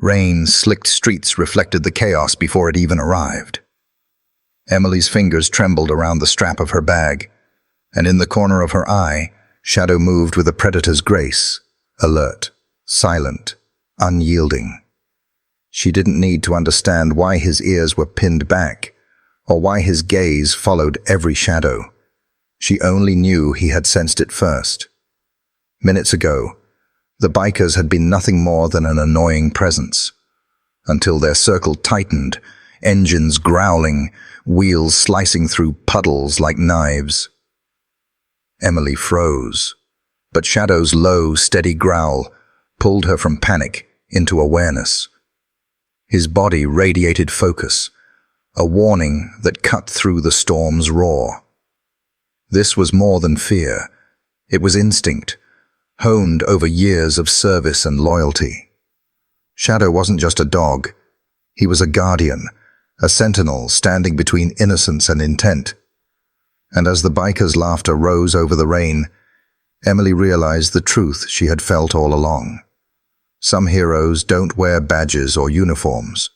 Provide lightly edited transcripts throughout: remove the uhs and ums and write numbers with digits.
Rain-slicked streets reflected the chaos before it even arrived. Emily's fingers trembled around the strap of her bag, and in the corner of her eye, Shadow moved with a predator's grace, alert, silent, unyielding. She didn't need to understand why his ears were pinned back, or why his gaze followed every shadow. She only knew he had sensed it first. Minutes ago, the bikers had been nothing more than an annoying presence, until their circle tightened, engines growling, wheels slicing through puddles like knives. Emily froze, but Shadow's low, steady growl pulled her from panic into awareness. His body radiated focus, a warning that cut through the storm's roar. This was more than fear. It was instinct, honed over years of service and loyalty. Shadow wasn't just a dog. He was a guardian, a sentinel standing between innocence and intent. And as the bikers' laughter rose over the rain, Emily realized the truth she had felt all along. Some heroes don't wear badges or uniforms.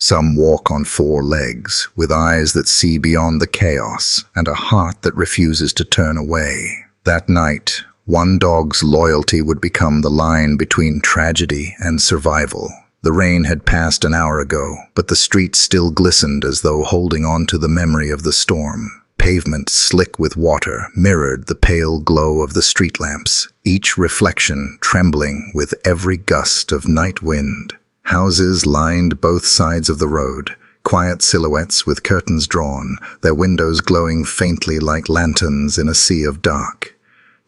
Some walk on four legs, with eyes that see beyond the chaos and a heart that refuses to turn away. That night, one dog's loyalty would become the line between tragedy and survival. The rain had passed an hour ago, but the streets still glistened as though holding on to the memory of the storm. Pavement slick with water mirrored the pale glow of the street lamps, each reflection trembling with every gust of night wind. Houses lined both sides of the road, quiet silhouettes with curtains drawn, their windows glowing faintly like lanterns in a sea of dark.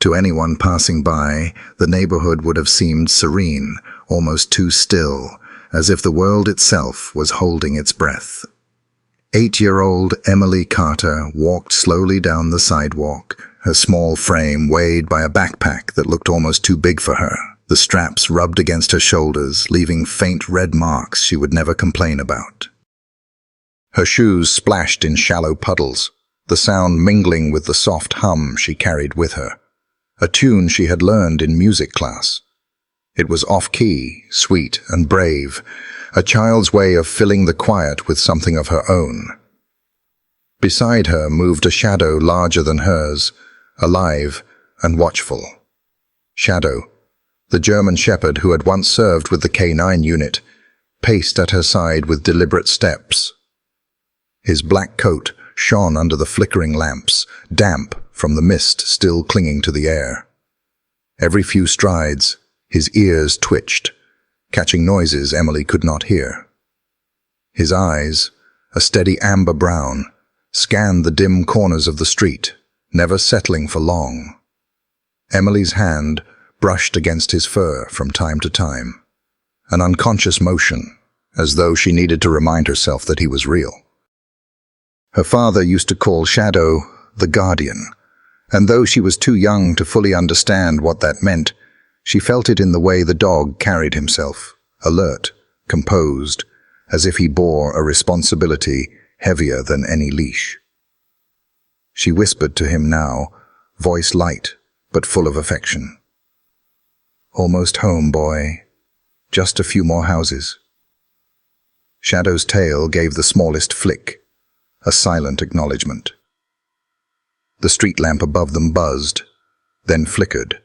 To anyone passing by, the neighborhood would have seemed serene, almost too still, as if the world itself was holding its breath. 8-year-old Emily Carter walked slowly down the sidewalk, her small frame weighed by a backpack that looked almost too big for her. The straps rubbed against her shoulders, leaving faint red marks she would never complain about. Her shoes splashed in shallow puddles, the sound mingling with the soft hum she carried with her, a tune she had learned in music class. It was off-key, sweet and brave, a child's way of filling the quiet with something of her own. Beside her moved a shadow larger than hers, alive and watchful. Shadow, the German shepherd who had once served with the K9 unit, paced at her side with deliberate steps. His black coat shone under the flickering lamps, damp from the mist still clinging to the air. Every few strides, his ears twitched, catching noises Emily could not hear. His eyes, a steady amber brown, scanned the dim corners of the street, never settling for long. Emily's hand brushed against his fur from time to time, an unconscious motion, as though she needed to remind herself that he was real. Her father used to call Shadow the guardian, and though she was too young to fully understand what that meant, she felt it in the way the dog carried himself, alert, composed, as if he bore a responsibility heavier than any leash. She whispered to him now, voice light but full of affection. "Almost home, boy. Just a few more houses." Shadow's tail gave the smallest flick, a silent acknowledgement. The street lamp above them buzzed, then flickered,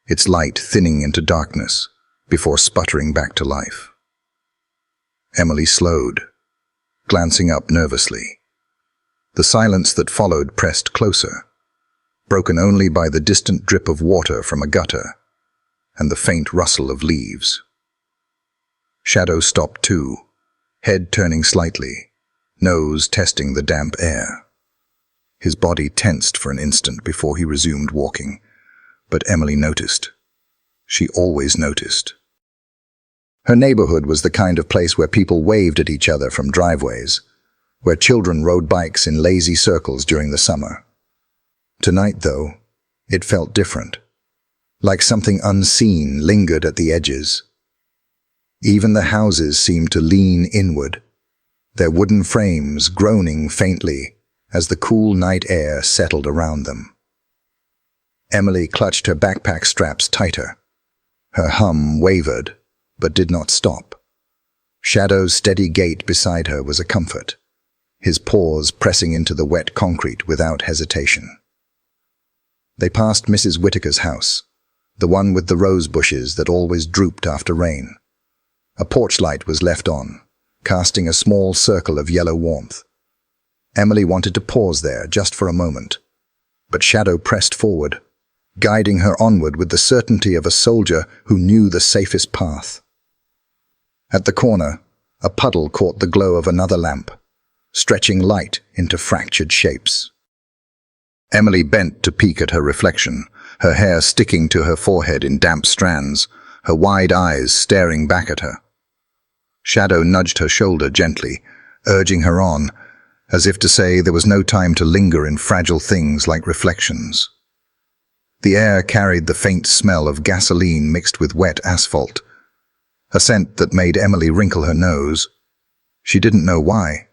its light thinning into darkness before sputtering back to life. Emily slowed, glancing up nervously. The silence that followed pressed closer, broken only by the distant drip of water from a gutter and the faint rustle of leaves. Shadow stopped too, head turning slightly, nose testing the damp air. His body tensed for an instant before he resumed walking, but Emily noticed. She always noticed. Her neighborhood was the kind of place where people waved at each other from driveways, where children rode bikes in lazy circles during the summer. Tonight, though, it felt different, like something unseen lingered at the edges. Even the houses seemed to lean inward, their wooden frames groaning faintly as the cool night air settled around them. Emily clutched her backpack straps tighter. Her hum wavered, but did not stop. Shadow's steady gait beside her was a comfort, his paws pressing into the wet concrete without hesitation. They passed Mrs. Whitaker's house, the one with the rose bushes that always drooped after rain. A porch light was left on, casting a small circle of yellow warmth. Emily wanted to pause there just for a moment, but Shadow pressed forward, guiding her onward with the certainty of a soldier who knew the safest path. At the corner, a puddle caught the glow of another lamp, stretching light into fractured shapes. Emily bent to peek at her reflection, her hair sticking to her forehead in damp strands, her wide eyes staring back at her. Shadow nudged her shoulder gently, urging her on, as if to say there was no time to linger in fragile things like reflections. The air carried the faint smell of gasoline mixed with wet asphalt, a scent that made Emily wrinkle her nose. She didn't know why,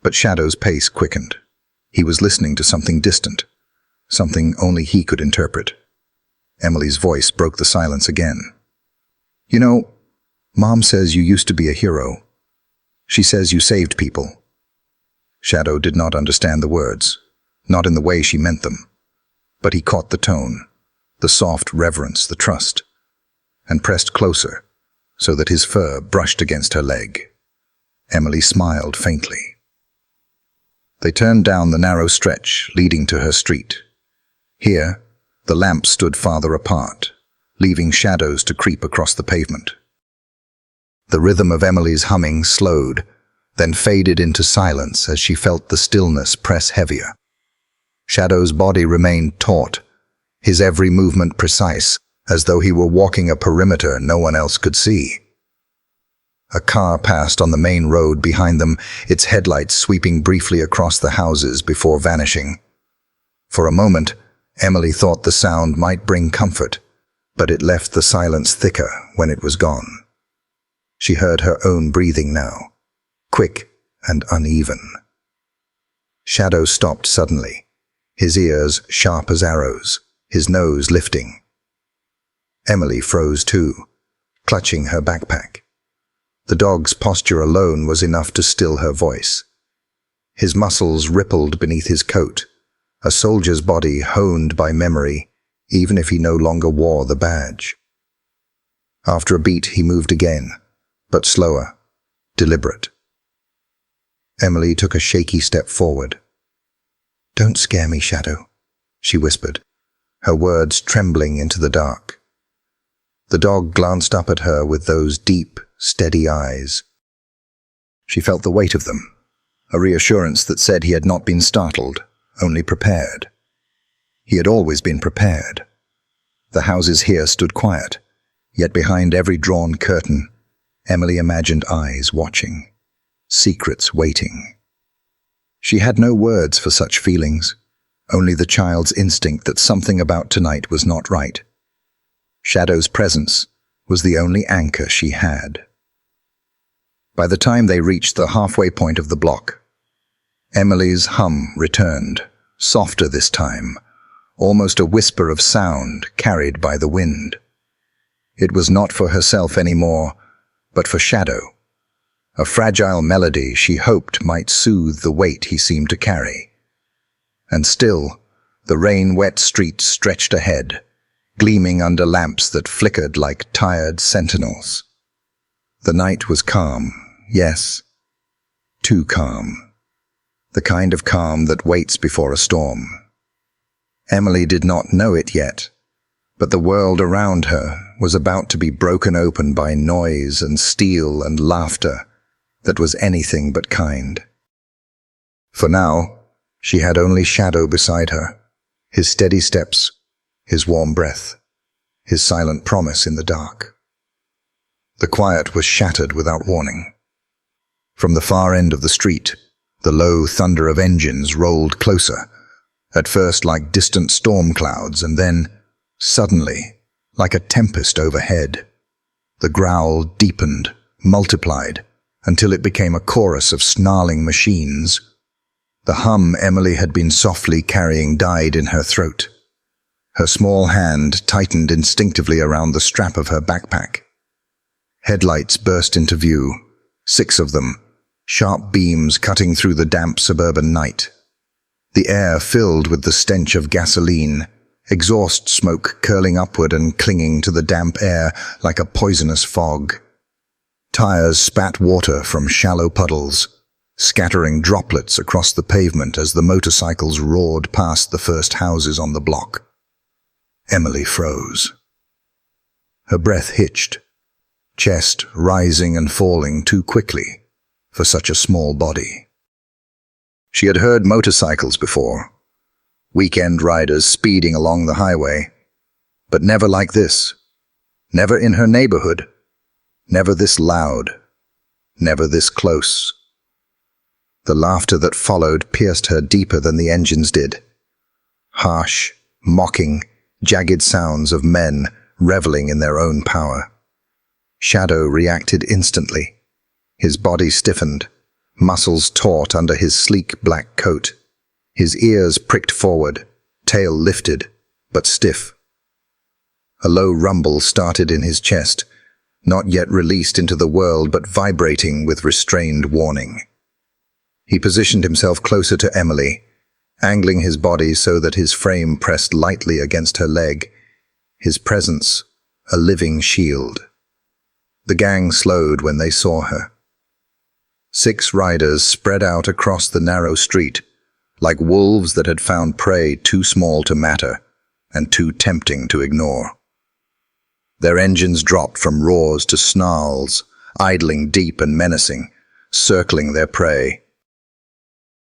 but Shadow's pace quickened. He was listening to something distant, something only he could interpret. Emily's voice broke the silence again. "You know, Mom says you used to be a hero. She says you saved people." Shadow did not understand the words, not in the way she meant them, but he caught the tone, the soft reverence, the trust, and pressed closer so that his fur brushed against her leg. Emily smiled faintly. They turned down the narrow stretch leading to her street. Here, the lamps stood farther apart, leaving shadows to creep across the pavement. The rhythm of Emily's humming slowed, then faded into silence as she felt the stillness press heavier. Shadow's body remained taut, his every movement precise, as though he were walking a perimeter no one else could see. A car passed on the main road behind them, its headlights sweeping briefly across the houses before vanishing. For a moment, Emily thought the sound might bring comfort, but it left the silence thicker when it was gone. She heard her own breathing now, quick and uneven. Shadow stopped suddenly, his ears sharp as arrows, his nose lifting. Emily froze too, clutching her backpack. The dog's posture alone was enough to still her voice. His muscles rippled beneath his coat, a soldier's body honed by memory, even if he no longer wore the badge. After a beat, he moved again, but slower, deliberate. Emily took a shaky step forward. "Don't scare me, Shadow," she whispered, her words trembling into the dark. The dog glanced up at her with those deep, steady eyes. She felt the weight of them, a reassurance that said he had not been startled, only prepared. He had always been prepared. The houses here stood quiet, yet behind every drawn curtain, Emily imagined eyes watching, secrets waiting. She had no words for such feelings, only the child's instinct that something about tonight was not right. Shadow's presence was the only anchor she had. By the time they reached the halfway point of the block, Emily's hum returned, softer this time, almost a whisper of sound carried by the wind. It was not for herself anymore, but for Shadow, a fragile melody she hoped might soothe the weight he seemed to carry. And still, the rain-wet streets stretched ahead, gleaming under lamps that flickered like tired sentinels. The night was calm, yes, too calm. The kind of calm that waits before a storm. Emily did not know it yet, but the world around her was about to be broken open by noise and steel and laughter that was anything but kind. For now, she had only Shadow beside her, his steady steps, his warm breath, his silent promise in the dark. The quiet was shattered without warning. From the far end of the street, the low thunder of engines rolled closer, at first like distant storm clouds, and then, suddenly, like a tempest overhead. The growl deepened, multiplied, until it became a chorus of snarling machines. The hum Emily had been softly carrying died in her throat. Her small hand tightened instinctively around the strap of her backpack. Headlights burst into view, 6 of them, sharp beams cutting through the damp suburban night. The air filled with the stench of gasoline, exhaust smoke curling upward and clinging to the damp air like a poisonous fog. Tires spat water from shallow puddles, scattering droplets across the pavement as the motorcycles roared past the first houses on the block. Emily froze. Her breath hitched, chest rising and falling too quickly for such a small body. She had heard motorcycles before, weekend riders speeding along the highway, but never like this. Never in her neighborhood. Never this loud. Never this close. The laughter that followed pierced her deeper than the engines did. Harsh, mocking, jagged sounds of men reveling in their own power. Shadow reacted instantly. His body stiffened, muscles taut under his sleek black coat. His ears pricked forward, tail lifted, but stiff. A low rumble started in his chest, not yet released into the world but vibrating with restrained warning. He positioned himself closer to Emily, angling his body so that his frame pressed lightly against her leg, his presence a living shield. The gang slowed when they saw her. 6 riders spread out across the narrow street, like wolves that had found prey too small to matter and too tempting to ignore. Their engines dropped from roars to snarls, idling deep and menacing, circling their prey.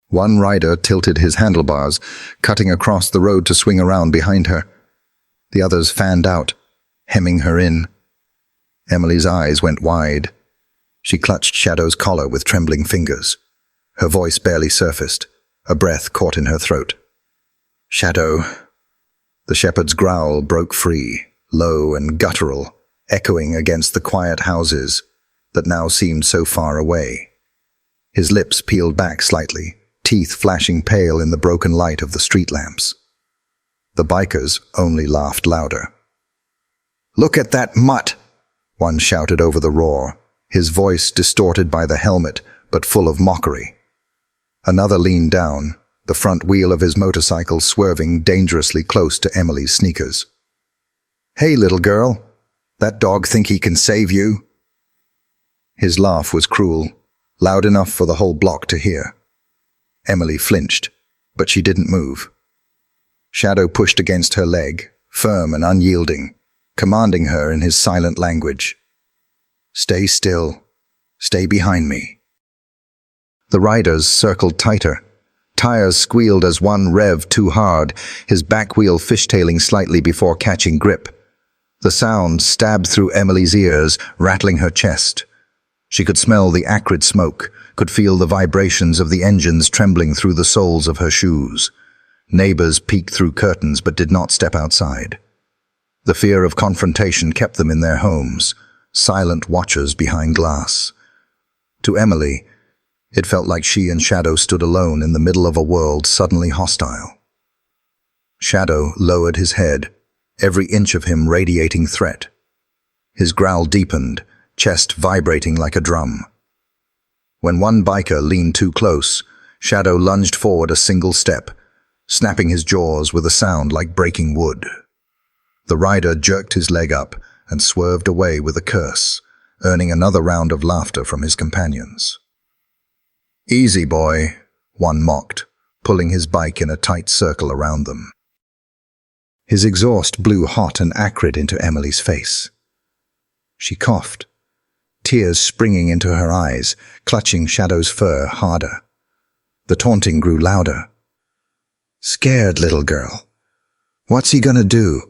One rider tilted his handlebars, cutting across the road to swing around behind her. The others fanned out, hemming her in. Emily's eyes went wide. She clutched Shadow's collar with trembling fingers. Her voice barely surfaced, a breath caught in her throat. "Shadow." The shepherd's growl broke free, low and guttural, echoing against the quiet houses that now seemed so far away. His lips peeled back slightly, teeth flashing pale in the broken light of the street lamps. The bikers only laughed louder. "Look at that mutt!" one shouted over the roar, his voice distorted by the helmet but full of mockery. Another leaned down, the front wheel of his motorcycle swerving dangerously close to Emily's sneakers. "Hey, little girl, that dog think he can save you?" His laugh was cruel, loud enough for the whole block to hear. Emily flinched, but she didn't move. Shadow pushed against her leg, firm and unyielding, commanding her in his silent language. "Stay still. Stay behind me." The riders circled tighter. Tires squealed as one revved too hard, his back wheel fishtailing slightly before catching grip. The sound stabbed through Emily's ears, rattling her chest. She could smell the acrid smoke, could feel the vibrations of the engines trembling through the soles of her shoes. Neighbors peeked through curtains but did not step outside. The fear of confrontation kept them in their homes, silent watchers behind glass. To Emily, it felt like she and Shadow stood alone in the middle of a world suddenly hostile. Shadow lowered his head, every inch of him radiating threat. His growl deepened, chest vibrating like a drum. When one biker leaned too close, Shadow lunged forward a single step, snapping his jaws with a sound like breaking wood. The rider jerked his leg up and swerved away with a curse, earning another round of laughter from his companions. "Easy, boy," one mocked, pulling his bike in a tight circle around them. His exhaust blew hot and acrid into Emily's face. She coughed, tears springing into her eyes, clutching Shadow's fur harder. The taunting grew louder. "Scared little girl. What's he gonna do?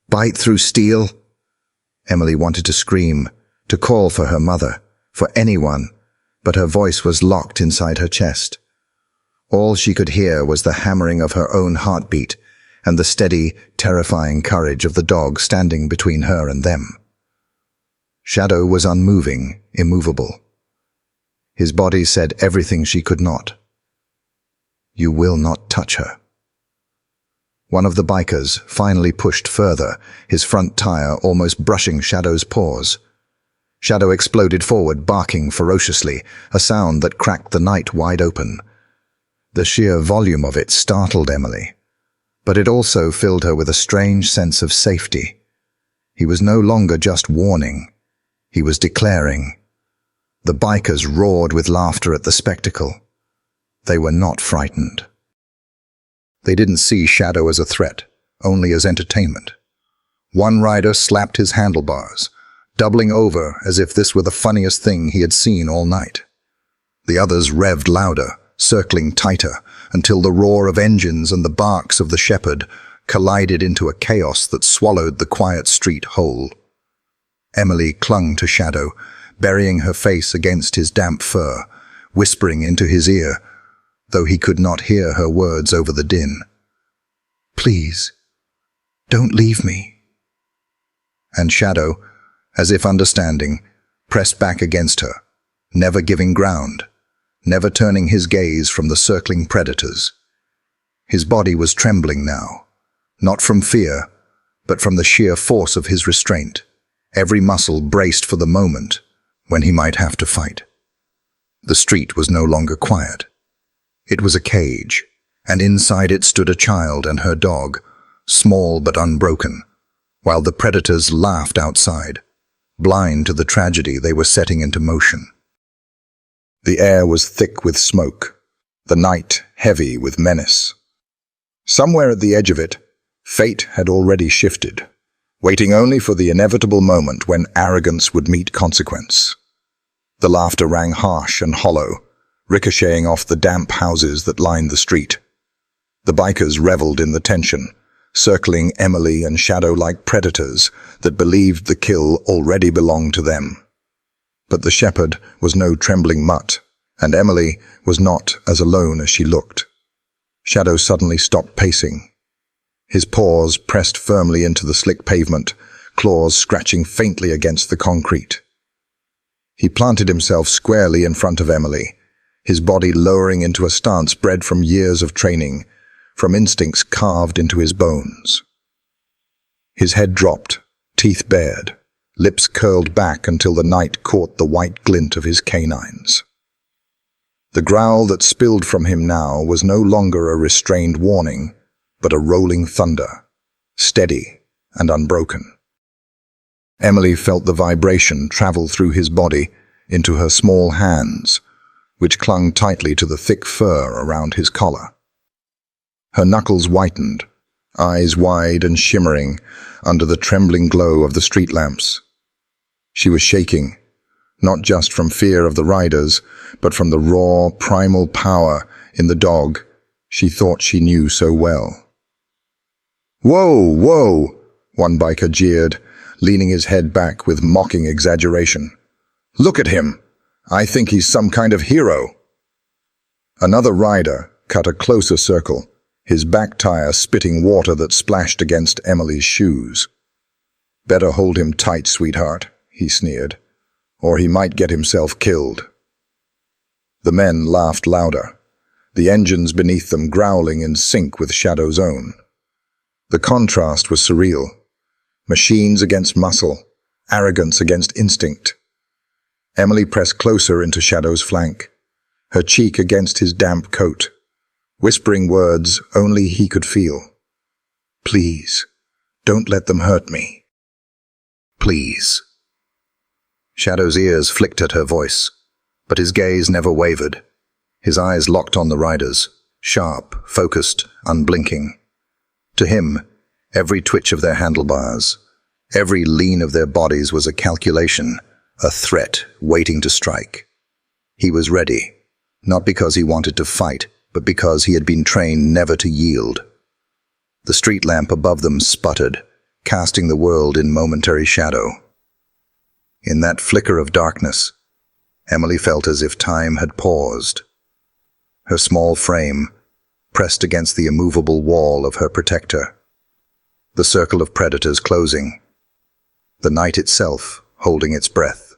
Bite through steel?" Emily wanted to scream, to call for her mother, for anyone, but her voice was locked inside her chest. All she could hear was the hammering of her own heartbeat and the steady, terrifying courage of the dog standing between her and them. Shadow was unmoving, immovable. His body said everything she could not. "You will not touch her." One of the bikers finally pushed further, his front tire almost brushing Shadow's paws. Shadow exploded forward, barking ferociously, a sound that cracked the night wide open. The sheer volume of it startled Emily, but it also filled her with a strange sense of safety. He was no longer just warning. He was declaring. The bikers roared with laughter at the spectacle. They were not frightened. They didn't see Shadow as a threat, only as entertainment. One rider slapped his handlebars, doubling over as if this were the funniest thing he had seen all night. The others revved louder, circling tighter, until the roar of engines and the barks of the shepherd collided into a chaos that swallowed the quiet street whole. Emily clung to Shadow, burying her face against his damp fur, whispering into his ear, though he could not hear her words over the din. "Please, don't leave me." And Shadow, as if understanding, pressed back against her, never giving ground, never turning his gaze from the circling predators. His body was trembling now, not from fear, but from the sheer force of his restraint, every muscle braced for the moment when he might have to fight. The street was no longer quiet. It was a cage, and inside it stood a child and her dog, small but unbroken, while the predators laughed outside, blind to the tragedy they were setting into motion. The air was thick with smoke, the night heavy with menace. Somewhere at the edge of it, fate had already shifted, waiting only for the inevitable moment when arrogance would meet consequence. The laughter rang harsh and hollow, ricocheting off the damp houses that lined the street. The bikers reveled in the tension, circling Emily and Shadow like predators that believed the kill already belonged to them. But the shepherd was no trembling mutt, and Emily was not as alone as she looked. Shadow suddenly stopped pacing. His paws pressed firmly into the slick pavement, claws scratching faintly against the concrete. He planted himself squarely in front of Emily, his body lowering into a stance bred from years of training, from instincts carved into his bones. His head dropped, teeth bared, lips curled back until the night caught the white glint of his canines. The growl that spilled from him now was no longer a restrained warning, but a rolling thunder, steady and unbroken. Emily felt the vibration travel through his body into her small hands, which clung tightly to the thick fur around his collar. Her knuckles whitened, eyes wide and shimmering under the trembling glow of the street lamps. She was shaking, not just from fear of the riders, but from the raw, primal power in the dog she thought she knew so well. "Whoa, whoa!" one biker jeered, leaning his head back with mocking exaggeration. "Look at him! I think he's some kind of hero." Another rider cut a closer circle, his back tire spitting water that splashed against Emily's shoes. "Better hold him tight, sweetheart," he sneered, "or he might get himself killed." The men laughed louder, the engines beneath them growling in sync with Shadow's own. The contrast was surreal. Machines against muscle, arrogance against instinct. Emily pressed closer into Shadow's flank, her cheek against his damp coat, whispering words only he could feel. "Please, don't let them hurt me. Please." Shadow's ears flicked at her voice, but his gaze never wavered. His eyes locked on the riders, sharp, focused, unblinking. To him, every twitch of their handlebars, every lean of their bodies was a calculation, a threat waiting to strike. He was ready, not because he wanted to fight, but because he had been trained never to yield. The street lamp above them sputtered, casting the world in momentary shadow. In that flicker of darkness, Emily felt as if time had paused. Her small frame pressed against the immovable wall of her protector. The circle of predators closing. The night itself holding its breath.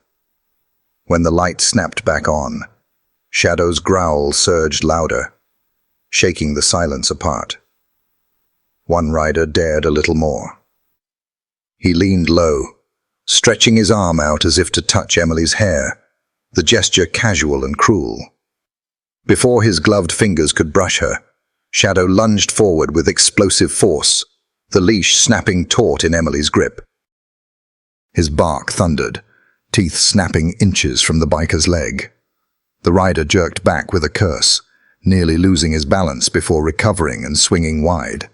When the light snapped back on, Shadow's growl surged louder, shaking the silence apart. One rider dared a little more. He leaned low, stretching his arm out as if to touch Emily's hair, the gesture casual and cruel. Before his gloved fingers could brush her, Shadow lunged forward with explosive force, the leash snapping taut in Emily's grip. His bark thundered, teeth snapping inches from the biker's leg. The rider jerked back with a curse, nearly losing his balance before recovering and swinging wide.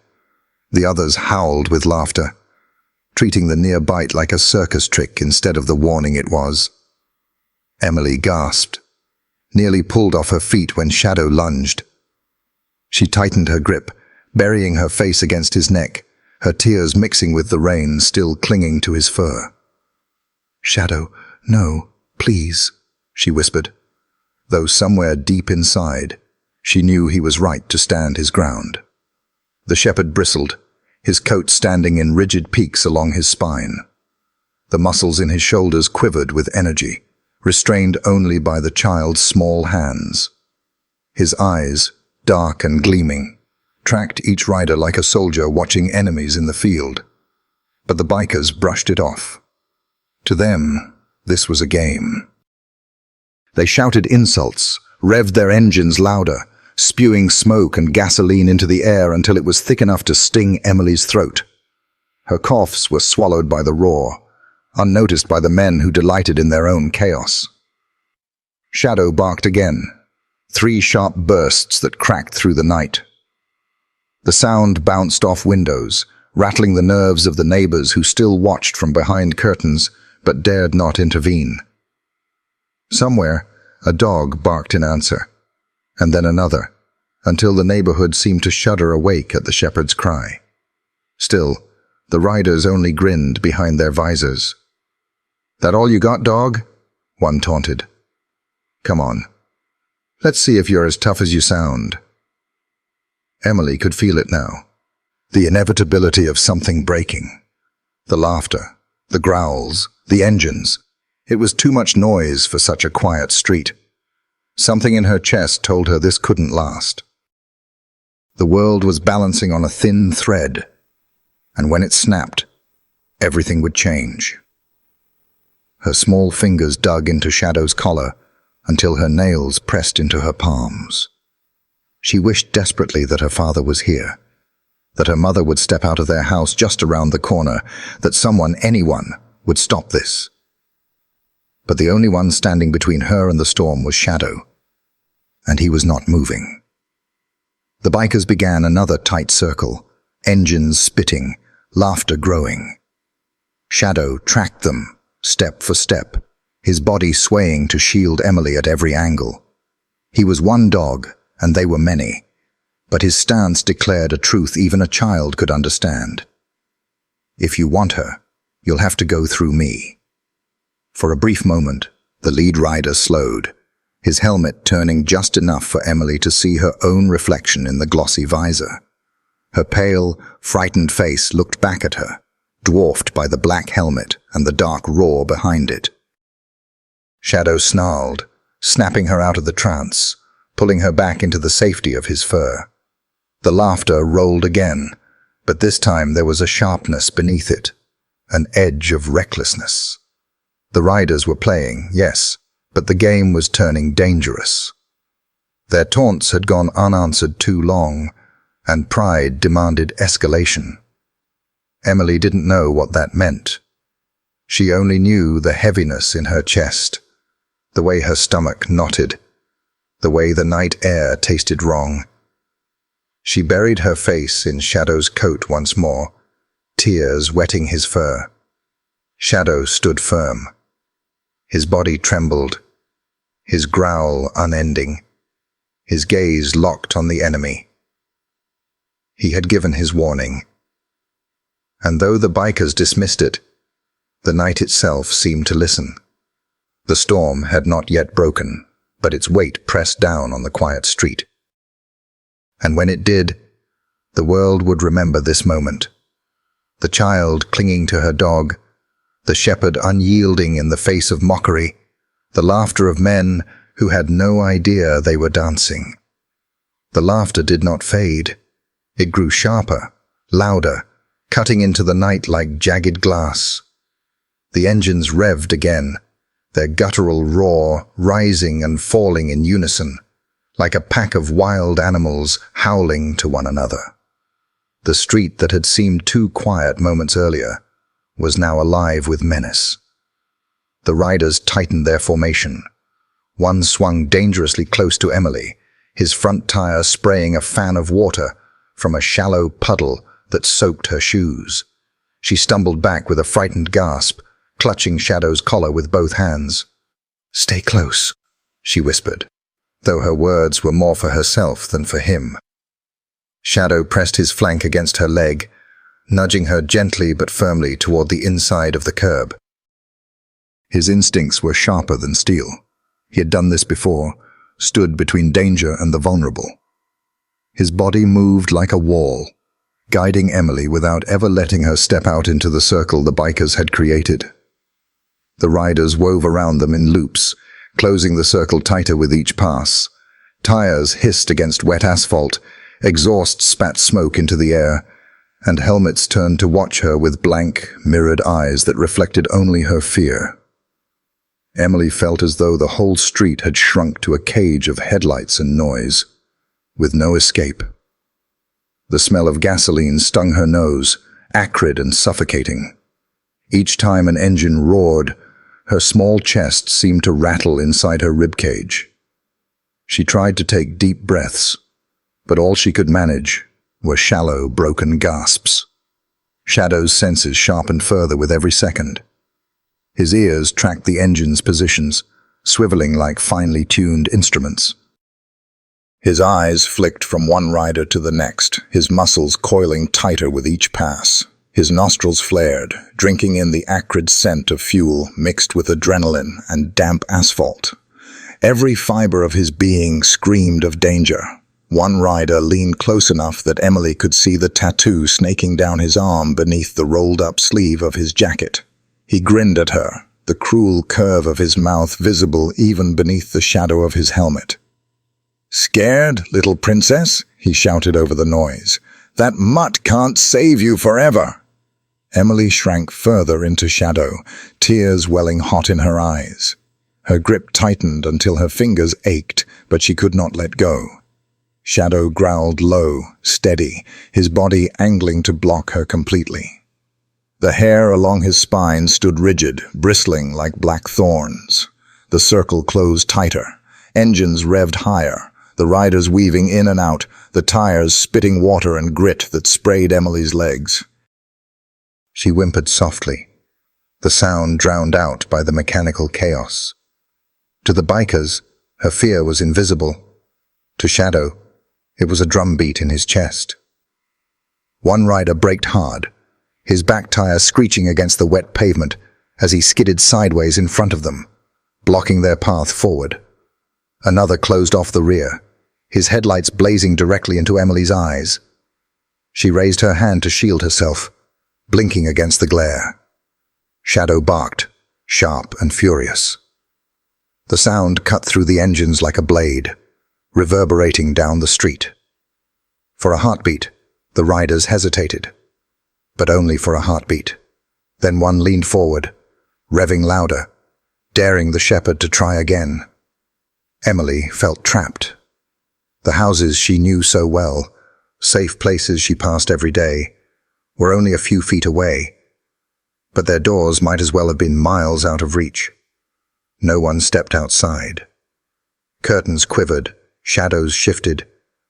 The others howled with laughter, treating the near bite like a circus trick instead of the warning it was. Emily gasped, nearly pulled off her feet when Shadow lunged. She tightened her grip, burying her face against his neck, her tears mixing with the rain still clinging to his fur. "Shadow, no, please," she whispered, though somewhere deep inside, she knew he was right to stand his ground. The shepherd bristled, his coat standing in rigid peaks along his spine. The muscles in his shoulders quivered with energy, restrained only by the child's small hands. His eyes, dark and gleaming, tracked each rider like a soldier watching enemies in the field. But the bikers brushed it off. To them, this was a game. They shouted insults, revved their engines louder, spewing smoke and gasoline into the air until it was thick enough to sting Emily's throat. Her coughs were swallowed by the roar, unnoticed by the men who delighted in their own chaos. Shadow barked again, 3 sharp bursts that cracked through the night. The sound bounced off windows, rattling the nerves of the neighbors who still watched from behind curtains but dared not intervene. Somewhere, a dog barked in answer, and then another, until the neighborhood seemed to shudder awake at the shepherd's cry. Still, the riders only grinned behind their visors. "That all you got, dog?" one taunted. "Come on. Let's see if you're as tough as you sound." Emily could feel it now, the inevitability of something breaking. The laughter, the growls, the engines. It was too much noise for such a quiet street. Something in her chest told her this couldn't last. The world was balancing on a thin thread, and when it snapped, everything would change. Her small fingers dug into Shadow's collar until her nails pressed into her palms. She wished desperately that her father was here, that her mother would step out of their house just around the corner, that someone, anyone, would stop this. But the only one standing between her and the storm was Shadow, and he was not moving. The bikers began another tight circle, engines spitting, laughter growing. Shadow tracked them, step for step, his body swaying to shield Emily at every angle. He was one dog, and they were many, but his stance declared a truth even a child could understand. "If you want her, you'll have to go through me." For a brief moment, the lead rider slowed, his helmet turning just enough for Emily to see her own reflection in the glossy visor. Her pale, frightened face looked back at her, dwarfed by the black helmet and the dark roar behind it. Shadow snarled, snapping her out of the trance, pulling her back into the safety of his fur. The laughter rolled again, but this time there was a sharpness beneath it, an edge of recklessness. The riders were playing, yes, but the game was turning dangerous. Their taunts had gone unanswered too long, and pride demanded escalation. Emily didn't know what that meant. She only knew the heaviness in her chest, the way her stomach knotted, the way the night air tasted wrong. She buried her face in Shadow's coat once more, tears wetting his fur. Shadow stood firm. His body trembled, his growl unending, his gaze locked on the enemy. He had given his warning. And though the bikers dismissed it, the night itself seemed to listen. The storm had not yet broken, but its weight pressed down on the quiet street. And when it did, the world would remember this moment. The child clinging to her dog, the shepherd unyielding in the face of mockery, the laughter of men who had no idea they were dancing. The laughter did not fade. It grew sharper, louder, cutting into the night like jagged glass. The engines revved again, their guttural roar rising and falling in unison, like a pack of wild animals howling to one another. The street that had seemed too quiet moments earlier was now alive with menace. The riders tightened their formation. One swung dangerously close to Emily, his front tire spraying a fan of water from a shallow puddle that soaked her shoes. She stumbled back with a frightened gasp, clutching Shadow's collar with both hands. "Stay close," she whispered, though her words were more for herself than for him. Shadow pressed his flank against her leg, nudging her gently but firmly toward the inside of the curb. His instincts were sharper than steel. He had done this before, stood between danger and the vulnerable. His body moved like a wall, guiding Emily without ever letting her step out into the circle the bikers had created. The riders wove around them in loops, closing the circle tighter with each pass. Tires hissed against wet asphalt, exhaust spat smoke into the air, and helmets turned to watch her with blank, mirrored eyes that reflected only her fear. Emily felt as though the whole street had shrunk to a cage of headlights and noise, with no escape. The smell of gasoline stung her nose, acrid and suffocating. Each time an engine roared, her small chest seemed to rattle inside her ribcage. She tried to take deep breaths, but all she could manage were shallow, broken gasps. Shadow's senses sharpened further with every second. His ears tracked the engine's positions, swiveling like finely tuned instruments. His eyes flicked from one rider to the next, his muscles coiling tighter with each pass. His nostrils flared, drinking in the acrid scent of fuel mixed with adrenaline and damp asphalt. Every fiber of his being screamed of danger. One rider leaned close enough that Emily could see the tattoo snaking down his arm beneath the rolled-up sleeve of his jacket. He grinned at her, the cruel curve of his mouth visible even beneath the shadow of his helmet. "Scared, little princess?" he shouted over the noise. "That mutt can't save you forever." Emily shrank further into shadow, tears welling hot in her eyes. Her grip tightened until her fingers ached, but she could not let go. Shadow growled low, steady, his body angling to block her completely. The hair along his spine stood rigid, bristling like black thorns. The circle closed tighter. Engines revved higher, the riders weaving in and out, the tires spitting water and grit that sprayed Emily's legs. She whimpered softly, the sound drowned out by the mechanical chaos. To the bikers, her fear was invisible. To Shadow, it was a drumbeat in his chest. One rider braked hard, his back tire screeching against the wet pavement as he skidded sideways in front of them, blocking their path forward. Another closed off the rear, his headlights blazing directly into Emily's eyes. She raised her hand to shield herself, blinking against the glare. Shadow barked, sharp and furious. The sound cut through the engines like a blade, reverberating down the street. For a heartbeat, the riders hesitated, but only for a heartbeat. Then one leaned forward, revving louder, daring the shepherd to try again. Emily felt trapped. The houses she knew so well, safe places she passed every day, were only a few feet away, but their doors might as well have been miles out of reach. No one stepped outside. Curtains quivered, shadows shifted,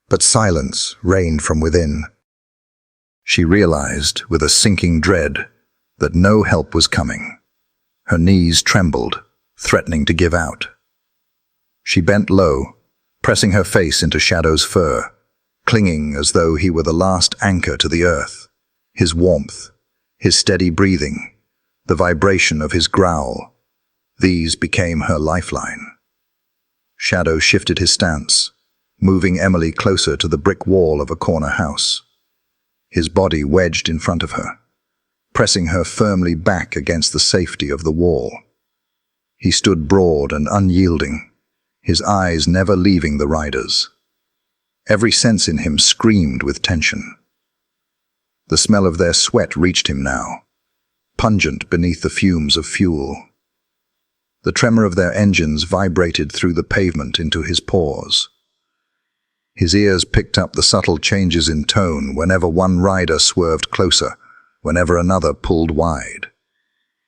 but silence reigned from within. She realized, with a sinking dread, that no help was coming. Her knees trembled, threatening to give out. She bent low, pressing her face into Shadow's fur, clinging as though he were the last anchor to the earth. His warmth, his steady breathing, the vibration of his growl, these became her lifeline. Shadow shifted his stance, moving Emily closer to the brick wall of a corner house. His body wedged in front of her, pressing her firmly back against the safety of the wall. He stood broad and unyielding, his eyes never leaving the riders. Every sense in him screamed with tension. The smell of their sweat reached him now, pungent beneath the fumes of fuel. The tremor of their engines vibrated through the pavement into his pores. His ears picked up the subtle changes in tone whenever one rider swerved closer, whenever another pulled wide.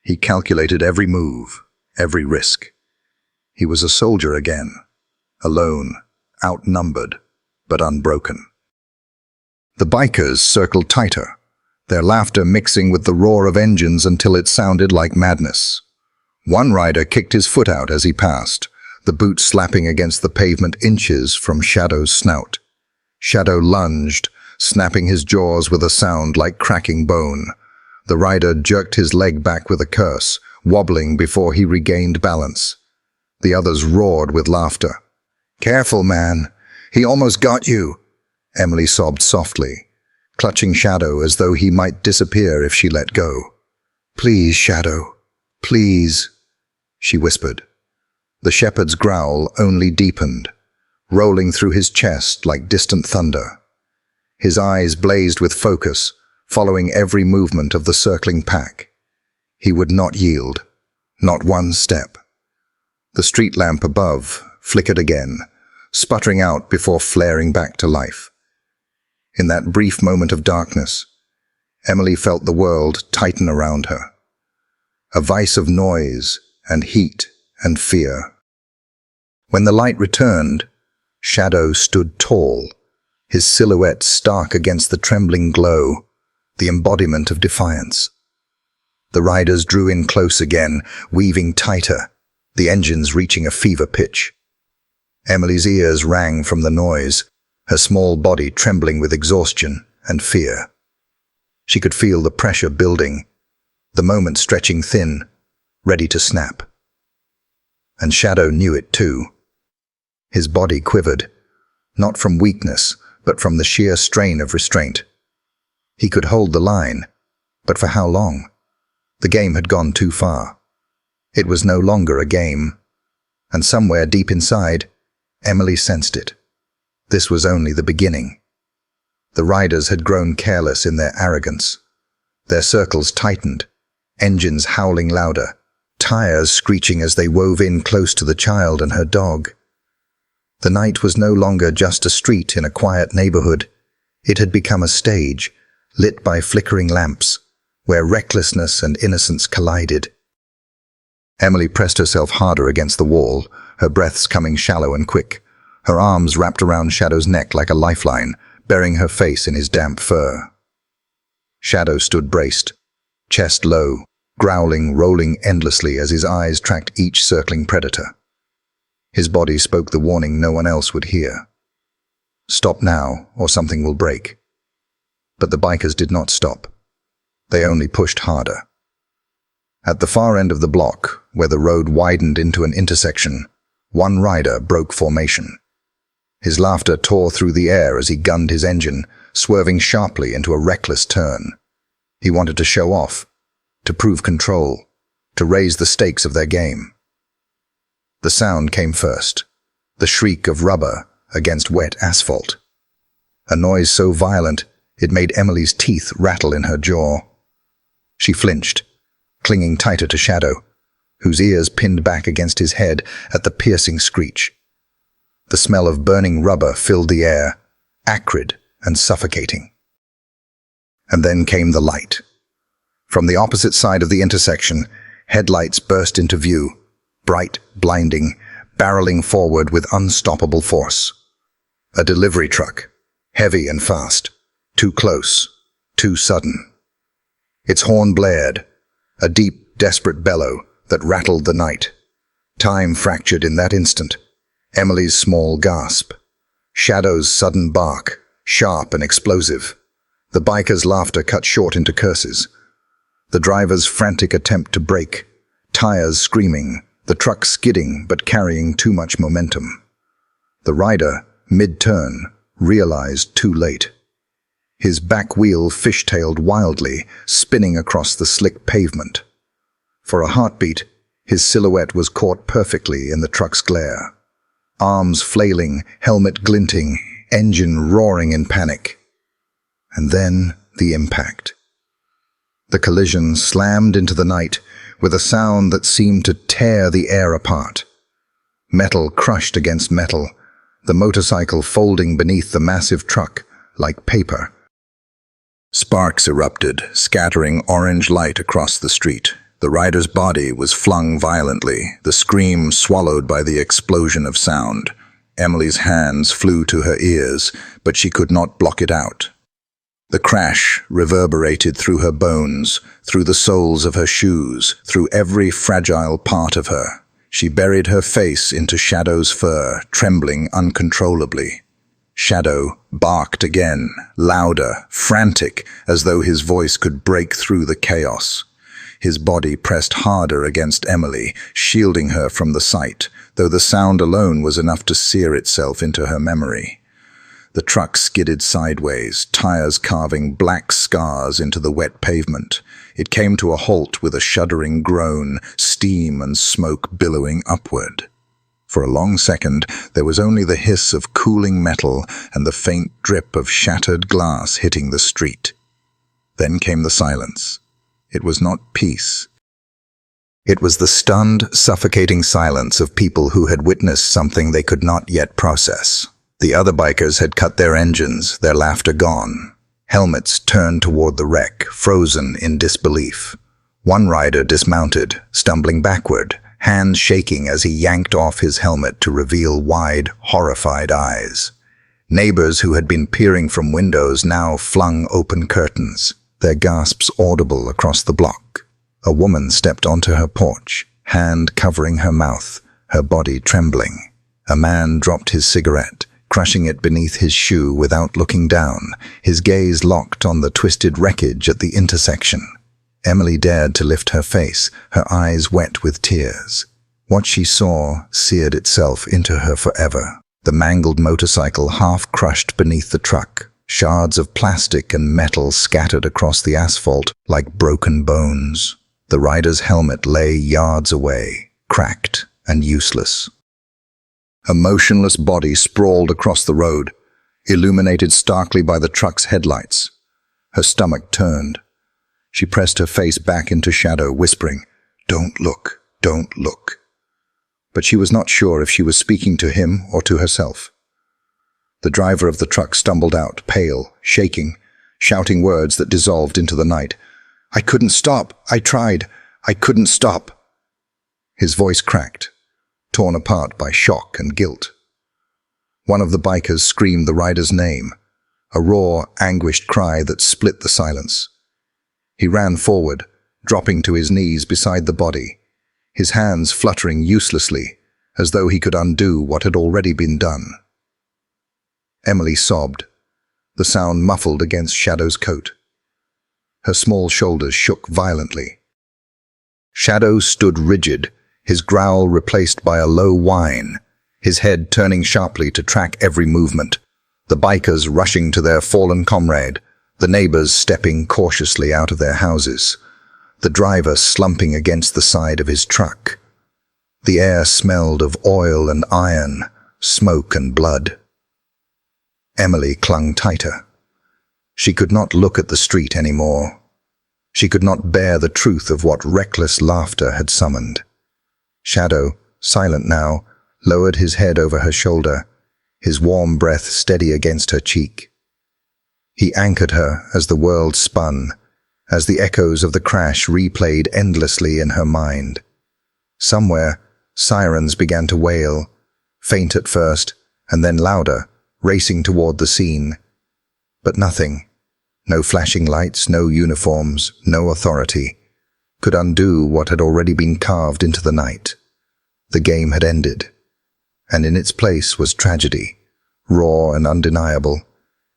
He calculated every move, every risk. He was a soldier again, alone, outnumbered, but unbroken. The bikers circled tighter, their laughter mixing with the roar of engines until it sounded like madness. One rider kicked his foot out as he passed, the boot slapping against the pavement inches from Shadow's snout. Shadow lunged, snapping his jaws with a sound like cracking bone. The rider jerked his leg back with a curse, wobbling before he regained balance. The others roared with laughter. "Careful, man. He almost got you," Emily sobbed softly, clutching Shadow as though he might disappear if she let go. "Please, Shadow, please," she whispered. The shepherd's growl only deepened, rolling through his chest like distant thunder. His eyes blazed with focus, following every movement of the circling pack. He would not yield, not one step. The street lamp above flickered again, sputtering out before flaring back to life. In that brief moment of darkness, Emily felt the world tighten around her. A vice of noise and heat and fear. When the light returned, Shadow stood tall, his silhouette stark against the trembling glow, the embodiment of defiance. The riders drew in close again, weaving tighter, the engines reaching a fever pitch. Emily's ears rang from the noise, her small body trembling with exhaustion and fear. She could feel the pressure building, the moment stretching thin, ready to snap. And Shadow knew it too. His body quivered, not from weakness, but from the sheer strain of restraint. He could hold the line, but for how long? The game had gone too far. It was no longer a game, and somewhere deep inside, Emily sensed it. This was only the beginning. The riders had grown careless in their arrogance. Their circles tightened, engines howling louder, tires screeching as they wove in close to the child and her dog. The night was no longer just a street in a quiet neighborhood. It had become a stage, lit by flickering lamps, where recklessness and innocence collided. Emily pressed herself harder against the wall, her breaths coming shallow and quick, her arms wrapped around Shadow's neck like a lifeline, burying her face in his damp fur. Shadow stood braced, chest low, growling, rolling endlessly as his eyes tracked each circling predator. His body spoke the warning no one else would hear. Stop now, or something will break. But the bikers did not stop. They only pushed harder. At the far end of the block, where the road widened into an intersection, one rider broke formation. His laughter tore through the air as he gunned his engine, swerving sharply into a reckless turn. He wanted to show off, to prove control, to raise the stakes of their game. The sound came first, the shriek of rubber against wet asphalt. A noise so violent it made Emily's teeth rattle in her jaw. She flinched, clinging tighter to Shadow, whose ears pinned back against his head at the piercing screech. The smell of burning rubber filled the air, acrid and suffocating. And then came the light. From the opposite side of the intersection, headlights burst into view, bright, blinding, barreling forward with unstoppable force. A delivery truck, heavy and fast, too close, too sudden. Its horn blared, a deep, desperate bellow that rattled the night. Time fractured in that instant. Emily's small gasp. Shadow's sudden bark, sharp and explosive. The biker's laughter cut short into curses. The driver's frantic attempt to brake, tires screaming, the truck skidding but carrying too much momentum. The rider, mid-turn, realized too late. His back wheel fishtailed wildly, spinning across the slick pavement. For a heartbeat, his silhouette was caught perfectly in the truck's glare. Arms flailing, helmet glinting, engine roaring in panic. And then the impact. The collision slammed into the night with a sound that seemed to tear the air apart. Metal crushed against metal, the motorcycle folding beneath the massive truck like paper. Sparks erupted, scattering orange light across the street. The rider's body was flung violently, the scream swallowed by the explosion of sound. Emily's hands flew to her ears, but she could not block it out. The crash reverberated through her bones, through the soles of her shoes, through every fragile part of her. She buried her face into Shadow's fur, trembling uncontrollably. Shadow barked again, louder, frantic, as though his voice could break through the chaos. His body pressed harder against Emily, shielding her from the sight, though the sound alone was enough to sear itself into her memory. The truck skidded sideways, tires carving black scars into the wet pavement. It came to a halt with a shuddering groan, steam and smoke billowing upward. For a long second, there was only the hiss of cooling metal and the faint drip of shattered glass hitting the street. Then came the silence. It was not peace. It was the stunned, suffocating silence of people who had witnessed something they could not yet process. The other bikers had cut their engines, their laughter gone. Helmets turned toward the wreck, frozen in disbelief. One rider dismounted, stumbling backward, hands shaking as he yanked off his helmet to reveal wide, horrified eyes. Neighbors who had been peering from windows now flung open curtains, their gasps audible across the block. A woman stepped onto her porch, hand covering her mouth, her body trembling. A man dropped his cigarette, crushing it beneath his shoe without looking down, his gaze locked on the twisted wreckage at the intersection. Emily dared to lift her face, her eyes wet with tears. What she saw seared itself into her forever. The mangled motorcycle half crushed beneath the truck, shards of plastic and metal scattered across the asphalt like broken bones. The rider's helmet lay yards away, cracked and useless. A motionless body sprawled across the road, illuminated starkly by the truck's headlights. Her stomach turned. She pressed her face back into Shadow, whispering, "Don't look, don't look." But she was not sure if she was speaking to him or to herself. The driver of the truck stumbled out, pale, shaking, shouting words that dissolved into the night. "I couldn't stop. I tried. I couldn't stop." His voice cracked, torn apart by shock and guilt. One of the bikers screamed the rider's name, a raw, anguished cry that split the silence. He ran forward, dropping to his knees beside the body, his hands fluttering uselessly, as though he could undo what had already been done. Emily sobbed, the sound muffled against Shadow's coat. Her small shoulders shook violently. Shadow stood rigid, his growl replaced by a low whine, his head turning sharply to track every movement, the bikers rushing to their fallen comrade, the neighbors stepping cautiously out of their houses, the driver slumping against the side of his truck. The air smelled of oil and iron, smoke and blood. Emily clung tighter. She could not look at the street anymore. She could not bear the truth of what reckless laughter had summoned. Shadow, silent now, lowered his head over her shoulder, his warm breath steady against her cheek. He anchored her as the world spun, as the echoes of the crash replayed endlessly in her mind. Somewhere, sirens began to wail, faint at first, and then louder, racing toward the scene. But nothing, no flashing lights, no uniforms, no authority, could undo what had already been carved into the night. The game had ended, and in its place was tragedy, raw and undeniable,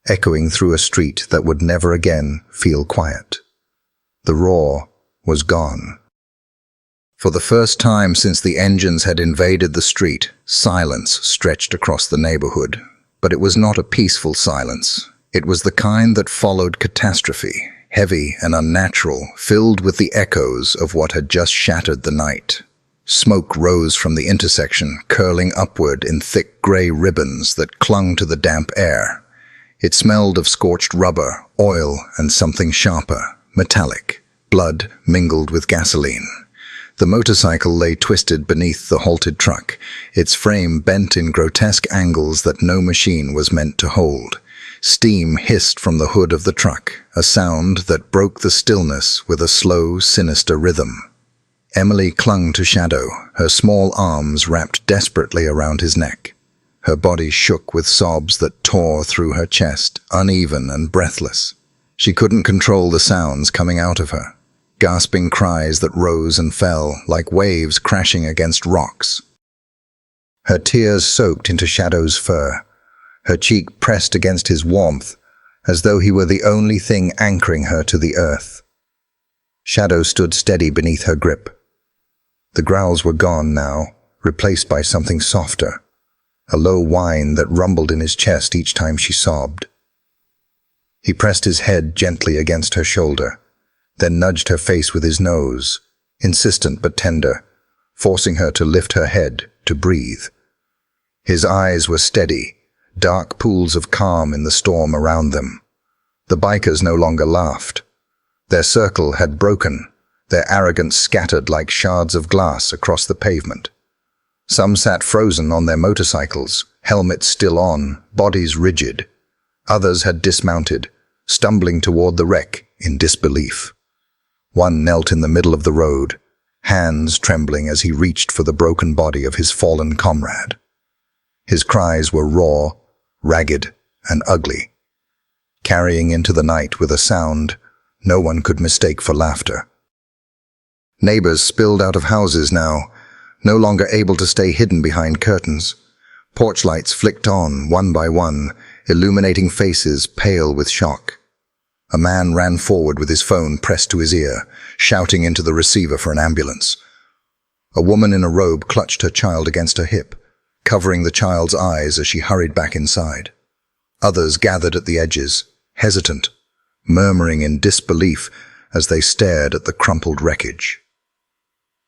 echoing through a street that would never again feel quiet. The roar was gone. For the first time since the engines had invaded the street, silence stretched across the neighborhood. But it was not a peaceful silence. It was the kind that followed catastrophe, heavy and unnatural, filled with the echoes of what had just shattered the night. Smoke rose from the intersection, curling upward in thick gray ribbons that clung to the damp air. It smelled of scorched rubber, oil, and something sharper, metallic, blood mingled with gasoline. The motorcycle lay twisted beneath the halted truck, its frame bent in grotesque angles that no machine was meant to hold. Steam hissed from the hood of the truck, a sound that broke the stillness with a slow, sinister rhythm. Emily clung to Shadow, her small arms wrapped desperately around his neck. Her body shook with sobs that tore through her chest, uneven and breathless. She couldn't control the sounds coming out of her, gasping cries that rose and fell like waves crashing against rocks. Her tears soaked into Shadow's fur, her cheek pressed against his warmth, as though he were the only thing anchoring her to the earth. Shadow stood steady beneath her grip. The growls were gone now, replaced by something softer, a low whine that rumbled in his chest each time she sobbed. He pressed his head gently against her shoulder, then nudged her face with his nose, insistent but tender, forcing her to lift her head, to breathe. His eyes were steady, dark pools of calm in the storm around them. The bikers no longer laughed. Their circle had broken, their arrogance scattered like shards of glass across the pavement. Some sat frozen on their motorcycles, helmets still on, bodies rigid. Others had dismounted, stumbling toward the wreck in disbelief. One knelt in the middle of the road, hands trembling as he reached for the broken body of his fallen comrade. His cries were raw, ragged, and ugly, carrying into the night with a sound no one could mistake for laughter. Neighbors spilled out of houses now, no longer able to stay hidden behind curtains. Porch lights flicked on, one by one, illuminating faces pale with shock. A man ran forward with his phone pressed to his ear, shouting into the receiver for an ambulance. A woman in a robe clutched her child against her hip, covering the child's eyes as she hurried back inside. Others gathered at the edges, hesitant, murmuring in disbelief as they stared at the crumpled wreckage.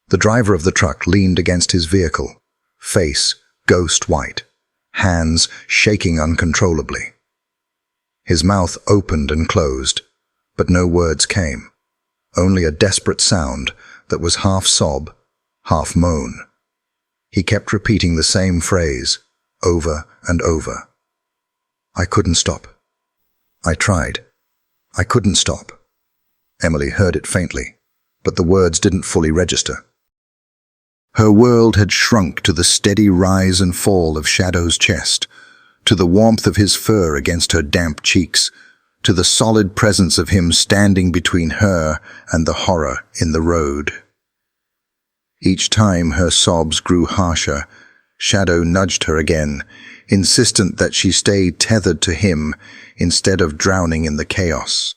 The driver of the truck leaned against his vehicle, face ghost white, hands shaking uncontrollably. His mouth opened and closed, but no words came, only a desperate sound that was half sob, half moan. He kept repeating the same phrase, over and over. I couldn't stop. I tried. I couldn't stop. Emily heard it faintly, but the words didn't fully register. Her world had shrunk to the steady rise and fall of Shadow's chest, to the warmth of his fur against her damp cheeks, to the solid presence of him standing between her and the horror in the road. Each time her sobs grew harsher, Shadow nudged her again, insistent that she stay tethered to him instead of drowning in the chaos.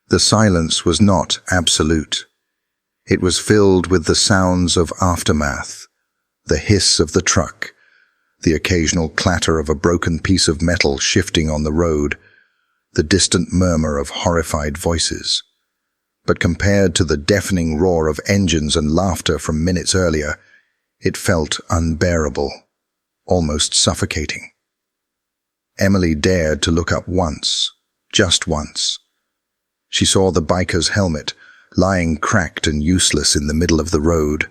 The silence was not absolute. It was filled with the sounds of aftermath, the hiss of the truck, the occasional clatter of a broken piece of metal shifting on the road, the distant murmur of horrified voices. But compared to the deafening roar of engines and laughter from minutes earlier, it felt unbearable, almost suffocating. Emily dared to look up once, just once. She saw the biker's helmet, lying cracked and useless in the middle of the road,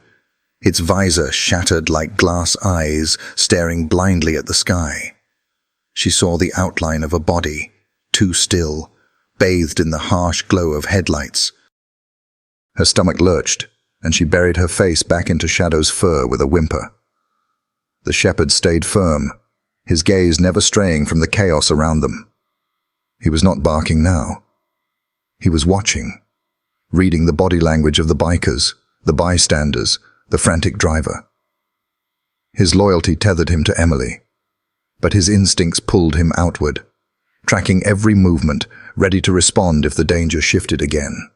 its visor shattered like glass eyes staring blindly at the sky. She saw the outline of a body, too still, bathed in the harsh glow of headlights. Her stomach lurched, and she buried her face back into Shadow's fur with a whimper. The shepherd stayed firm, his gaze never straying from the chaos around them. He was not barking now. He was watching, reading the body language of the bikers, the bystanders, the frantic driver. His loyalty tethered him to Emily, but his instincts pulled him outward, tracking every movement, ready to respond if the danger shifted again.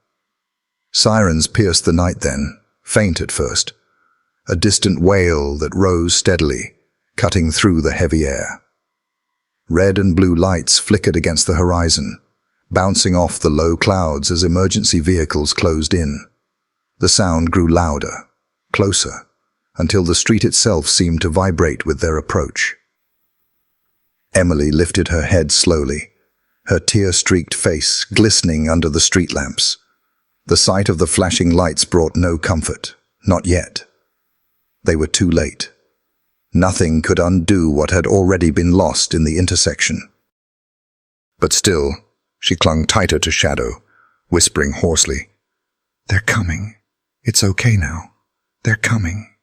Sirens pierced the night then, faint at first, a distant wail that rose steadily, cutting through the heavy air. Red and blue lights flickered against the horizon, bouncing off the low clouds as emergency vehicles closed in. The sound grew louder, closer, until the street itself seemed to vibrate with their approach. Emily lifted her head slowly, her tear-streaked face glistening under the street lamps. The sight of the flashing lights brought no comfort. Not yet. They were too late. Nothing could undo what had already been lost in the intersection. But still, she clung tighter to Shadow, whispering hoarsely, "They're coming. It's okay now. They're coming."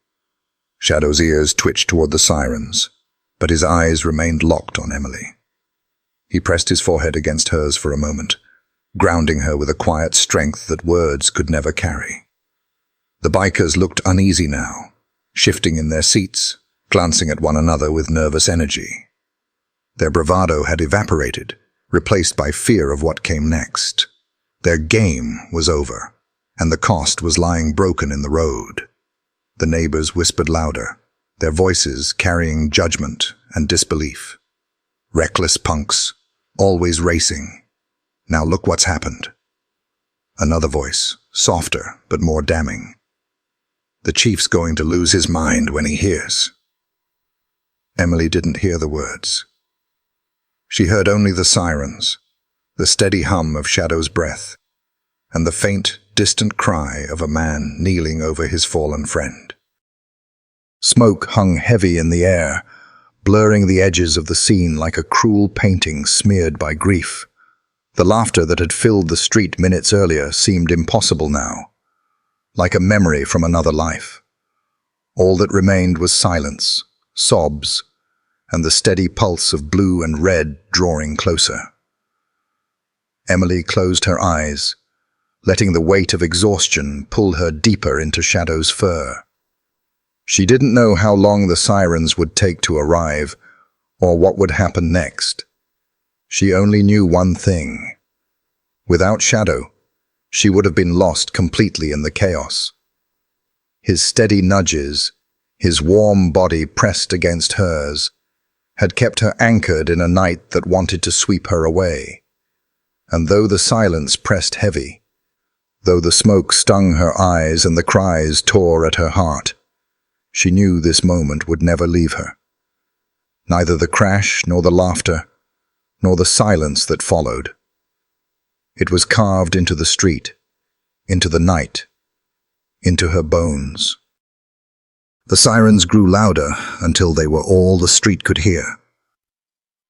Shadow's ears twitched toward the sirens, but his eyes remained locked on Emily. He pressed his forehead against hers for a moment, grounding her with a quiet strength that words could never carry. The bikers looked uneasy now, shifting in their seats, glancing at one another with nervous energy. Their bravado had evaporated, replaced by fear of what came next. Their game was over, and the cost was lying broken in the road. The neighbors whispered louder, their voices carrying judgment and disbelief. Reckless punks, always racing. Now look what's happened. Another voice, softer but more damning. The chief's going to lose his mind when he hears. Emily didn't hear the words. She heard only the sirens, the steady hum of Shadow's breath, and the faint, distant cry of a man kneeling over his fallen friend. Smoke hung heavy in the air, blurring the edges of the scene like a cruel painting smeared by grief. The laughter that had filled the street minutes earlier seemed impossible now, like a memory from another life. All that remained was silence, sobs, and the steady pulse of blue and red drawing closer. Emily closed her eyes, letting the weight of exhaustion pull her deeper into Shadow's fur. She didn't know how long the sirens would take to arrive, or what would happen next. She only knew one thing. Without Shadow, she would have been lost completely in the chaos. His steady nudges, his warm body pressed against hers, had kept her anchored in a night that wanted to sweep her away. And though the silence pressed heavy, though the smoke stung her eyes and the cries tore at her heart, she knew this moment would never leave her. Neither the crash, nor the laughter, nor the silence that followed. It was carved into the street, into the night, into her bones. The sirens grew louder until they were all the street could hear.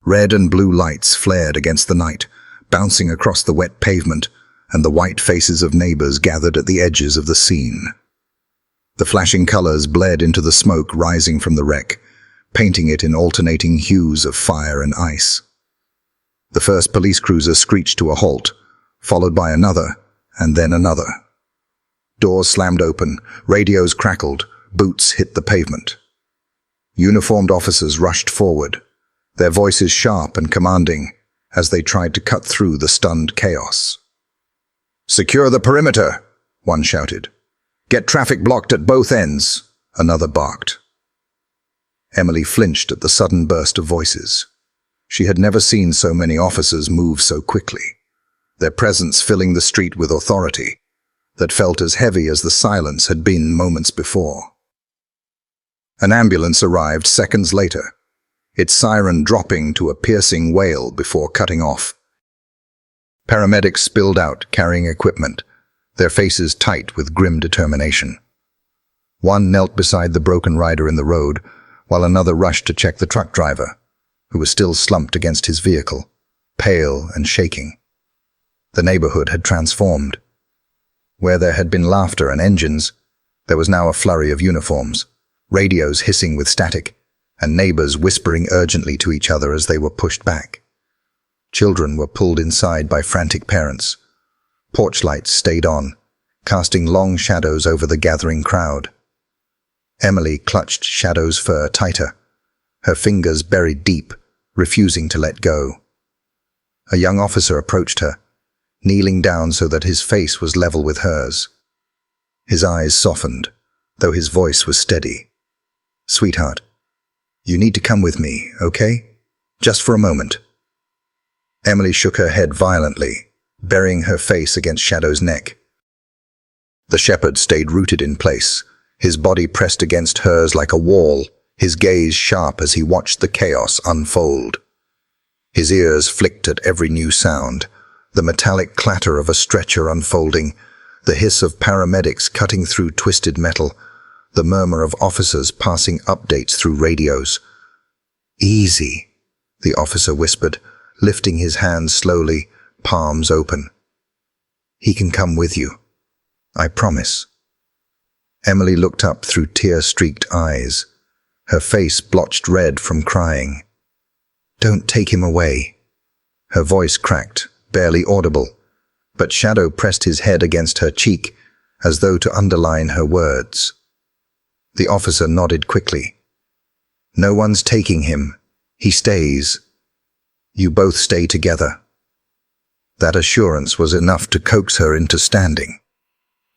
Red and blue lights flared against the night, bouncing across the wet pavement, and the white faces of neighbors gathered at the edges of the scene. The flashing colors bled into the smoke rising from the wreck, painting it in alternating hues of fire and ice. The first police cruiser screeched to a halt, followed by another, and then another. Doors slammed open, radios crackled, boots hit the pavement. Uniformed officers rushed forward, their voices sharp and commanding as they tried to cut through the stunned chaos. "Secure the perimeter," one shouted. "Get traffic blocked at both ends," another barked. Emily flinched at the sudden burst of voices. She had never seen so many officers move so quickly, their presence filling the street with authority that felt as heavy as the silence had been moments before. An ambulance arrived seconds later, its siren dropping to a piercing wail before cutting off. Paramedics spilled out, carrying equipment, their faces tight with grim determination. One knelt beside the broken rider in the road, while another rushed to check the truck driver, who was still slumped against his vehicle, pale and shaking. The neighborhood had transformed. Where there had been laughter and engines, there was now a flurry of uniforms, radios hissing with static, and neighbors whispering urgently to each other as they were pushed back. Children were pulled inside by frantic parents. Porch lights stayed on, casting long shadows over the gathering crowd. Emily clutched Shadow's fur tighter, her fingers buried deep, refusing to let go. A young officer approached her, kneeling down so that his face was level with hers. His eyes softened, though his voice was steady. "Sweetheart, you need to come with me, okay? Just for a moment." Emily shook her head violently, burying her face against Shadow's neck. The shepherd stayed rooted in place, his body pressed against hers like a wall, his gaze sharp as he watched the chaos unfold. His ears flicked at every new sound, the metallic clatter of a stretcher unfolding, the hiss of paramedics cutting through twisted metal, the murmur of officers passing updates through radios. "Easy," the officer whispered, lifting his hands slowly, palms open. "He can come with you. I promise." Emily looked up through tear-streaked eyes, her face blotched red from crying. "Don't take him away." Her voice cracked, barely audible, but Shadow pressed his head against her cheek, as though to underline her words. The officer nodded quickly. "No one's taking him. He stays. You both stay together." That assurance was enough to coax her into standing.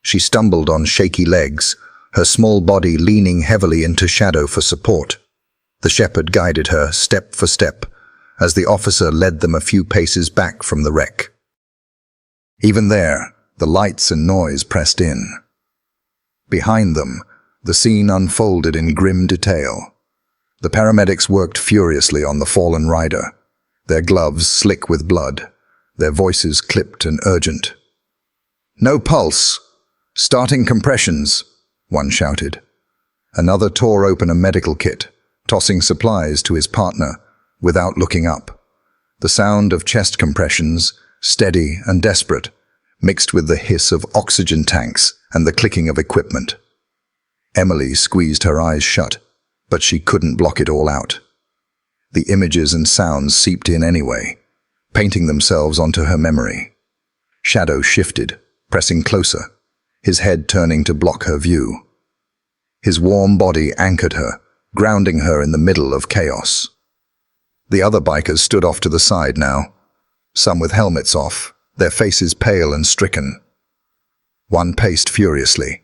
She stumbled on shaky legs, her small body leaning heavily into Shadow for support. The shepherd guided her step for step, as the officer led them a few paces back from the wreck. Even there, the lights and noise pressed in. Behind them, the scene unfolded in grim detail. The paramedics worked furiously on the fallen rider, their gloves slick with blood, their voices clipped and urgent. "No pulse! Starting compressions!" one shouted. Another tore open a medical kit, tossing supplies to his partner, without looking up. The sound of chest compressions, steady and desperate, mixed with the hiss of oxygen tanks and the clicking of equipment. Emily squeezed her eyes shut, but she couldn't block it all out. The images and sounds seeped in anyway, painting themselves onto her memory. Shadow shifted, pressing closer, his head turning to block her view. His warm body anchored her, grounding her in the middle of chaos. The other bikers stood off to the side now, some with helmets off, their faces pale and stricken. One paced furiously,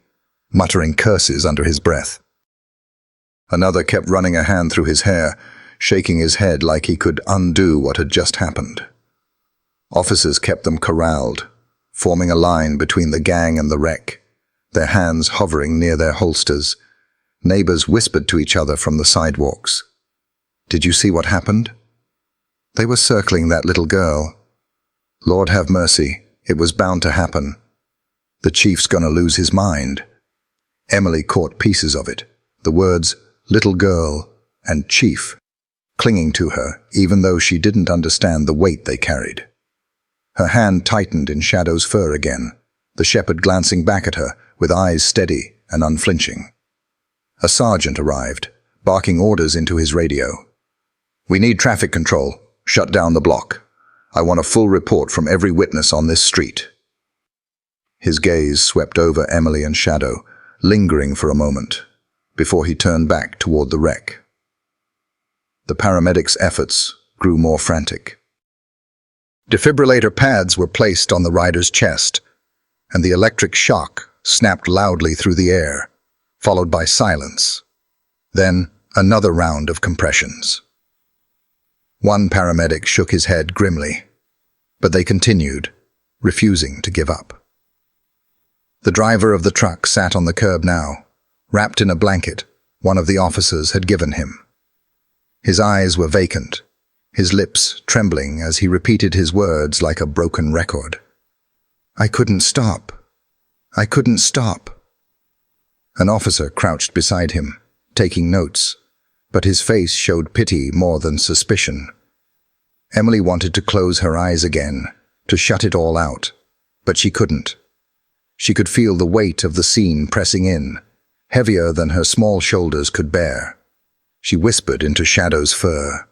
muttering curses under his breath. Another kept running a hand through his hair, shaking his head like he could undo what had just happened. Officers kept them corralled, forming a line between the gang and the wreck, their hands hovering near their holsters. Neighbors whispered to each other from the sidewalks. "Did you see what happened?" "They were circling that little girl." "Lord have mercy, it was bound to happen. The chief's gonna lose his mind." Emily caught pieces of it, the words "little girl" and "chief" clinging to her, even though she didn't understand the weight they carried. Her hand tightened in Shadow's fur again, the shepherd glancing back at her with eyes steady and unflinching. A sergeant arrived, barking orders into his radio. "We need traffic control. Shut down the block. I want a full report from every witness on this street." His gaze swept over Emily and Shadow, lingering for a moment, before he turned back toward the wreck. The paramedics' efforts grew more frantic. Defibrillator pads were placed on the rider's chest, and the electric shock snapped loudly through the air, followed by silence. Then another round of compressions. One paramedic shook his head grimly, but they continued, refusing to give up. The driver of the truck sat on the curb now, wrapped in a blanket one of the officers had given him. His eyes were vacant, his lips trembling as he repeated his words like a broken record. "I couldn't stop. I couldn't stop." An officer crouched beside him, taking notes, but his face showed pity more than suspicion. Emily wanted to close her eyes again, to shut it all out, but she couldn't. She could feel the weight of the scene pressing in, heavier than her small shoulders could bear. She whispered into Shadow's fur,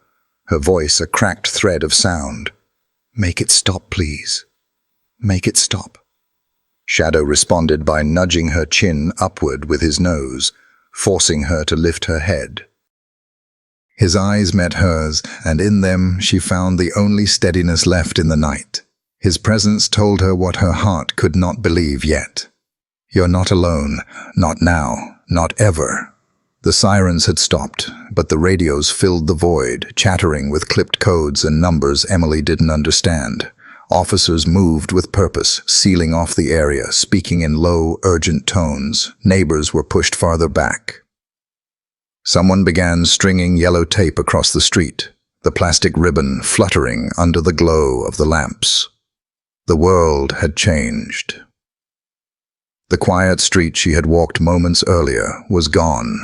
her voice a cracked thread of sound. "Make it stop, please. Make it stop." Shadow responded by nudging her chin upward with his nose, forcing her to lift her head. His eyes met hers, and in them she found the only steadiness left in the night. His presence told her what her heart could not believe yet. "You're not alone. Not now. Not ever." The sirens had stopped, but the radios filled the void, chattering with clipped codes and numbers Emily didn't understand. Officers moved with purpose, sealing off the area, speaking in low, urgent tones. Neighbors were pushed farther back. Someone began stringing yellow tape across the street, the plastic ribbon fluttering under the glow of the lamps. The world had changed. The quiet street she had walked moments earlier was gone,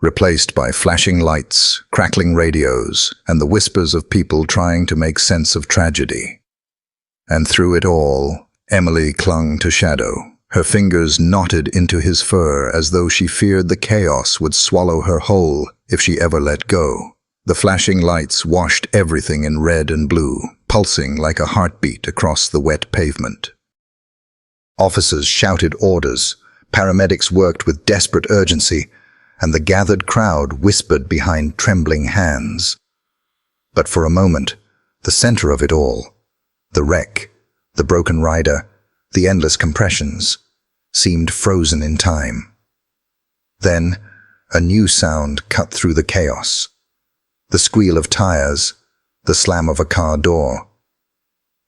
replaced by flashing lights, crackling radios, and the whispers of people trying to make sense of tragedy. And through it all, Emily clung to Shadow, her fingers knotted into his fur as though she feared the chaos would swallow her whole if she ever let go. The flashing lights washed everything in red and blue, pulsing like a heartbeat across the wet pavement. Officers shouted orders, paramedics worked with desperate urgency, and the gathered crowd whispered behind trembling hands. But for a moment, the center of it all, the wreck, the broken rider, the endless compressions, seemed frozen in time. Then, a new sound cut through the chaos. The squeal of tires, the slam of a car door.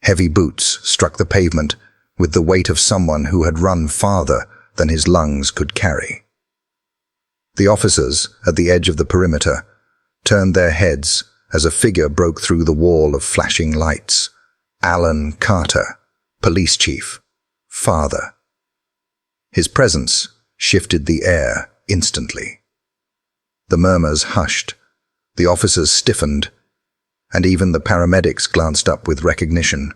Heavy boots struck the pavement with the weight of someone who had run farther than his lungs could carry. The officers, at the edge of the perimeter, turned their heads as a figure broke through the wall of flashing lights. Alan Carter, police chief, father. His presence shifted the air instantly. The murmurs hushed, the officers stiffened, and even the paramedics glanced up with recognition.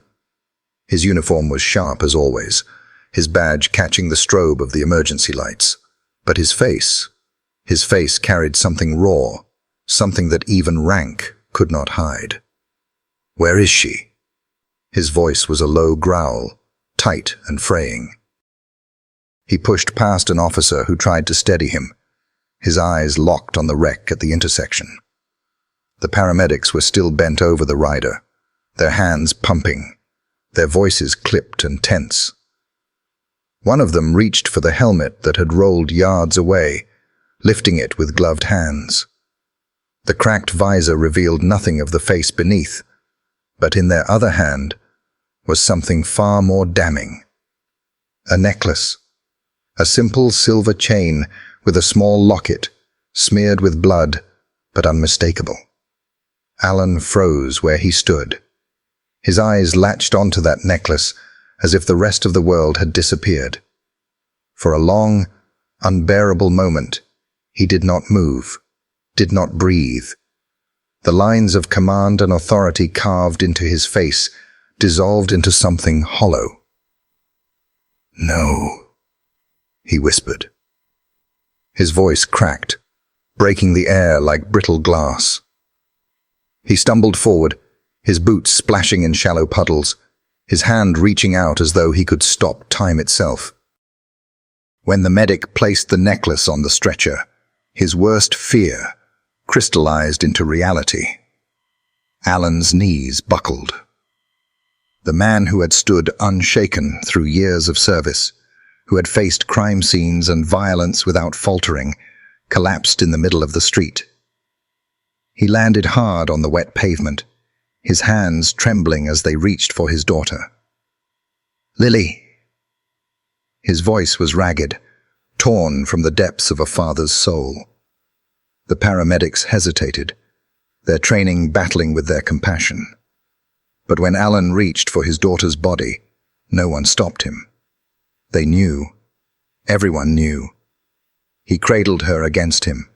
His uniform was sharp as always, his badge catching the strobe of the emergency lights. But his face carried something raw, something that even rank could not hide. "Where is she?" His voice was a low growl, tight and fraying. He pushed past an officer who tried to steady him, his eyes locked on the wreck at the intersection. The paramedics were still bent over the rider, their hands pumping, their voices clipped and tense. One of them reached for the helmet that had rolled yards away, lifting it with gloved hands. The cracked visor revealed nothing of the face beneath, but in their other hand was something far more damning. A necklace, a simple silver chain with a small locket, smeared with blood, but unmistakable. Alan froze where he stood. His eyes latched onto that necklace as if the rest of the world had disappeared. For a long, unbearable moment, he did not move, did not breathe. The lines of command and authority carved into his face dissolved into something hollow. "No," he whispered. His voice cracked, breaking the air like brittle glass. He stumbled forward, his boots splashing in shallow puddles, his hand reaching out as though he could stop time itself. When the medic placed the necklace on the stretcher, his worst fear crystallized into reality. Alan's knees buckled. The man who had stood unshaken through years of service, who had faced crime scenes and violence without faltering, collapsed in the middle of the street. He landed hard on the wet pavement, his hands trembling as they reached for his daughter. "Lily." His voice was ragged, torn from the depths of a father's soul. The paramedics hesitated, their training battling with their compassion. But when Alan reached for his daughter's body, no one stopped him. They knew. Everyone knew. He cradled her against him,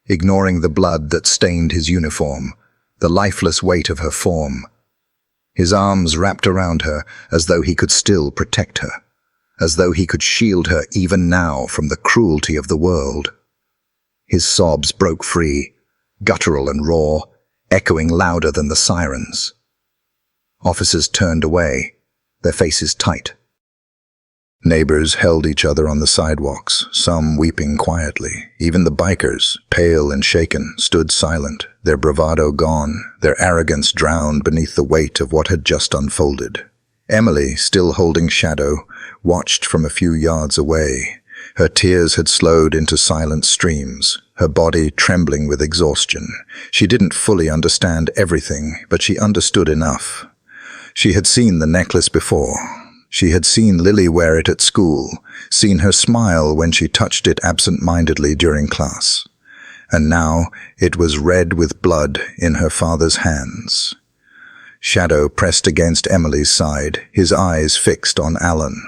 ignoring the blood that stained his uniform, the lifeless weight of her form. His arms wrapped around her as though he could still protect her, as though he could shield her even now from the cruelty of the world. His sobs broke free, guttural and raw, echoing louder than the sirens. Officers turned away, their faces tight. Neighbors held each other on the sidewalks, some weeping quietly. Even the bikers, pale and shaken, stood silent, their bravado gone, their arrogance drowned beneath the weight of what had just unfolded. Emily, still holding Shadow, watched from a few yards away. Her tears had slowed into silent streams, her body trembling with exhaustion. She didn't fully understand everything, but she understood enough. She had seen the necklace before. She had seen Lily wear it at school, seen her smile when she touched it absent-mindedly during class. And now it was red with blood in her father's hands. Shadow pressed against Emily's side, his eyes fixed on Alan.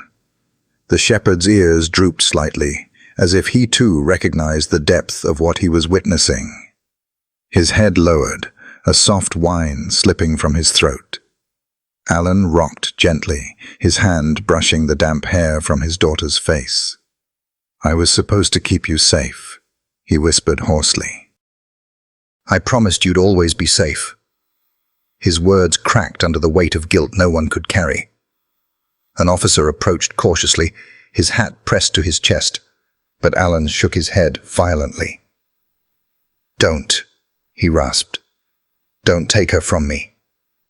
The shepherd's ears drooped slightly, as if he too recognized the depth of what he was witnessing. His head lowered, a soft whine slipping from his throat. Alan rocked gently, his hand brushing the damp hair from his daughter's face. "I was supposed to keep you safe," he whispered hoarsely. "I promised you'd always be safe." His words cracked under the weight of guilt no one could carry. An officer approached cautiously, his hat pressed to his chest, but Alan shook his head violently. "Don't," he rasped. "Don't take her from me.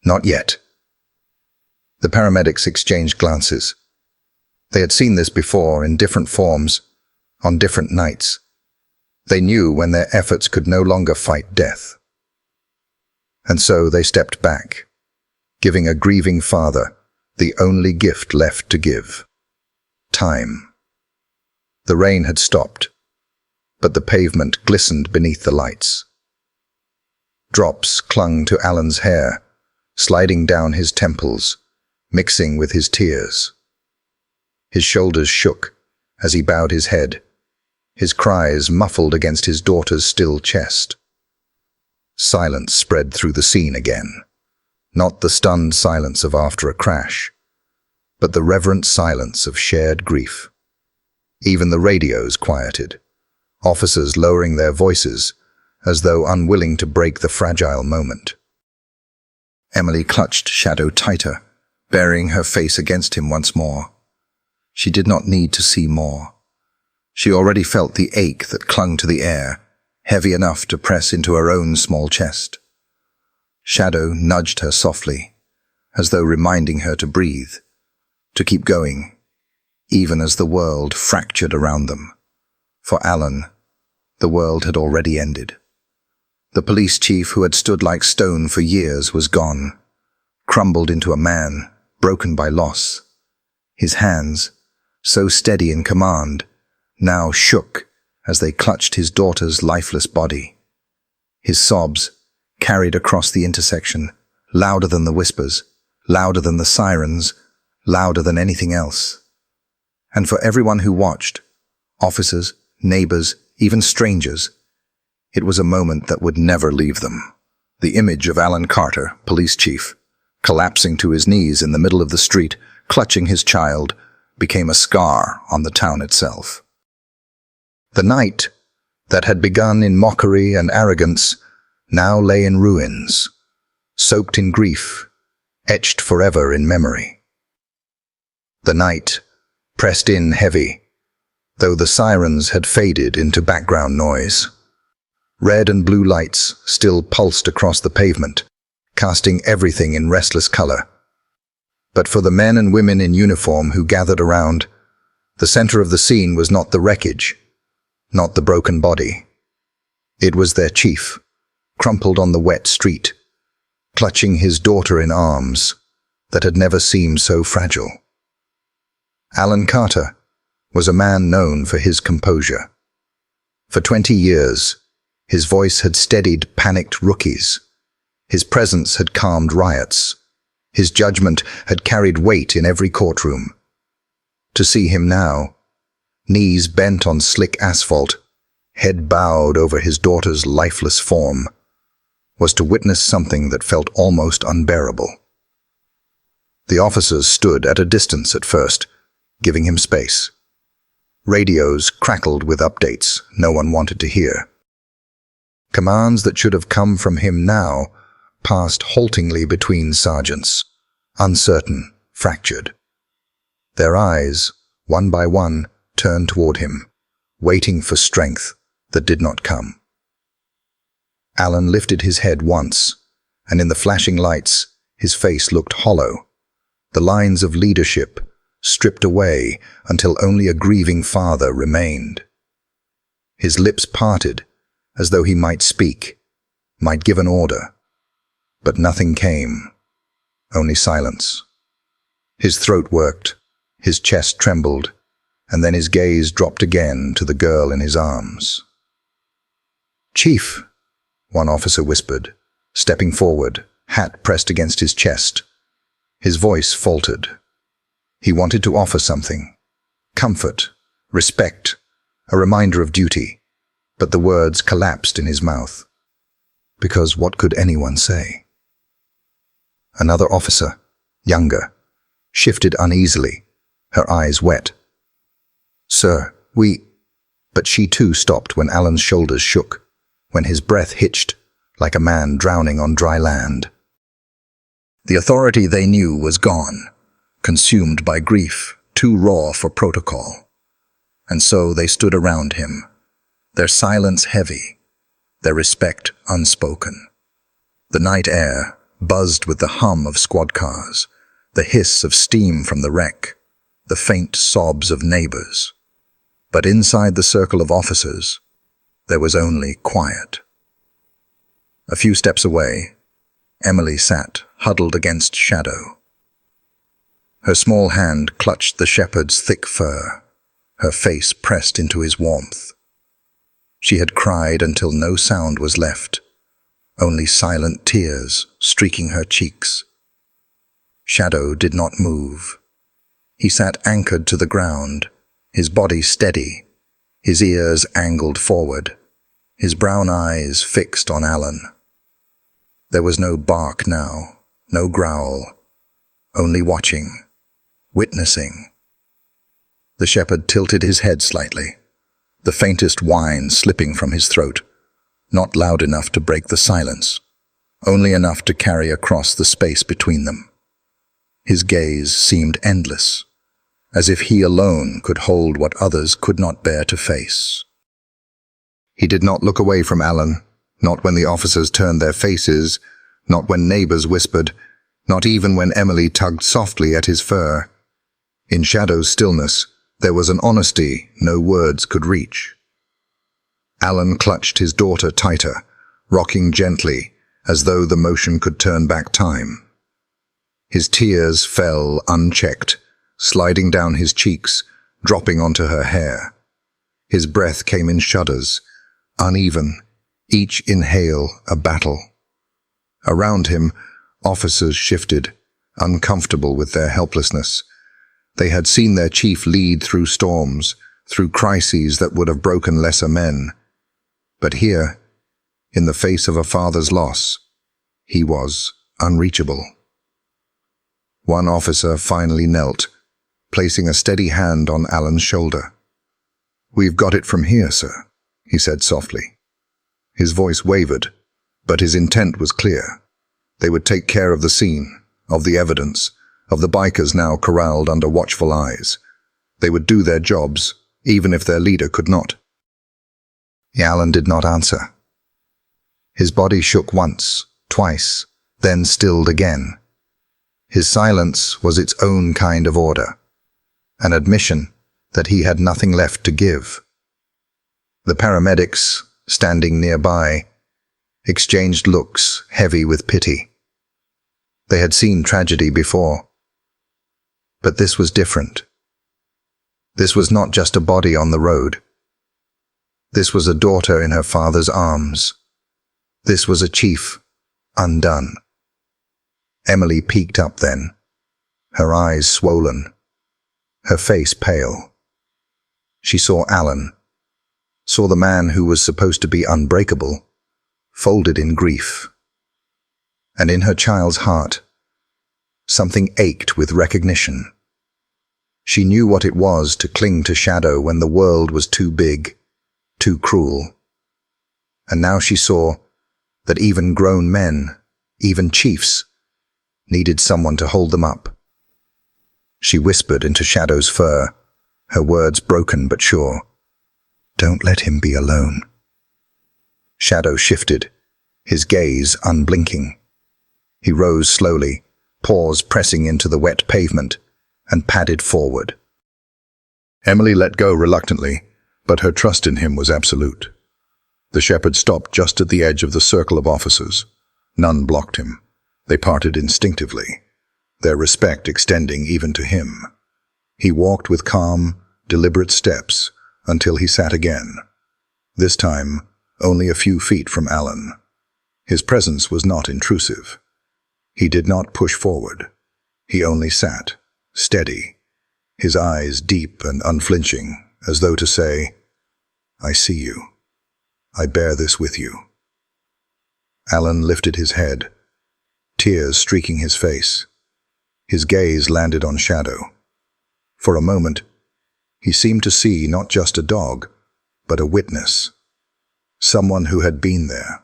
Not yet." The paramedics exchanged glances. They had seen this before in different forms, on different nights. They knew when their efforts could no longer fight death. And so they stepped back, giving a grieving father the only gift left to give: time. The rain had stopped, but the pavement glistened beneath the lights. Drops clung to Alan's hair, sliding down his temples, mixing with his tears. His shoulders shook as he bowed his head, his cries muffled against his daughter's still chest. Silence spread through the scene again, not the stunned silence of after a crash, but the reverent silence of shared grief. Even the radios quieted, officers lowering their voices as though unwilling to break the fragile moment. Emily clutched Shadow tighter, burying her face against him once more. She did not need to see more. She already felt the ache that clung to the air, heavy enough to press into her own small chest. Shadow nudged her softly, as though reminding her to breathe, to keep going, even as the world fractured around them. For Alan, the world had already ended. The police chief who had stood like stone for years was gone, crumbled into a man, broken by loss. His hands, so steady in command, now shook as they clutched his daughter's lifeless body. His sobs carried across the intersection, louder than the whispers, louder than the sirens, louder than anything else. And for everyone who watched, officers, neighbors, even strangers, it was a moment that would never leave them. The image of Alan Carter, police chief, collapsing to his knees in the middle of the street, clutching his child, became a scar on the town itself. The night, that had begun in mockery and arrogance, now lay in ruins, soaked in grief, etched forever in memory. The night pressed in heavy, though the sirens had faded into background noise. Red and blue lights still pulsed across the pavement, casting everything in restless color. But for the men and women in uniform who gathered around, the center of the scene was not the wreckage, not the broken body. It was their chief, crumpled on the wet street, clutching his daughter in arms that had never seemed so fragile. Alan Carter was a man known for his composure. For 20 years, his voice had steadied panicked rookies. His presence had calmed riots. His judgment had carried weight in every courtroom. To see him now, knees bent on slick asphalt, head bowed over his daughter's lifeless form, was to witness something that felt almost unbearable. The officers stood at a distance at first, giving him space. Radios crackled with updates no one wanted to hear. Commands that should have come from him now passed haltingly between sergeants, uncertain, fractured. Their eyes, one by one, turned toward him, waiting for strength that did not come. Alan lifted his head once, and in the flashing lights, his face looked hollow, the lines of leadership stripped away until only a grieving father remained. His lips parted as though he might speak, might give an order, but nothing came, only silence. His throat worked, his chest trembled, and then his gaze dropped again to the girl in his arms. "Chief," one officer whispered, stepping forward, hat pressed against his chest. His voice faltered. He wanted to offer something, comfort, respect, a reminder of duty, but the words collapsed in his mouth. Because what could anyone say? Another officer, younger, shifted uneasily, her eyes wet. "Sir, we—" But she too stopped when Alan's shoulders shook, when his breath hitched, like a man drowning on dry land. The authority they knew was gone, consumed by grief, too raw for protocol. And so they stood around him, their silence heavy, their respect unspoken. The night air buzzed with the hum of squad cars, the hiss of steam from the wreck, the faint sobs of neighbors. But inside the circle of officers, there was only quiet. A few steps away, Emily sat, huddled against Shadow. Her small hand clutched the shepherd's thick fur, her face pressed into his warmth. She had cried until no sound was left, only silent tears streaking her cheeks. Shadow did not move. He sat anchored to the ground, his body steady, his ears angled forward, his brown eyes fixed on Alan. There was no bark now, no growl, only watching, witnessing. The shepherd tilted his head slightly, the faintest whine slipping from his throat, not loud enough to break the silence, only enough to carry across the space between them. His gaze seemed endless, as if he alone could hold what others could not bear to face. He did not look away from Alan, not when the officers turned their faces, not when neighbors whispered, not even when Emily tugged softly at his fur. In Shadow's stillness, there was an honesty no words could reach. Alan clutched his daughter tighter, rocking gently, as though the motion could turn back time. His tears fell unchecked, sliding down his cheeks, dropping onto her hair. His breath came in shudders, uneven, each inhale a battle. Around him, officers shifted, uncomfortable with their helplessness. They had seen their chief lead through storms, through crises that would have broken lesser men. But here, in the face of a father's loss, he was unreachable. One officer finally knelt, placing a steady hand on Alan's shoulder. "We've got it from here, sir," he said softly. His voice wavered, but his intent was clear. They would take care of the scene, of the evidence, of the bikers now corralled under watchful eyes. They would do their jobs, even if their leader could not. Alan did not answer. His body shook once, twice, then stilled again. His silence was its own kind of order, an admission that he had nothing left to give. The paramedics, standing nearby, exchanged looks heavy with pity. They had seen tragedy before. But this was different. This was not just a body on the road. This was a daughter in her father's arms. This was a chief, undone. Emily peeked up then, her eyes swollen, her face pale. She saw Alan, saw the man who was supposed to be unbreakable, folded in grief. And in her child's heart, something ached with recognition. She knew what it was to cling to Shadow when the world was too big, too cruel. And now she saw that even grown men, even chiefs, needed someone to hold them up. She whispered into Shadow's fur, her words broken but sure. "Don't let him be alone." Shadow shifted, his gaze unblinking. He rose slowly, paws pressing into the wet pavement, and padded forward. Emily let go reluctantly, but her trust in him was absolute. The shepherd stopped just at the edge of the circle of officers. None blocked him. They parted instinctively, their respect extending even to him. He walked with calm, deliberate steps until he sat again, this time only a few feet from Alan. His presence was not intrusive. He did not push forward. He only sat, steady, his eyes deep and unflinching, as though to say, "I see you. I bear this with you." Alan lifted his head, tears streaking his face. His gaze landed on Shadow. For a moment, he seemed to see not just a dog, but a witness. Someone who had been there,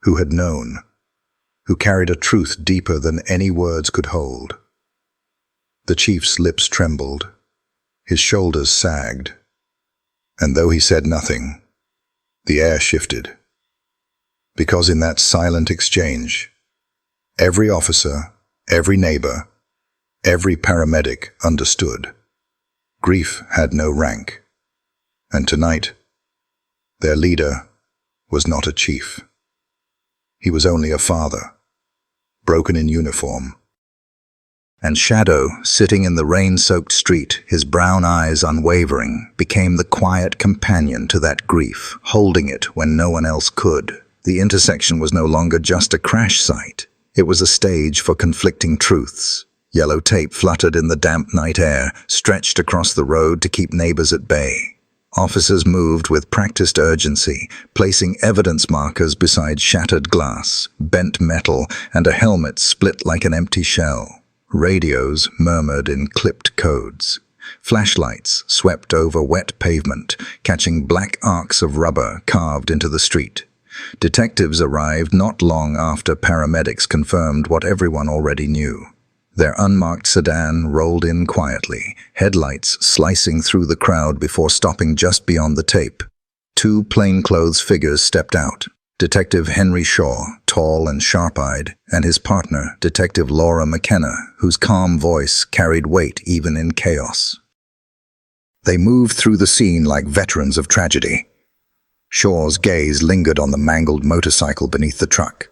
who had known, who carried a truth deeper than any words could hold. The chief's lips trembled, his shoulders sagged, and though he said nothing, the air shifted. Because in that silent exchange, every officer, every neighbor, every paramedic understood. Grief had no rank, and tonight, their leader was not a chief. He was only a father, broken in uniform. And Shadow, sitting in the rain-soaked street, his brown eyes unwavering, became the quiet companion to that grief, holding it when no one else could. The intersection was no longer just a crash site. It was a stage for conflicting truths. Yellow tape fluttered in the damp night air, stretched across the road to keep neighbors at bay. Officers moved with practiced urgency, placing evidence markers beside shattered glass, bent metal, and a helmet split like an empty shell. Radios murmured in clipped codes. Flashlights swept over wet pavement, catching black arcs of rubber carved into the street. Detectives arrived not long after paramedics confirmed what everyone already knew. Their unmarked sedan rolled in quietly, headlights slicing through the crowd before stopping just beyond the tape. Two plainclothes figures stepped out. Detective Henry Shaw, tall and sharp-eyed, and his partner, Detective Laura McKenna, whose calm voice carried weight even in chaos. They moved through the scene like veterans of tragedy. Shaw's gaze lingered on the mangled motorcycle beneath the truck.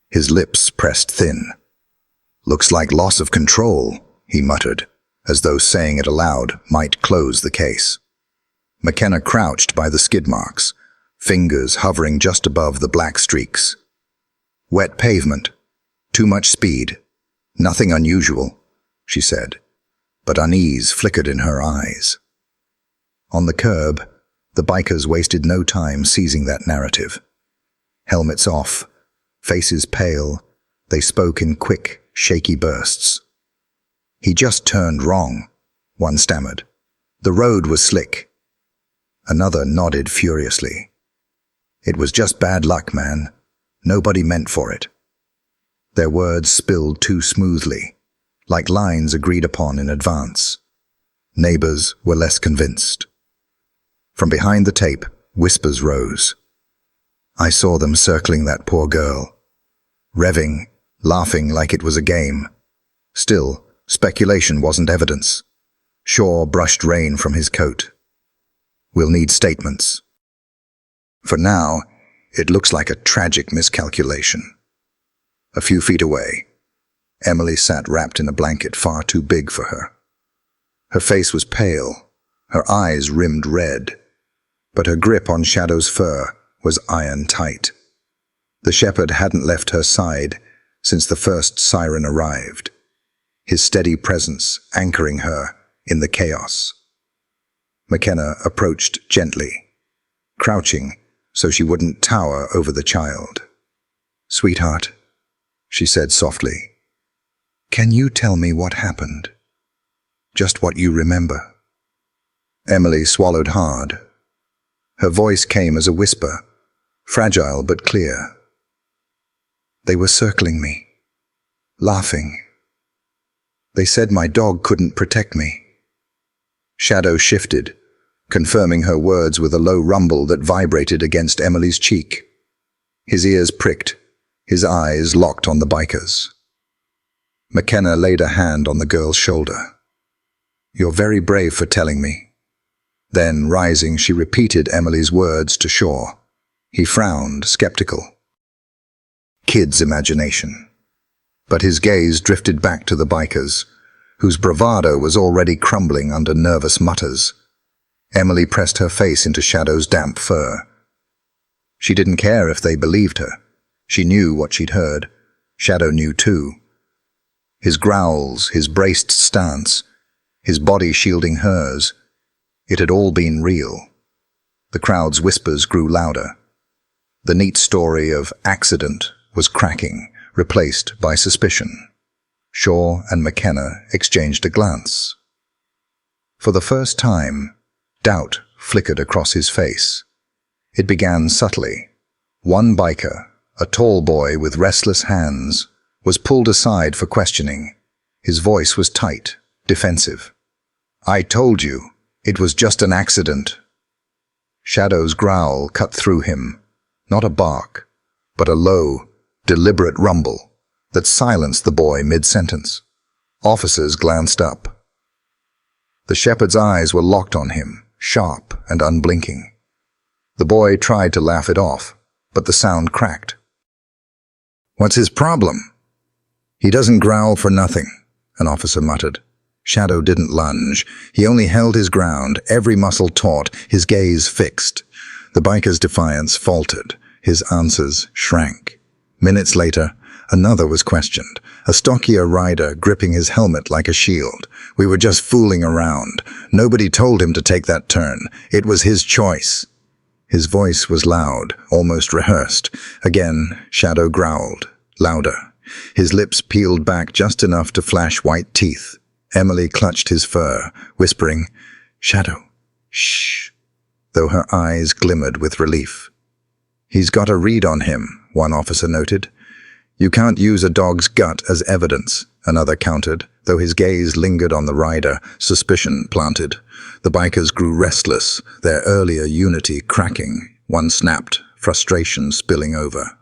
His lips pressed thin. "Looks like loss of control," he muttered, as though saying it aloud might close the case. McKenna crouched by the skid marks, fingers hovering just above the black streaks. "Wet pavement. Too much speed. Nothing unusual," she said, but unease flickered in her eyes. On the curb, the bikers wasted no time seizing that narrative. Helmets off, faces pale, they spoke in quick, shaky bursts. "He just turned wrong," one stammered. "The road was slick." Another nodded furiously. "It was just bad luck, man. Nobody meant for it." Their words spilled too smoothly, like lines agreed upon in advance. Neighbors were less convinced. From behind the tape, whispers rose. "I saw them circling that poor girl, revving, laughing like it was a game." Still, speculation wasn't evidence. Shaw brushed rain from his coat. "We'll need statements. For now, it looks like a tragic miscalculation." A few feet away, Emily sat wrapped in a blanket far too big for her. Her face was pale, her eyes rimmed red, but her grip on Shadow's fur was iron tight. The shepherd hadn't left her side since the first siren arrived, his steady presence anchoring her in the chaos. McKenna approached gently, crouching so she wouldn't tower over the child. "Sweetheart," she said softly, "can you tell me what happened? Just what you remember." Emily swallowed hard. Her voice came as a whisper, fragile but clear. "They were circling me, laughing. They said my dog couldn't protect me." Shadow shifted, confirming her words with a low rumble that vibrated against Emily's cheek. His ears pricked, his eyes locked on the bikers. McKenna laid a hand on the girl's shoulder. "You're very brave for telling me." Then, rising, she repeated Emily's words to Shaw. He frowned, skeptical. Kid's imagination. But his gaze drifted back to the bikers, whose bravado was already crumbling under nervous mutters. Emily pressed her face into Shadow's damp fur. She didn't care if they believed her. She knew what she'd heard. Shadow knew too. His growls, his braced stance, his body shielding hers. It had all been real. The crowd's whispers grew louder. The neat story of accident was cracking, replaced by suspicion. Shaw and McKenna exchanged a glance. For the first time, doubt flickered across his face. It began subtly. One biker, a tall boy with restless hands, was pulled aside for questioning. His voice was tight, defensive. "I told you, it was just an accident." Shadow's growl cut through him, not a bark, but a low, deliberate rumble that silenced the boy mid-sentence. Officers glanced up. The shepherd's eyes were locked on him, sharp and unblinking. The boy tried to laugh it off, but the sound cracked. "What's his problem?" "He doesn't growl for nothing," an officer muttered. Shadow didn't lunge. He only held his ground, every muscle taut, his gaze fixed. The biker's defiance faltered. His answers shrank. Minutes later, another was questioned, a stockier rider gripping his helmet like a shield. "We were just fooling around. Nobody told him to take that turn. It was his choice." His voice was loud, almost rehearsed. Again, Shadow growled, louder. His lips peeled back just enough to flash white teeth. Emily clutched his fur, whispering, "Shadow, shh," though her eyes glimmered with relief. "He's got a read on him," one officer noted. "You can't use a dog's gut as evidence," another countered, though his gaze lingered on the rider, suspicion planted. The bikers grew restless, their earlier unity cracking. One snapped, frustration spilling over.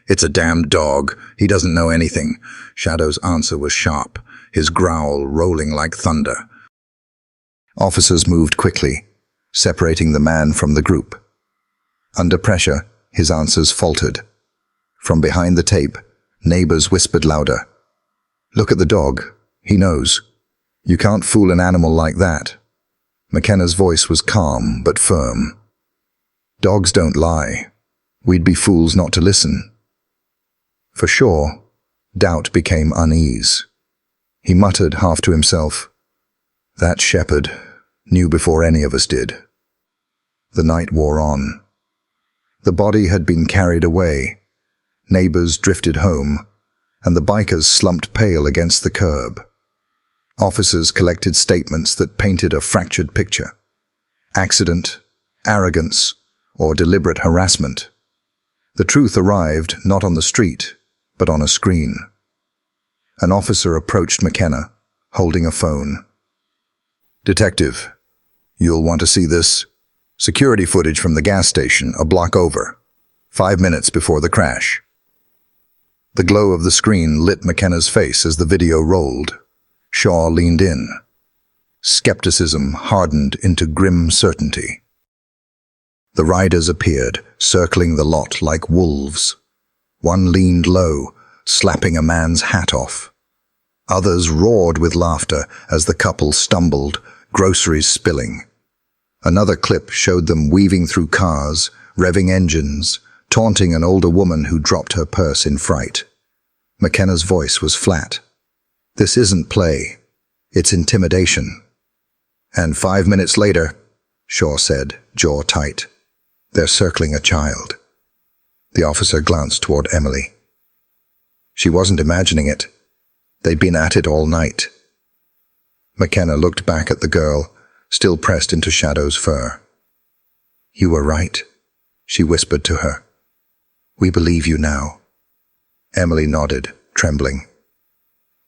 "It's a damned dog. He doesn't know anything." Shadow's answer was sharp, his growl rolling like thunder. Officers moved quickly, separating the man from the group. Under pressure, his answers faltered. From behind the tape, neighbors whispered louder. "Look at the dog. He knows. You can't fool an animal like that." McKenna's voice was calm but firm. "Dogs don't lie. We'd be fools not to listen." For sure, doubt became unease. He muttered half to himself, "That shepherd knew before any of us did." The night wore on. The body had been carried away. Neighbors drifted home, and the bikers slumped pale against the curb. Officers collected statements that painted a fractured picture. Accident, arrogance, or deliberate harassment. The truth arrived not on the street, but on a screen. An officer approached McKenna, holding a phone. "Detective, you'll want to see this. Security footage from the gas station a block over, 5 minutes before the crash." The glow of the screen lit McKenna's face as the video rolled. Shaw leaned in. Skepticism hardened into grim certainty. The riders appeared, circling the lot like wolves. One leaned low, slapping a man's hat off. Others roared with laughter as the couple stumbled, groceries spilling. Another clip showed them weaving through cars, revving engines, taunting an older woman who dropped her purse in fright. McKenna's voice was flat. "This isn't play. It's intimidation." "And 5 minutes later," Shaw said, jaw tight, "they're circling a child." The officer glanced toward Emily. She wasn't imagining it. They'd been at it all night. McKenna looked back at the girl, still pressed into Shadow's fur. "You were right," she whispered to her. "We believe you now." Emily nodded, trembling.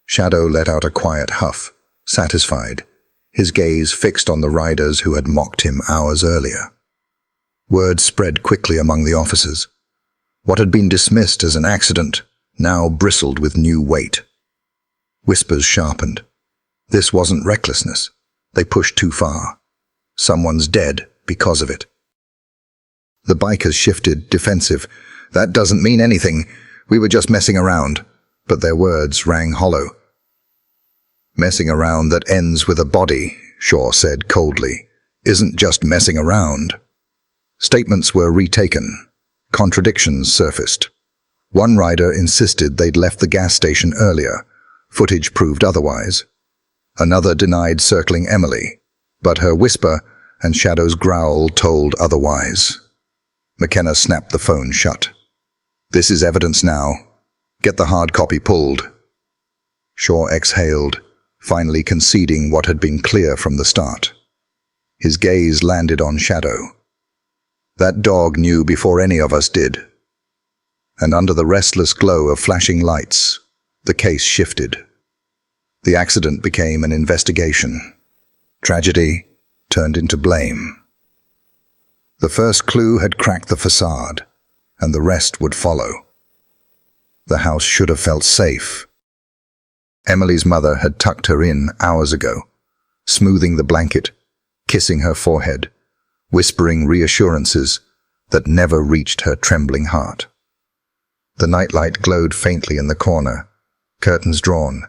Shadow let out a quiet huff, satisfied, his gaze fixed on the riders who had mocked him hours earlier. Word spread quickly among the officers. What had been dismissed as an accident now bristled with new weight. Whispers sharpened. This wasn't recklessness. They pushed too far. Someone's dead because of it. The bikers shifted, defensive. "That doesn't mean anything. We were just messing around." But their words rang hollow. "Messing around that ends with a body," Shaw said coldly, "isn't just messing around." Statements were retaken. Contradictions surfaced. One rider insisted they'd left the gas station earlier. Footage proved otherwise. Another denied circling Emily, but her whisper and Shadow's growl told otherwise. McKenna snapped the phone shut. "This is evidence now. Get the hard copy pulled." Shaw exhaled, finally conceding what had been clear from the start. His gaze landed on Shadow. That dog knew before any of us did. And under the restless glow of flashing lights, the case shifted. The accident became an investigation. Tragedy turned into blame. The first clue had cracked the facade, and the rest would follow. The house should have felt safe. Emily's mother had tucked her in hours ago, smoothing the blanket, kissing her forehead, whispering reassurances that never reached her trembling heart. The nightlight glowed faintly in the corner, curtains drawn,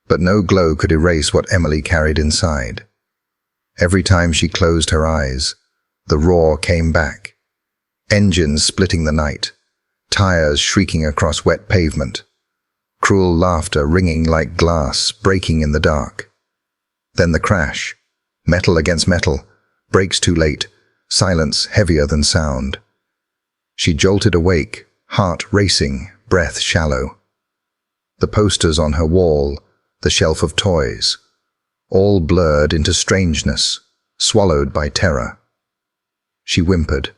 but no glow could erase what Emily carried inside. Every time she closed her eyes, the roar came back. Engines splitting the night, tires shrieking across wet pavement, cruel laughter ringing like glass breaking in the dark. Then the crash, metal against metal, brakes too late, silence heavier than sound. She jolted awake, heart racing, breath shallow. The posters on her wall, the shelf of toys, all blurred into strangeness, swallowed by terror. She whimpered,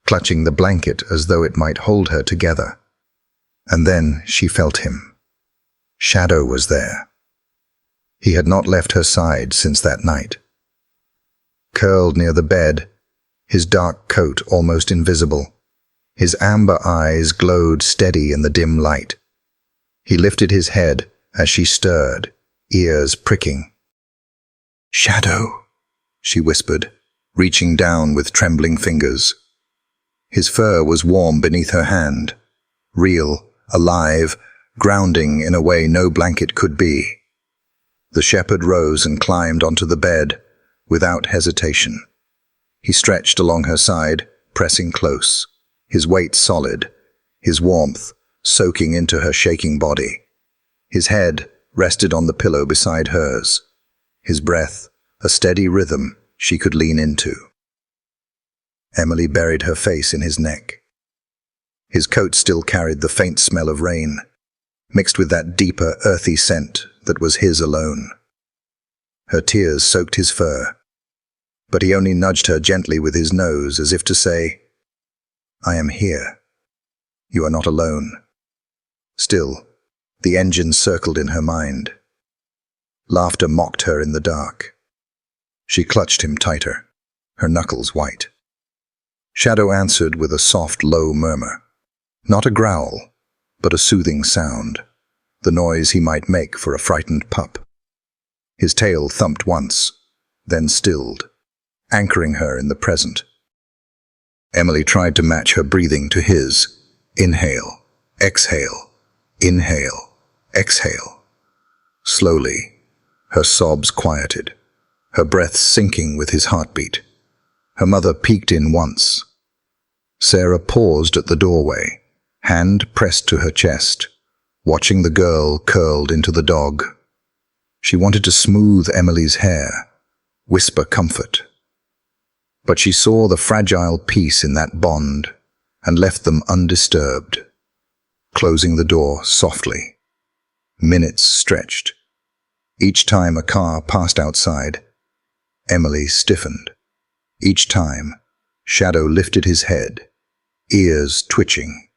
clutching the blanket as though it might hold her together. And then she felt him. Shadow was there. He had not left her side since that night. Curled near the bed, his dark coat almost invisible, his amber eyes glowed steady in the dim light. He lifted his head as she stirred, ears pricking. "Shadow," she whispered, reaching down with trembling fingers. His fur was warm beneath her hand, real, alive, grounding in a way no blanket could be. The shepherd rose and climbed onto the bed, without hesitation. He stretched along her side, pressing close, his weight solid, his warmth soaking into her shaking body. His head rested on the pillow beside hers, his breath a steady rhythm she could lean into. Emily buried her face in his neck. His coat still carried the faint smell of rain, mixed with that deeper, earthy scent that was his alone. Her tears soaked his fur, but he only nudged her gently with his nose as if to say, "I am here. You are not alone." Still, the engine circled in her mind. Laughter mocked her in the dark. She clutched him tighter, her knuckles white. Shadow answered with a soft, low murmur. Not a growl, but a soothing sound, the noise he might make for a frightened pup. His tail thumped once, then stilled, anchoring her in the present. Emily tried to match her breathing to his. Inhale, exhale, inhale, exhale. Slowly, her sobs quieted, her breath sinking with his heartbeat. Her mother peeked in once. Sarah paused at the doorway, hand pressed to her chest, watching the girl curled into the dog. She wanted to smooth Emily's hair, whisper comfort. But she saw the fragile peace in that bond and left them undisturbed, closing the door softly. Minutes stretched. Each time a car passed outside, Emily stiffened. Each time, Shadow lifted his head, ears twitching,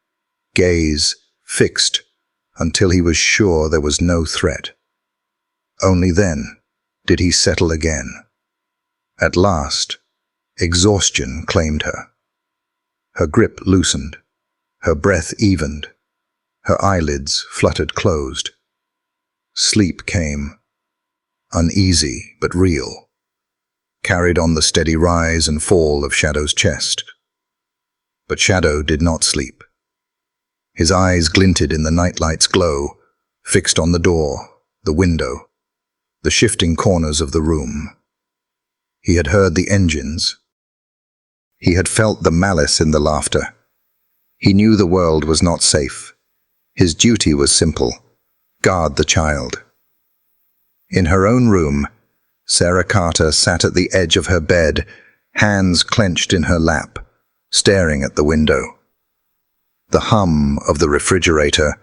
gaze fixed until he was sure there was no threat. Only then did he settle again. At last, exhaustion claimed her. Her grip loosened, her breath evened, her eyelids fluttered closed. Sleep came, uneasy but real, carried on the steady rise and fall of Shadow's chest. But Shadow did not sleep. His eyes glinted in the nightlight's glow, fixed on the door, the window, the shifting corners of the room. He had heard the engines. He had felt the malice in the laughter. He knew the world was not safe. His duty was simple: guard the child. In her own room, Sarah Carter sat at the edge of her bed, hands clenched in her lap, staring at the window. The hum of the refrigerator,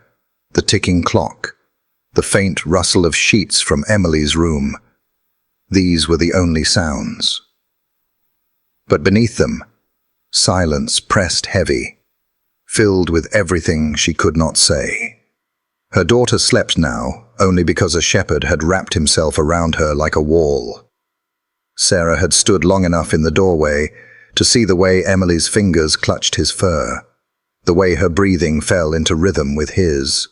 the ticking clock, the faint rustle of sheets from Emily's room, these were the only sounds. But beneath them, silence pressed heavy, filled with everything she could not say. Her daughter slept now only because a shepherd had wrapped himself around her like a wall. Sarah had stood long enough in the doorway to see the way Emily's fingers clutched his fur, the way her breathing fell into rhythm with his.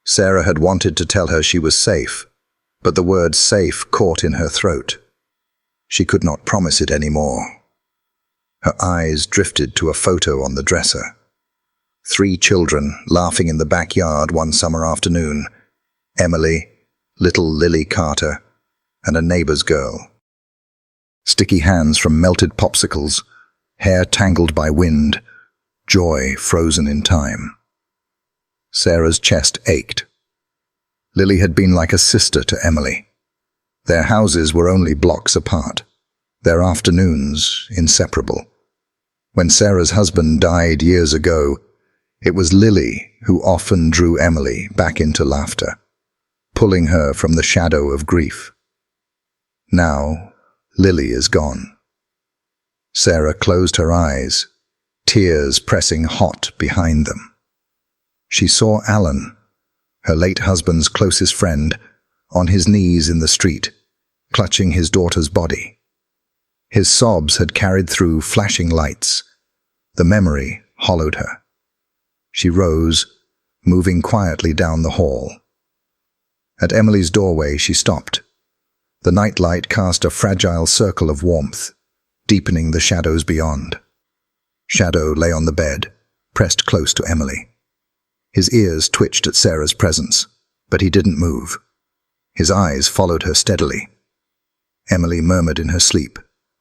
Sarah had wanted to tell her she was safe, but the word safe caught in her throat. She could not promise it anymore. Her eyes drifted to a photo on the dresser. 3 children laughing in the backyard one summer afternoon. Emily, little Lily Carter, and a neighbor's girl. Sticky hands from melted popsicles, hair tangled by wind, joy frozen in time. Sarah's chest ached. Lily had been like a sister to Emily. Their houses were only blocks apart, their afternoons inseparable. When Sarah's husband died years ago, it was Lily who often drew Emily back into laughter, pulling her from the shadow of grief. Now, Lily is gone. Sarah closed her eyes, tears pressing hot behind them. She saw Alan, her late husband's closest friend, on his knees in the street, clutching his daughter's body. His sobs had carried through flashing lights. The memory hollowed her. She rose, moving quietly down the hall. At Emily's doorway she stopped. The nightlight cast a fragile circle of warmth, deepening the shadows beyond. Shadow lay on the bed, pressed close to Emily. His ears twitched at Sarah's presence, but he didn't move. His eyes followed her steadily. Emily murmured in her sleep,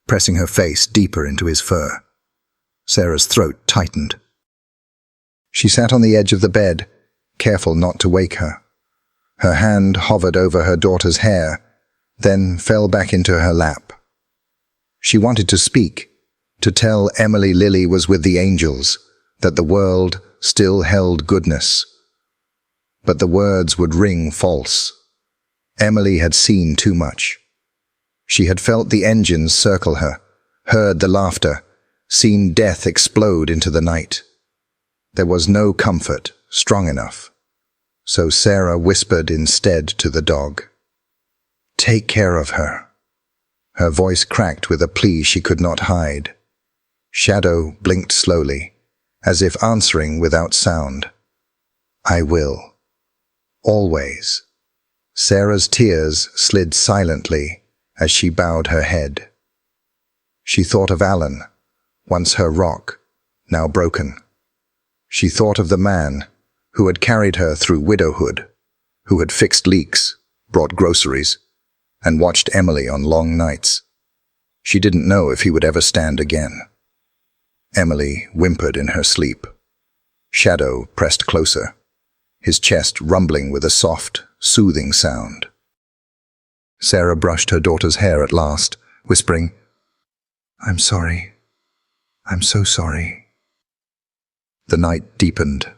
pressing her face deeper into his fur. Sarah's throat tightened. She sat on the edge of the bed, careful not to wake her. Her hand hovered over her daughter's hair, then fell back into her lap. She wanted to speak, to tell Emily Lily was with the angels, that the world still held goodness. But the words would ring false. Emily had seen too much. She had felt the engines circle her, heard the laughter, seen death explode into the night. There was no comfort strong enough. So Sarah whispered instead to the dog, "Take care of her." Her voice cracked with a plea she could not hide. Shadow blinked slowly, as if answering without sound. "I will. Always." Sarah's tears slid silently as she bowed her head. She thought of Alan, once her rock, now broken. She thought of the man who had carried her through widowhood, who had fixed leaks, brought groceries, and watched Emily on long nights. She didn't know if he would ever stand again. Emily whimpered in her sleep. Shadow pressed closer, his chest rumbling with a soft, soothing sound. Sarah brushed her daughter's hair at last, whispering, "I'm sorry. I'm so sorry." The night deepened.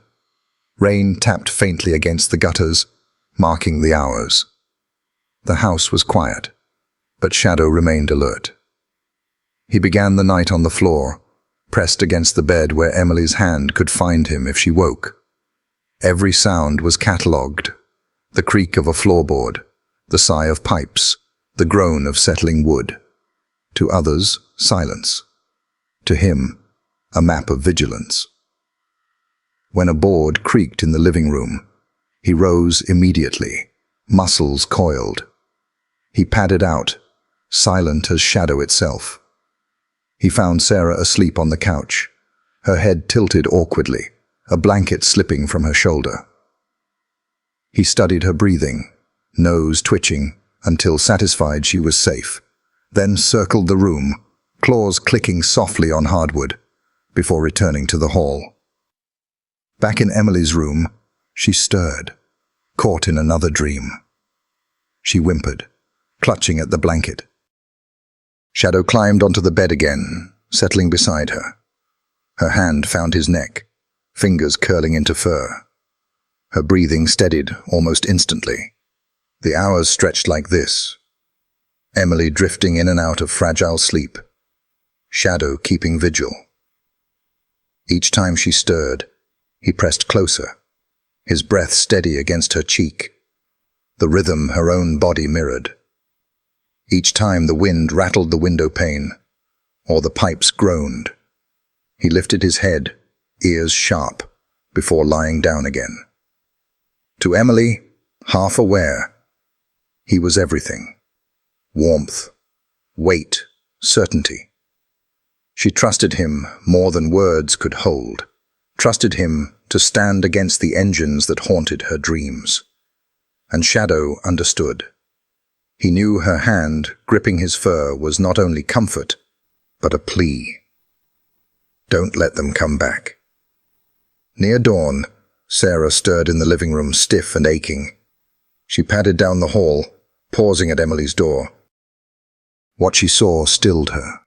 Rain tapped faintly against the gutters, marking the hours. The house was quiet, but Shadow remained alert. He began the night on the floor, pressed against the bed where Emily's hand could find him if she woke. Every sound was catalogued: the creak of a floorboard, the sigh of pipes, the groan of settling wood. To others, silence. To him, a map of vigilance. When a board creaked in the living room, he rose immediately, muscles coiled. He padded out, silent as shadow itself. He found Sarah asleep on the couch, her head tilted awkwardly, a blanket slipping from her shoulder. He studied her breathing, nose twitching, until satisfied she was safe, then circled the room, claws clicking softly on hardwood, before returning to the hall. Back in Emily's room, she stirred, caught in another dream. she whimpered, clutching at the blanket. Shadow climbed onto the bed again, settling beside her. Her hand found his neck, fingers curling into fur. Her breathing steadied almost instantly. The hours stretched like this. Emily drifting in and out of fragile sleep. Shadow keeping vigil. Each time she stirred, he pressed closer, his breath steady against her cheek, the rhythm her own body mirrored. Each time the wind rattled the window pane, or the pipes groaned, he lifted his head, ears sharp, before lying down again. To Emily, half aware, he was everything. Warmth, weight, certainty. She trusted him more than words could hold, trusted him to stand against the engines that haunted her dreams. And Shadow understood. He knew her hand gripping his fur was not only comfort, but a plea. Don't let them come back. Near dawn, Sarah stirred in the living room, stiff and aching. She padded down the hall, pausing at Emily's door. What she saw stilled her.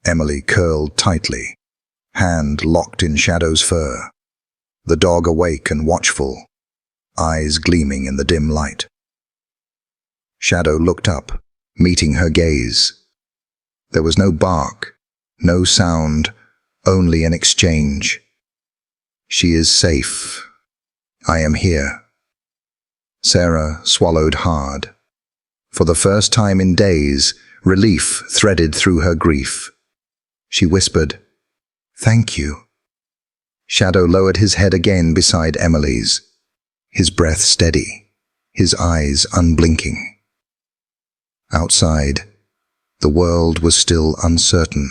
Emily curled tightly, hand locked in Shadow's fur, the dog awake and watchful, eyes gleaming in the dim light. Shadow looked up, meeting her gaze. There was no bark, no sound, only an exchange. She is safe. I am here. Sarah swallowed hard. For the first time in days, relief threaded through her grief. She whispered, "Thank you." Shadow lowered his head again beside Emily's, his breath steady, his eyes unblinking. Outside, the world was still uncertain,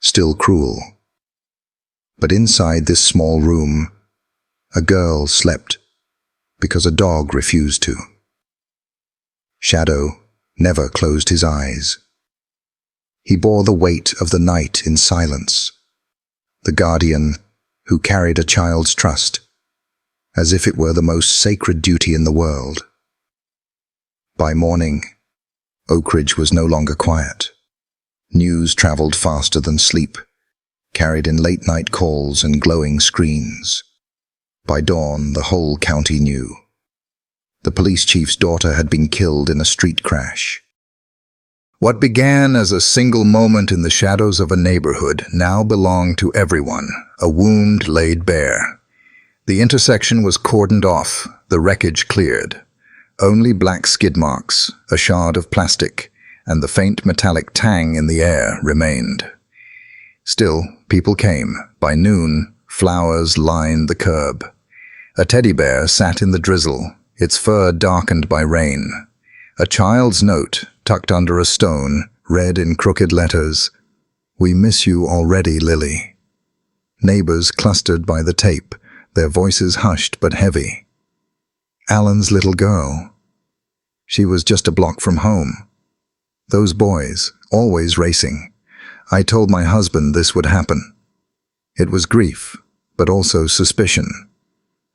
still cruel. But inside this small room, a girl slept because a dog refused to. Shadow never closed his eyes. He bore the weight of the night in silence, the guardian who carried a child's trust, as if it were the most sacred duty in the world. By morning, Oak Ridge was no longer quiet. News traveled faster than sleep, carried in late-night calls and glowing screens. By dawn, the whole county knew. The police chief's daughter had been killed in a street crash. What began as a single moment in the shadows of a neighborhood now belonged to everyone, a wound laid bare. The intersection was cordoned off, the wreckage cleared. Only black skid marks, a shard of plastic, and the faint metallic tang in the air remained. Still, people came. By noon, flowers lined the curb. A teddy bear sat in the drizzle, its fur darkened by rain. A child's note, tucked under a stone, read in crooked letters, "We miss you already, Lily." Neighbors clustered by the tape, their voices hushed but heavy. Alan's little girl. She was just a block from home. Those boys, always racing. I told my husband this would happen. It was grief, but also suspicion.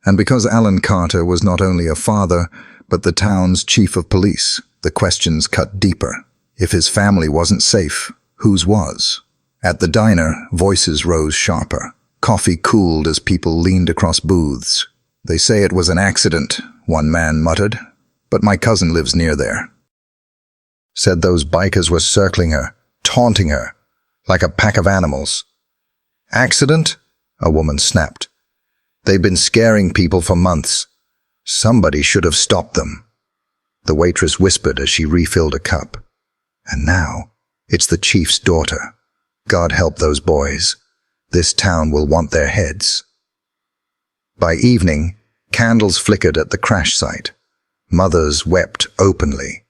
And because Alan Carter was not only a father, but the town's chief of police, the questions cut deeper. If his family wasn't safe, whose was? At the diner, voices rose sharper. Coffee cooled as people leaned across booths. "They say it was an accident," one man muttered, "but my cousin lives near there." Said those bikers were circling her, taunting her, like a pack of animals. "Accident?" a woman snapped. "They've been scaring people for months. Somebody should have stopped them." The waitress whispered as she refilled a cup. "And now, it's the chief's daughter. God help those boys. This town will want their heads." By evening, candles flickered at the crash site. Mothers wept openly.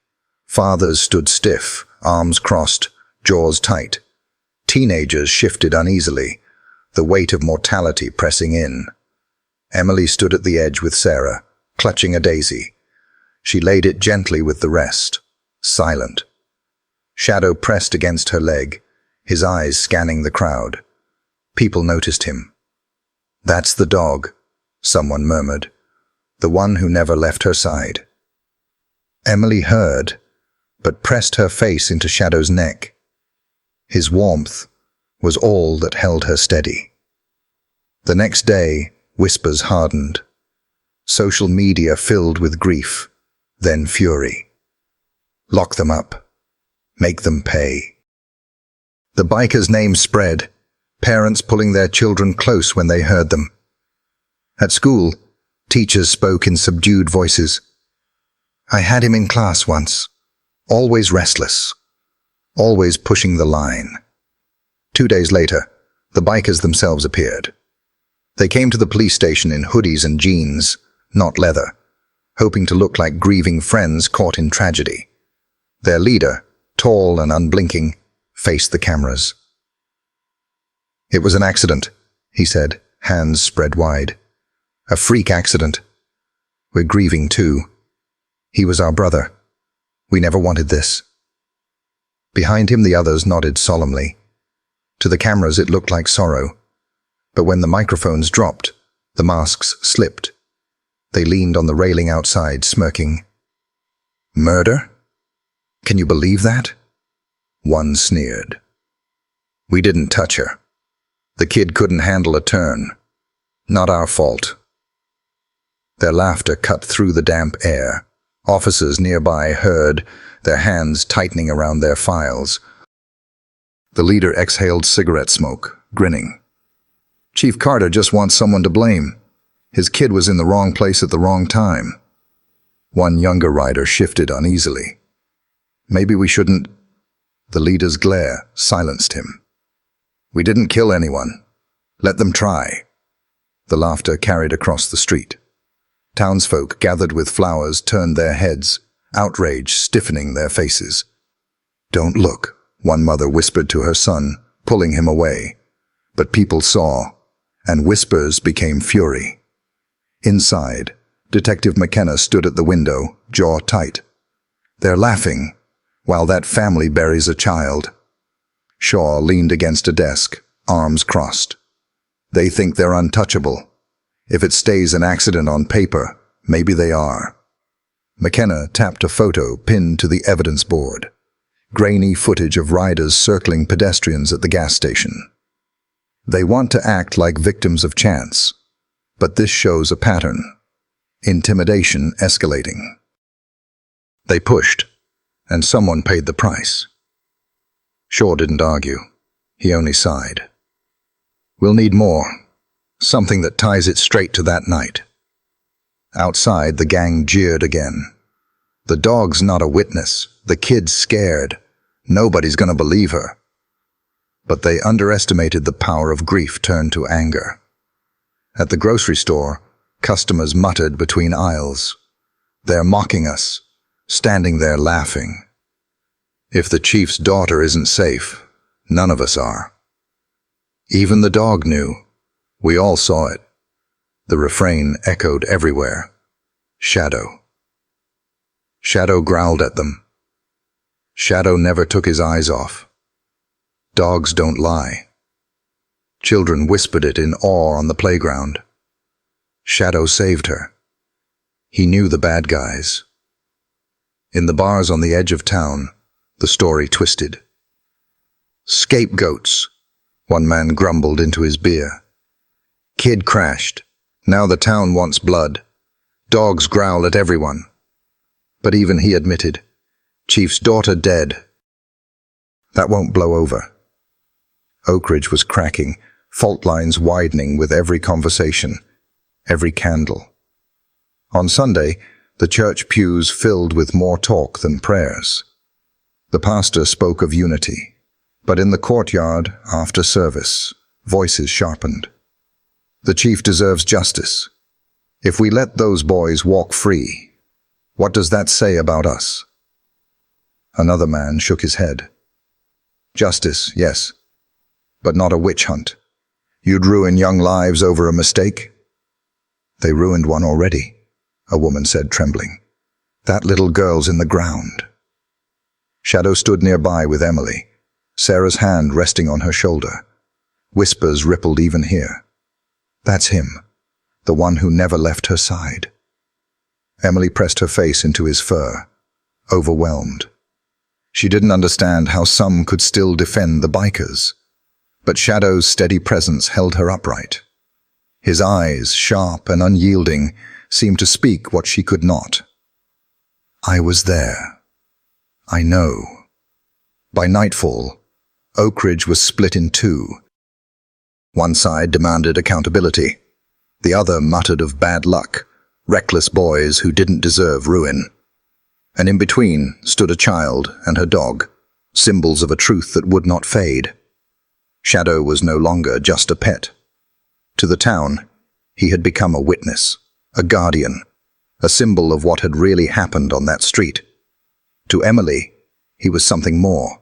Fathers stood stiff, arms crossed, jaws tight. Teenagers shifted uneasily, the weight of mortality pressing in. Emily stood at the edge with Sarah, clutching a daisy. She laid it gently with the rest, silent. Shadow pressed against her leg, his eyes scanning the crowd. People noticed him. "That's the dog," someone murmured, "the one who never left her side." Emily heard, but pressed her face into Shadow's neck. His warmth was all that held her steady. The next day, whispers hardened. Social media filled with grief, then fury. Lock them up. Make them pay. The bikers' names spread, parents pulling their children close when they heard them. At school, teachers spoke in subdued voices. I had him in class once, always restless, always pushing the line. 2 days later, the bikers themselves appeared. They came to the police station in hoodies and jeans, not leather, hoping to look like grieving friends caught in tragedy. Their leader, tall and unblinking, faced the cameras. It was an accident, he said, hands spread wide. A freak accident. We're grieving too. He was our brother. We never wanted this. Behind him the others nodded solemnly. To the cameras it looked like sorrow. But when the microphones dropped, the masks slipped. They leaned on the railing outside, smirking. Murder? Can you believe that? One sneered. We didn't touch her. The kid couldn't handle a turn. Not our fault. Their laughter cut through the damp air. Officers nearby heard, their hands tightening around their files. The leader exhaled cigarette smoke, grinning. Chief Carter just wants someone to blame. His kid was in the wrong place at the wrong time. One younger rider shifted uneasily. Maybe we shouldn't... The leader's glare silenced him. We didn't kill anyone. Let them try. The laughter carried across the street. Townsfolk gathered with flowers turned their heads, outrage stiffening their faces. Don't look, one mother whispered to her son, pulling him away. But people saw, and whispers became fury. Inside, Detective McKenna stood at the window, jaw tight. They're laughing, while that family buries a child. Shaw leaned against a desk, arms crossed. They think they're untouchable. If it stays an accident on paper, maybe they are. McKenna tapped a photo pinned to the evidence board. Grainy footage of riders circling pedestrians at the gas station. They want to act like victims of chance, but this shows a pattern. Intimidation escalating. They pushed, and someone paid the price. Shaw didn't argue. He only sighed. We'll need more. Something that ties it straight to that night. Outside, the gang jeered again. The dog's not a witness. The kid's scared. Nobody's gonna believe her. But they underestimated the power of grief turned to anger. At the grocery store, customers muttered between aisles. They're mocking us, standing there laughing. If the chief's daughter isn't safe, none of us are. Even the dog knew. We all saw it. The refrain echoed everywhere. Shadow. Shadow growled at them. Shadow never took his eyes off. Dogs don't lie. Children whispered it in awe on the playground. Shadow saved her. He knew the bad guys. In the bars on the edge of town, the story twisted. Scapegoats, one man grumbled into his beer. Kid crashed. Now the town wants blood. Dogs growl at everyone. But even he admitted, Chief's daughter dead. That won't blow over. Oak Ridge was cracking, fault lines widening with every conversation, every candle. On Sunday, the church pews filled with more talk than prayers. The pastor spoke of unity, but in the courtyard, after service, voices sharpened. The chief deserves justice. If we let those boys walk free, what does that say about us? Another man shook his head. Justice, yes, but not a witch hunt. You'd ruin young lives over a mistake? They ruined one already, a woman said, trembling. That little girl's in the ground. Shadow stood nearby with Emily, Sarah's hand resting on her shoulder. Whispers rippled even here. That's him, the one who never left her side. Emily pressed her face into his fur. overwhelmed. She didn't understand how some could still defend the bikers, but Shadow's steady presence held her upright. His eyes, sharp and unyielding, seemed to speak what she could not. I was there. I know. By nightfall, Oak Ridge was split in two. One side demanded accountability. The other muttered of bad luck, reckless boys who didn't deserve ruin. And in between stood a child and her dog, symbols of a truth that would not fade. Shadow was no longer just a pet. To the town, he had become a witness, a guardian, a symbol of what had really happened on that street. To Emily, he was something more,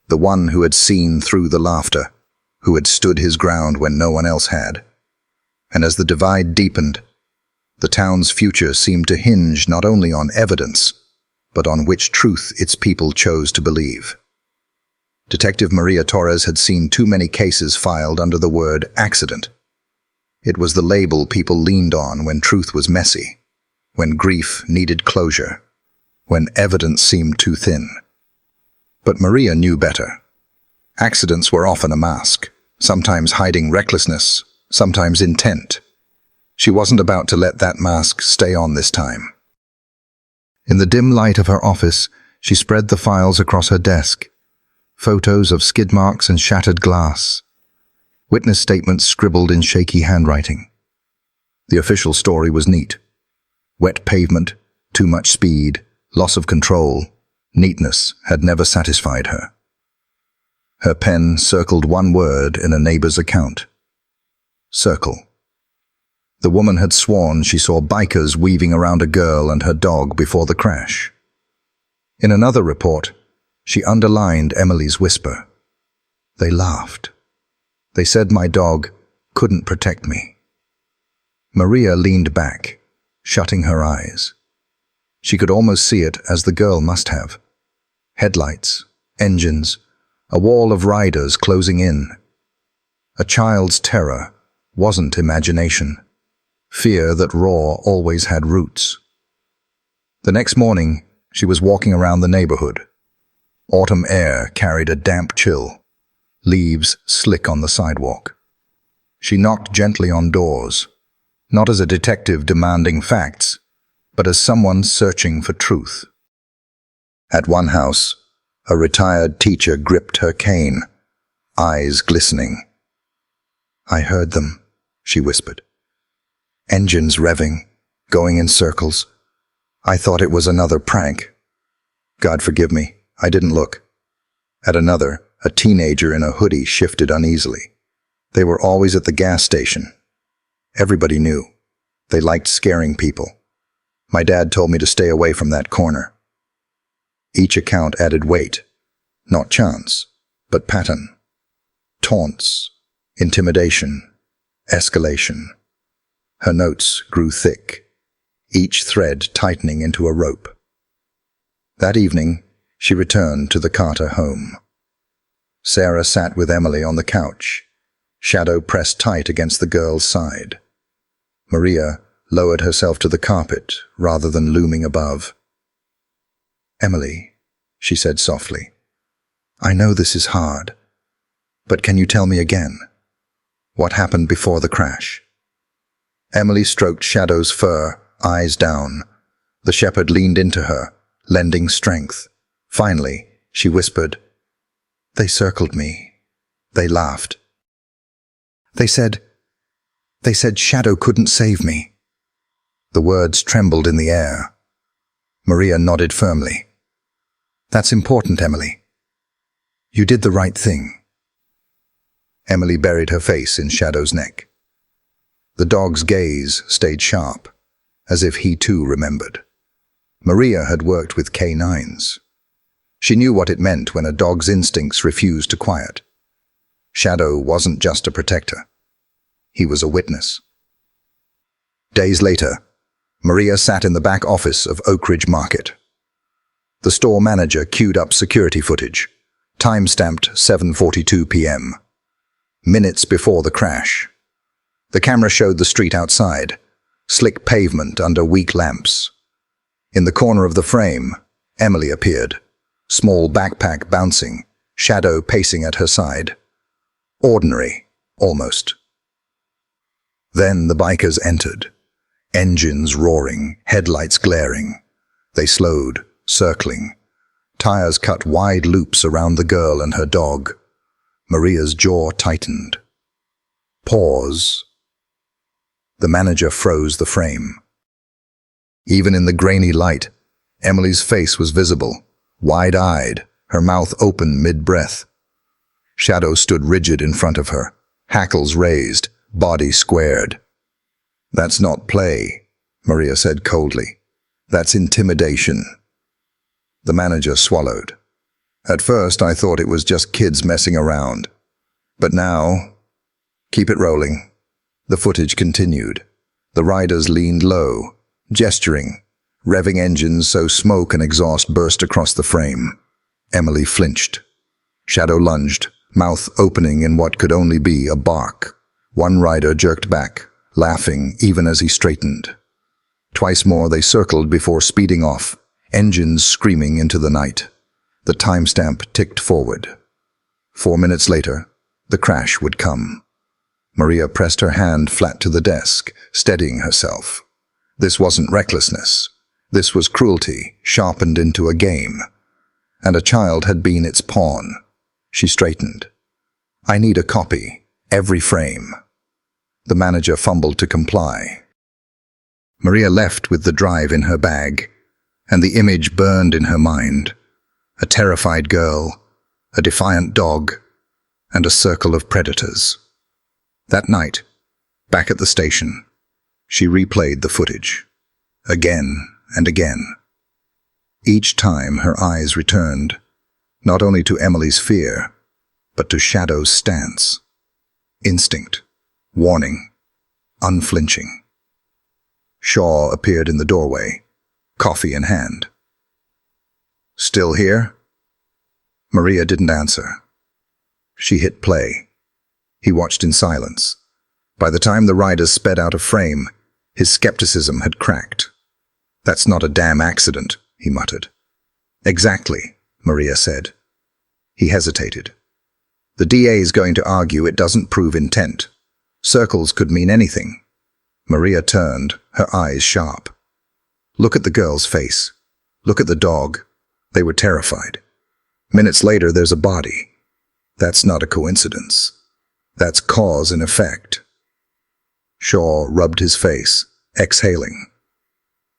the one who had seen through the laughter, who had stood his ground when no one else had. And as the divide deepened, the town's future seemed to hinge not only on evidence, but on which truth its people chose to believe. Detective Maria Torres had seen too many cases filed under the word accident. It was the label people leaned on when truth was messy, when grief needed closure, when evidence seemed too thin. But Maria knew better. Accidents were often a mask, sometimes hiding recklessness, sometimes intent. She wasn't about to let that mask stay on this time. In the dim light of her office, she spread the files across her desk. Photos of skid marks and shattered glass. Witness statements scribbled in shaky handwriting. The official story was neat. Wet pavement, too much speed, loss of control. Neatness had never satisfied her. Her pen circled one word in a neighbor's account. Circle. The woman had sworn she saw bikers weaving around a girl and her dog before the crash. In another report, she underlined Emily's whisper. They laughed. They said my dog couldn't protect me. Maria leaned back, shutting her eyes. She could almost see it as the girl must have. Headlights, engines, a wall of riders closing in. A child's terror wasn't imagination. Fear that raw always had roots. The next morning, she was walking around the neighborhood. Autumn air carried a damp chill, leaves slick on the sidewalk. She knocked gently on doors, not as a detective demanding facts, but as someone searching for truth. At one house, a retired teacher gripped her cane, eyes glistening. I heard them, she whispered. Engines revving, going in circles. I thought it was another prank. God forgive me, I didn't look. At another, a teenager in a hoodie shifted uneasily. They were always at the gas station. Everybody knew. They liked scaring people. My dad told me to stay away from that corner. Each account added weight, not chance, but pattern. Taunts, intimidation, escalation. Her notes grew thick, each thread tightening into a rope. That evening, she returned to the Carter home. Sarah sat with Emily on the couch, shadow pressed tight against the girl's side. Maria lowered herself to the carpet rather than looming above. Emily, she said softly, I know this is hard, but can you tell me again? What happened before the crash? Emily stroked Shadow's fur, eyes down. The shepherd leaned into her, lending strength. Finally, she whispered, They circled me. They laughed. They said Shadow couldn't save me. The words trembled in the air. Maria nodded firmly. That's important, Emily. You did the right thing. Emily buried her face in Shadow's neck. The dog's gaze stayed sharp, as if he too remembered. Maria had worked with K9s. She knew what it meant when a dog's instincts refused to quiet. Shadow wasn't just a protector. He was a witness. Days later, Maria sat in the back office of Oak Ridge Market. The store manager queued up security footage, time-stamped 7:42 p.m., minutes before the crash. The camera showed the street outside, slick pavement under weak lamps. In the corner of the frame, Emily appeared, small backpack bouncing, shadow pacing at her side. Ordinary, almost. Then the bikers entered, engines roaring, headlights glaring. They slowed, circling. Tires cut wide loops around the girl and her dog. Maria's jaw tightened. Pause. The manager froze the frame. Even in the grainy light, Emily's face was visible, wide-eyed, her mouth open mid-breath. Shadow stood rigid in front of her, hackles raised, body squared. "That's not play," Maria said coldly. "That's intimidation." The manager swallowed. "At first I thought it was just kids messing around. But now, keep it rolling." The footage continued. The riders leaned low, gesturing, revving engines so smoke and exhaust burst across the frame. Emily flinched. Shadow lunged, mouth opening in what could only be a bark. One rider jerked back, laughing even as he straightened. Twice more they circled before speeding off, engines screaming into the night. The timestamp ticked forward. 4 minutes later, the crash would come. Maria pressed her hand flat to the desk, steadying herself. This wasn't recklessness. This was cruelty, sharpened into a game. And a child had been its pawn. She straightened. "I need a copy, every frame." The manager fumbled to comply. Maria left with the drive in her bag, and the image burned in her mind. A terrified girl, a defiant dog, and a circle of predators. That night, back at the station, she replayed the footage, again and again. Each time her eyes returned, not only to Emily's fear, but to Shadow's stance. Instinct, warning, unflinching. Shaw appeared in the doorway, coffee in hand. "Still here?" Maria didn't answer. She hit play. He watched in silence. By the time the riders sped out of frame, his skepticism had cracked. "That's not a damn accident," he muttered. "Exactly," Maria said. He hesitated. "The DA's going to argue it doesn't prove intent. Circles could mean anything." Maria turned, her eyes sharp. "Look at the girl's face. Look at the dog." They were terrified. Minutes later, there's a body. That's not a coincidence. That's cause and effect. Shaw rubbed his face, exhaling.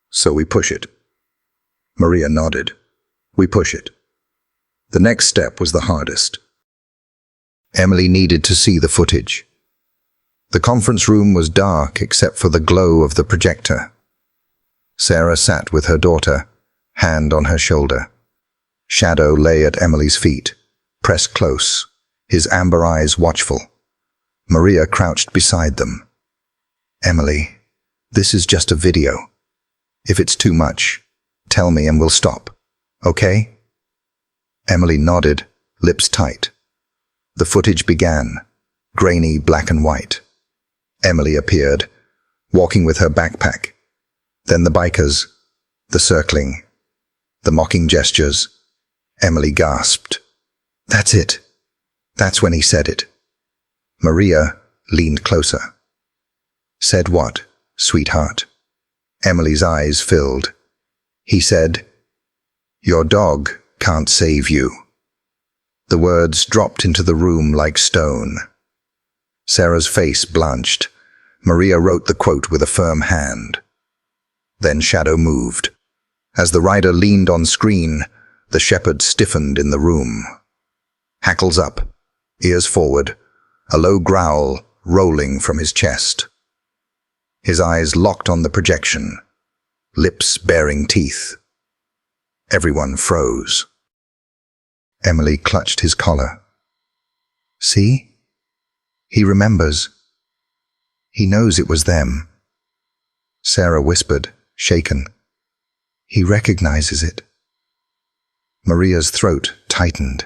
"So we push it." Maria nodded. "We push it." The next step was the hardest. Emily needed to see the footage. The conference room was dark except for the glow of the projector. Sarah sat with her daughter, hand on her shoulder. Shadow lay at Emily's feet, pressed close, his amber eyes watchful. Maria crouched beside them. "Emily, this is just a video. If it's too much, tell me and we'll stop. Okay?" Emily nodded, lips tight. The footage began, grainy black and white. Emily appeared, walking with her backpack. Then the bikers, the circling, the mocking gestures. Emily gasped. "That's it." That's when he said it. Maria leaned closer. "Said what, sweetheart?" Emily's eyes filled. He said, "Your dog can't save you." The words dropped into the room like stone. Sarah's face blanched. Maria wrote the quote with a firm hand. Then Shadow moved. As the rider leaned on screen, the shepherd stiffened in the room. Hackles up, ears forward, a low growl rolling from his chest. His eyes locked on the projection, lips baring teeth. Everyone froze. Emily clutched his collar. "See? He remembers. He knows it was them." Sarah whispered, shaken. "He recognizes it." Maria's throat tightened.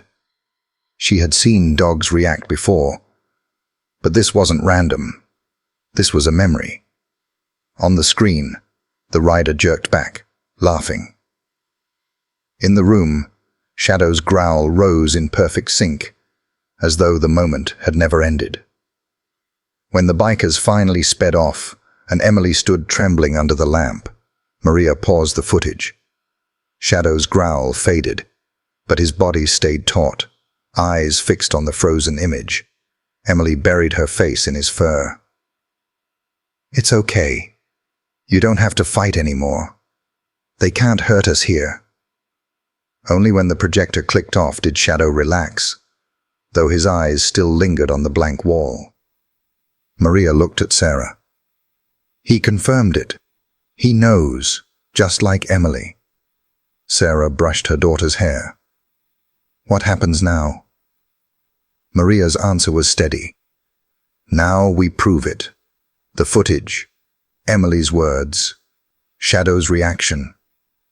She had seen dogs react before, but this wasn't random. This was a memory. On the screen, the rider jerked back, laughing. In the room, Shadow's growl rose in perfect sync, as though the moment had never ended. When the bikers finally sped off, and Emily stood trembling under the lamp, Maria paused the footage. Shadow's growl faded, but his body stayed taut, eyes fixed on the frozen image. Emily buried her face in his fur. "It's okay. You don't have to fight anymore. They can't hurt us here." Only when the projector clicked off did Shadow relax, though his eyes still lingered on the blank wall. Maria looked at Sarah. "He confirmed it. He knows, just like Emily." Sarah brushed her daughter's hair. "What happens now?" Maria's answer was steady. "Now we prove it. The footage, Emily's words, Shadow's reaction.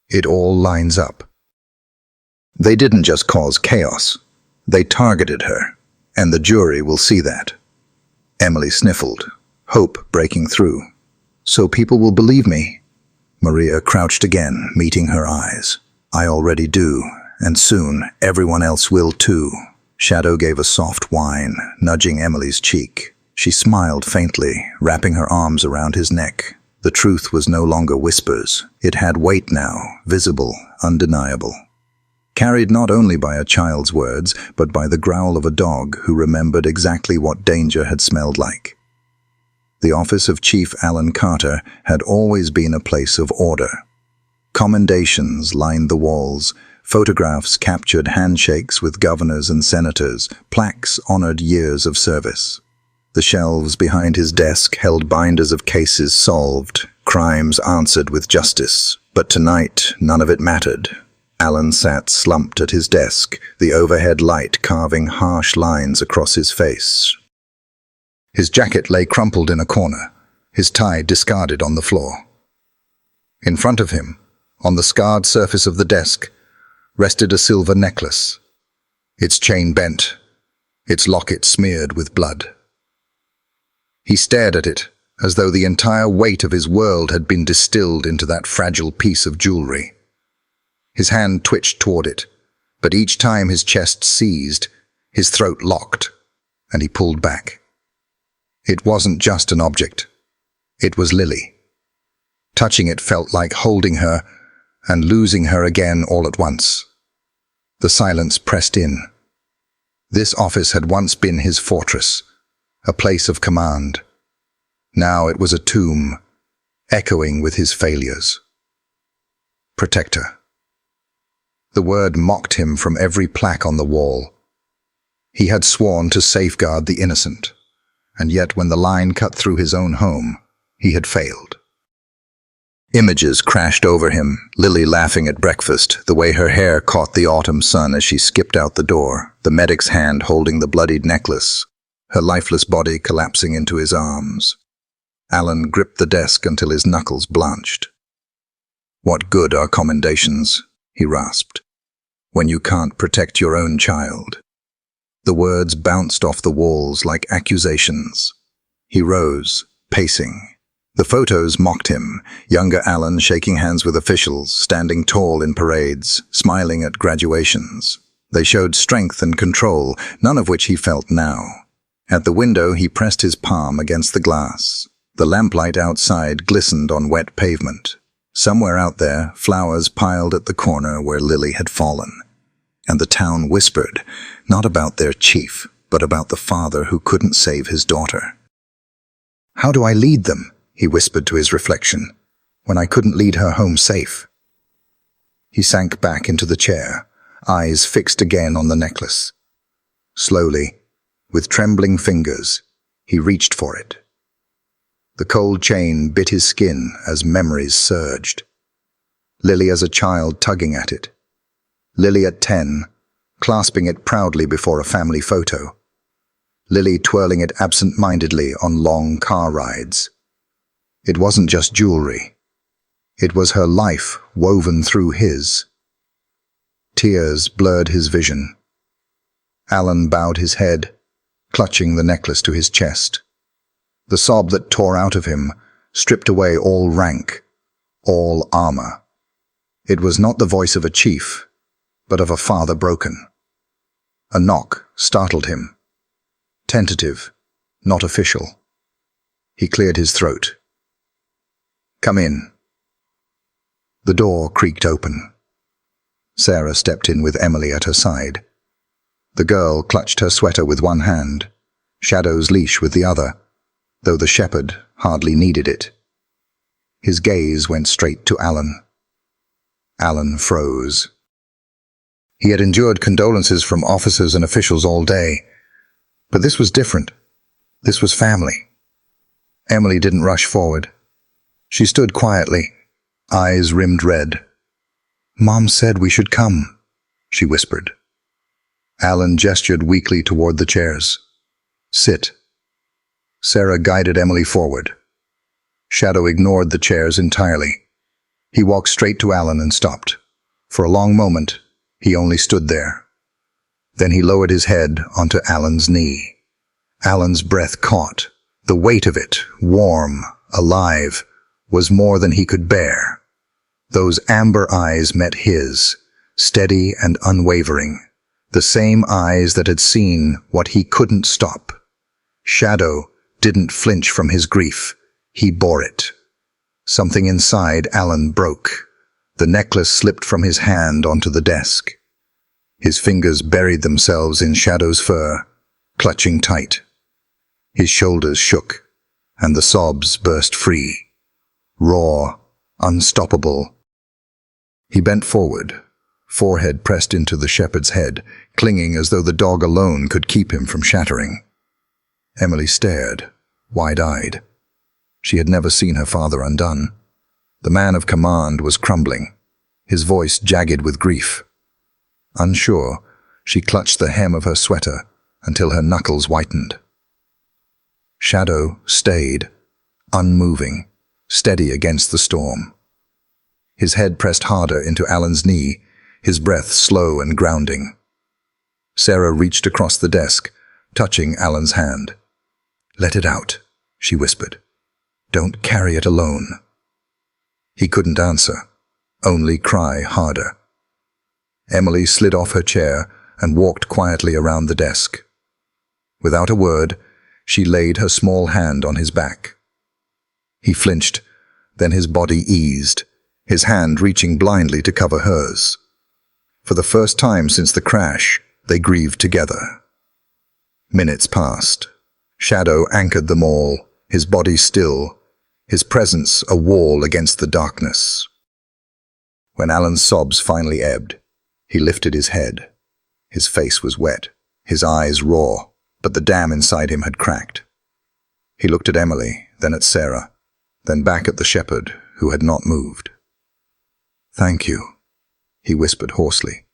It all lines up." They didn't just cause chaos. They targeted her, and the jury will see that. Emily sniffled, hope breaking through. "So people will believe me?" Maria crouched again, meeting her eyes. "I already do, and soon everyone else will too." Shadow gave a soft whine, nudging Emily's cheek. She smiled faintly, wrapping her arms around his neck. The truth was no longer whispers. It had weight now, visible, undeniable. Carried not only by a child's words, but by the growl of a dog who remembered exactly what danger had smelled like. The office of Chief Alan Carter had always been a place of order. Commendations lined the walls, photographs captured handshakes with governors and senators, plaques honored years of service. The shelves behind his desk held binders of cases solved, crimes answered with justice. But tonight, none of it mattered. Alan sat slumped at his desk, the overhead light carving harsh lines across his face. His jacket lay crumpled in a corner, his tie discarded on the floor. In front of him, on the scarred surface of the desk, rested a silver necklace, its chain bent, its locket smeared with blood. He stared at it, as though the entire weight of his world had been distilled into that fragile piece of jewelry. His hand twitched toward it, but each time his chest seized, his throat locked, and he pulled back. It wasn't just an object. It was Lily. Touching it felt like holding her and losing her again all at once. The silence pressed in. This office had once been his fortress, a place of command. Now it was a tomb, echoing with his failures. Protector. The word mocked him from every plaque on the wall. He had sworn to safeguard the innocent, and yet when the line cut through his own home, he had failed. Images crashed over him, Lily laughing at breakfast, the way her hair caught the autumn sun as she skipped out the door, the medic's hand holding the bloodied necklace, her lifeless body collapsing into his arms. Alan gripped the desk until his knuckles blanched. "What good are commendations?" he rasped, "when you can't protect your own child?" The words bounced off the walls like accusations. He rose, pacing. The photos mocked him, younger Alan shaking hands with officials, standing tall in parades, smiling at graduations. They showed strength and control, none of which he felt now. At the window, he pressed his palm against the glass. The lamplight outside glistened on wet pavement. Somewhere out there, flowers piled at the corner where Lily had fallen. And the town whispered, not about their chief, but about the father who couldn't save his daughter. "How do I lead them?" he whispered to his reflection, "when I couldn't lead her home safe?" He sank back into the chair, eyes fixed again on the necklace. Slowly, with trembling fingers, he reached for it. The cold chain bit his skin as memories surged. Lily as a child tugging at it. Lily at 10, clasping it proudly before a family photo. Lily twirling it absent-mindedly on long car rides. It wasn't just jewelry. It was her life woven through his. Tears blurred his vision. Alan bowed his head, clutching the necklace to his chest. The sob that tore out of him stripped away all rank, all armor. It was not the voice of a chief, but of a father broken. A knock startled him. Tentative, not official. He cleared his throat. "Come in." The door creaked open. Sarah stepped in with Emily at her side. The girl clutched her sweater with one hand, Shadow's leash with the other, though the shepherd hardly needed it. His gaze went straight to Alan. Alan froze. He had endured condolences from officers and officials all day, but this was different. This was family. Emily didn't rush forward. She stood quietly, eyes rimmed red. "Mom said we should come," she whispered. Alan gestured weakly toward the chairs. "Sit." Sarah guided Emily forward. Shadow ignored the chairs entirely. He walked straight to Alan and stopped. For a long moment, he only stood there. Then he lowered his head onto Alan's knee. Alan's breath caught. The weight of it, warm, alive, was more than he could bear. Those amber eyes met his, steady and unwavering. The same eyes that had seen what he couldn't stop. Shadow didn't flinch from his grief. He bore it. Something inside Alan broke. The necklace slipped from his hand onto the desk. His fingers buried themselves in Shadow's fur, clutching tight. His shoulders shook, and the sobs burst free. Raw, unstoppable. He bent forward, forehead pressed into the shepherd's head, clinging as though the dog alone could keep him from shattering. Emily stared, wide-eyed. She had never seen her father undone. The man of command was crumbling, his voice jagged with grief. Unsure, she clutched the hem of her sweater until her knuckles whitened. Shadow stayed, unmoving, steady against the storm. His head pressed harder into Alan's knee, his breath slow and grounding. Sarah reached across the desk, touching Alan's hand. "Let it out," she whispered. "Don't carry it alone." He couldn't answer, only cry harder. Emily slid off her chair and walked quietly around the desk. Without a word, she laid her small hand on his back. He flinched, then his body eased, his hand reaching blindly to cover hers. For the first time since the crash, they grieved together. Minutes passed. Shadow anchored them all, his body still, his presence a wall against the darkness. When Alan's sobs finally ebbed, he lifted his head. His face was wet, his eyes raw, but the dam inside him had cracked. He looked at Emily, then at Sarah, then back at the shepherd, who had not moved. "Thank you," he whispered hoarsely,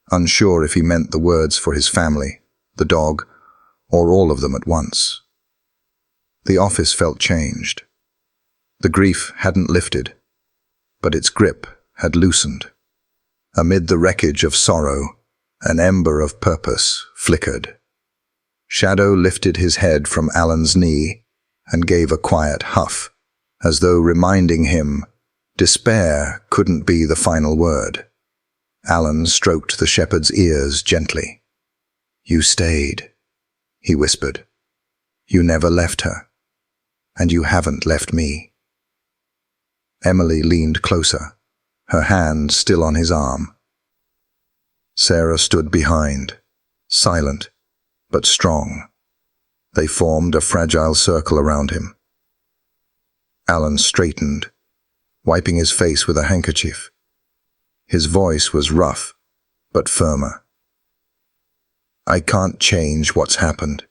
unsure if he meant the words for his family, the dog, or all of them at once. The office felt changed. The grief hadn't lifted, but its grip had loosened. Amid the wreckage of sorrow, an ember of purpose flickered. Shadow lifted his head from Alan's knee and gave a quiet huff, as though reminding him despair couldn't be the final word. Alan stroked the shepherd's ears gently. "You stayed," he whispered. "You never left her, and you haven't left me." Emily leaned closer, her hand still on his arm. Sarah stood behind, silent but strong. They formed a fragile circle around him. Alan straightened, wiping his face with a handkerchief. His voice was rough, but firmer. "I can't change what's happened.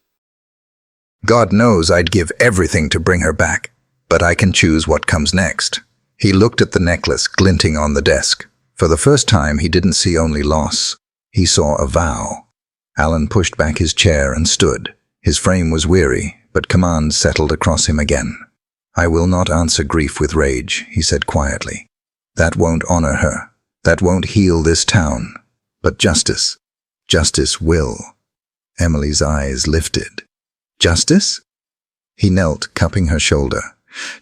God knows I'd give everything to bring her back, but I can choose what comes next." He looked at the necklace glinting on the desk. For the first time, he didn't see only loss. He saw a vow. Alan pushed back his chair and stood. His frame was weary, but command settled across him again. "I will not answer grief with rage," he said quietly. "That won't honor her. That won't heal this town. But justice. Justice will." Emily's eyes lifted. "Justice?" He knelt, cupping her shoulder.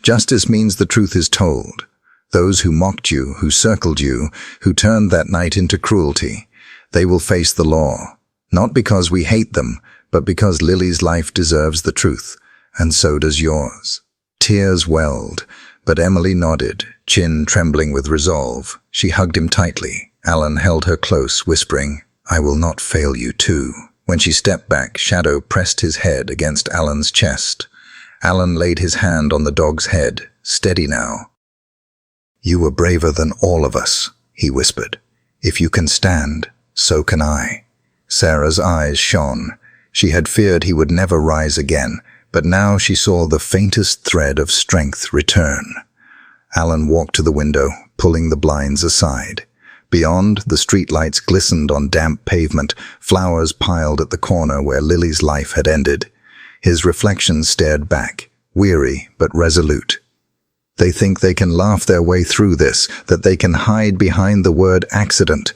"Justice means the truth is told. Those who mocked you, who circled you, who turned that night into cruelty, They will face the law, not because we hate them, but because Lily's life deserves the truth, and so does yours. Tears welled, but Emily nodded, chin trembling with resolve. She hugged him tightly. Alan held her close, whispering, "I will not fail you too." When she stepped back, Shadow pressed his head against Alan's chest. Alan laid his hand on the dog's head. "Steady now." "You were braver than all of us," he whispered. "If you can stand, so can I." Sarah's eyes shone. She had feared he would never rise again, but now she saw the faintest thread of strength return. Alan walked to the window, pulling the blinds aside. Beyond, the streetlights glistened on damp pavement, flowers piled at the corner where Lily's life had ended. His reflection stared back, weary but resolute. They think they can laugh their way through this, that they can hide behind the word accident.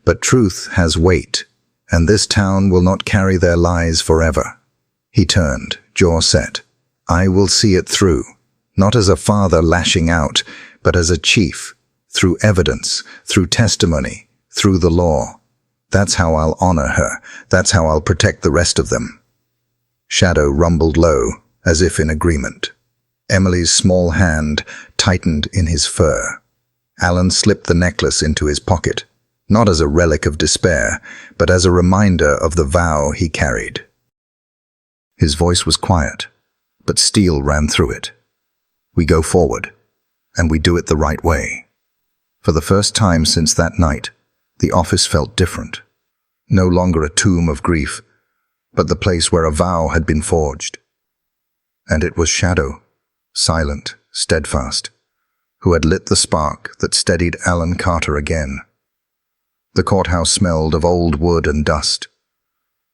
But truth has weight, and this town will not carry their lies forever. He turned, jaw set. "I will see it through, not as a father lashing out, but as a chief, through evidence, through testimony, through the law. That's how I'll honor her. That's how I'll protect the rest of them." Shadow rumbled low, as if in agreement. Emily's small hand tightened in his fur. Alan slipped the necklace into his pocket, not as a relic of despair, but as a reminder of the vow he carried. His voice was quiet, but steel ran through it. "We go forward, and we do it the right way." For the first time since that night, the office felt different. No longer a tomb of grief, but the place where a vow had been forged. And it was Shadow, silent, steadfast, who had lit the spark that steadied Alan Carter again. The courthouse smelled of old wood and dust,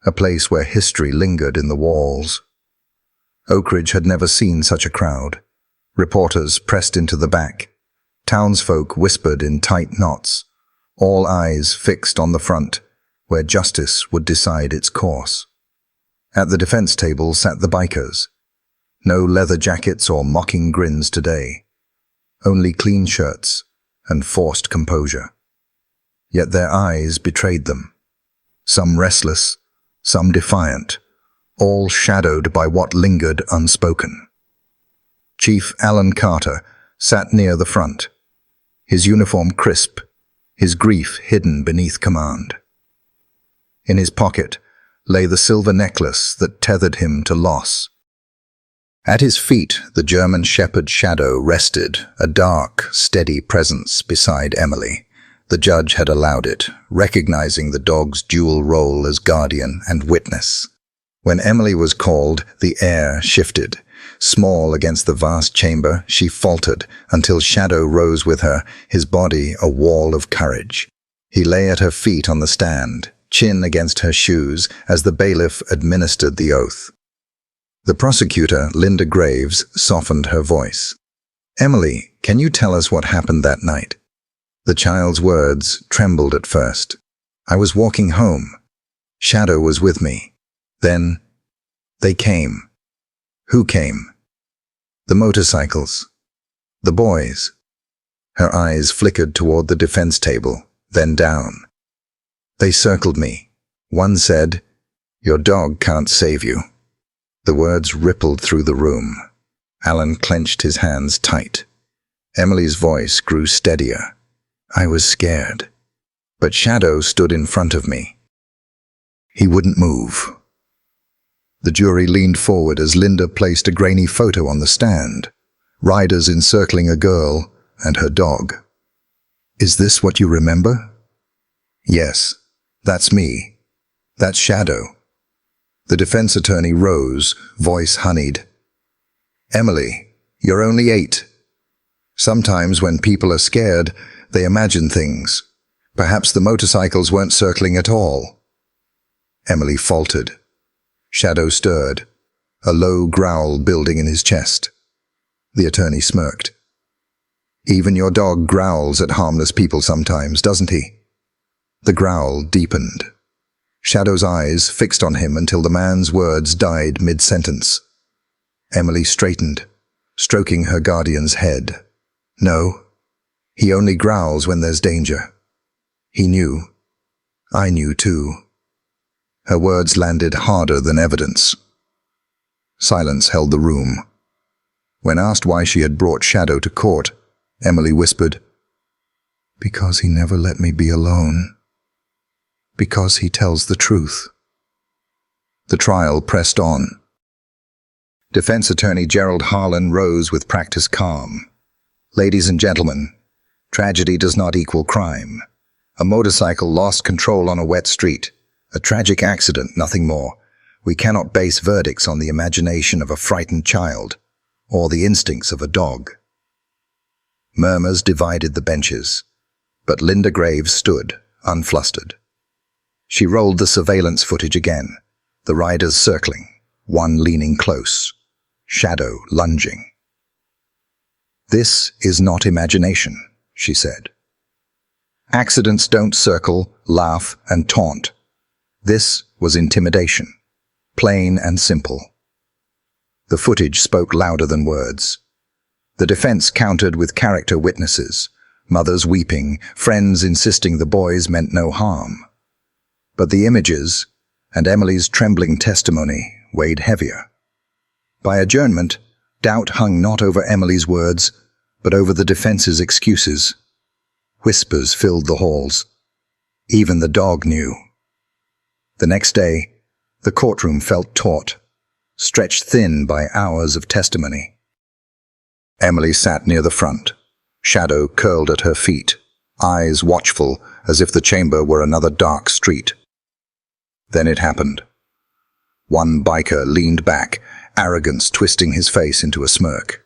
a place where history lingered in the walls. Oakridge had never seen such a crowd. Reporters pressed into the back. Townsfolk whispered in tight knots, all eyes fixed on the front, where justice would decide its course. At the defense table sat the bikers. No leather jackets or mocking grins today. Only clean shirts and forced composure. Yet their eyes betrayed them. Some restless, some defiant, all shadowed by what lingered unspoken. Chief Alan Carter sat near the front, his uniform crisp, his grief hidden beneath command. In his pocket lay the silver necklace that tethered him to loss. At his feet, the German shepherd Shadow rested, a dark, steady presence beside Emily. The judge had allowed it, recognizing the dog's dual role as guardian and witness. When Emily was called, the air shifted. Small against the vast chamber, she faltered until Shadow rose with her, his body a wall of courage. He lay at her feet on the stand, chin against her shoes, as the bailiff administered the oath. The prosecutor, Linda Graves, softened her voice. "Emily, can you tell us what happened that night?" The child's words trembled at first. "I was walking home. Shadow was with me. Then, they came." "Who came?" "The motorcycles. The boys." Her eyes flickered toward the defense table, then down. "They circled me. One said, 'Your dog can't save you.'" The words rippled through the room. Alan clenched his hands tight. Emily's voice grew steadier. "I was scared. But Shadow stood in front of me. He wouldn't move." The jury leaned forward as Linda placed a grainy photo on the stand. Riders encircling a girl and her dog. "Is this what you remember?" "Yes, that's me. That's Shadow." The defense attorney rose, voice honeyed. "Emily, you're only 8. Sometimes when people are scared, they imagine things. Perhaps the motorcycles weren't circling at all." Emily faltered. Shadow stirred, a low growl building in his chest. The attorney smirked. "Even your dog growls at harmless people sometimes, doesn't he?" The growl deepened. Shadow's eyes fixed on him until the man's words died mid-sentence. Emily straightened, stroking her guardian's head. "No, he only growls when there's danger." He knew. I knew too. Her words landed harder than evidence. Silence held the room. When asked why she had brought Shadow to court, Emily whispered, "Because he never let me be alone. Because he tells the truth." The trial pressed on. Defense attorney Gerald Harlan rose with practiced calm. "Ladies and gentlemen, tragedy does not equal crime. A motorcycle lost control on a wet street. A tragic accident, nothing more. We cannot base verdicts on the imagination of a frightened child or the instincts of a dog." Murmurs divided the benches, but Linda Graves stood, unflustered. She rolled the surveillance footage again, the riders circling, one leaning close, Shadow lunging. "This is not imagination," she said. "Accidents don't circle, laugh, and taunt. This was intimidation, plain and simple." The footage spoke louder than words. The defense countered with character witnesses, mothers weeping, friends insisting the boys meant no harm. But the images, and Emily's trembling testimony, weighed heavier. By adjournment, doubt hung not over Emily's words, but over the defense's excuses. Whispers filled the halls. Even the dog knew. The next day, the courtroom felt taut, stretched thin by hours of testimony. Emily sat near the front, Shadow curled at her feet, eyes watchful as if the chamber were another dark street. Then it happened. One biker leaned back, arrogance twisting his face into a smirk.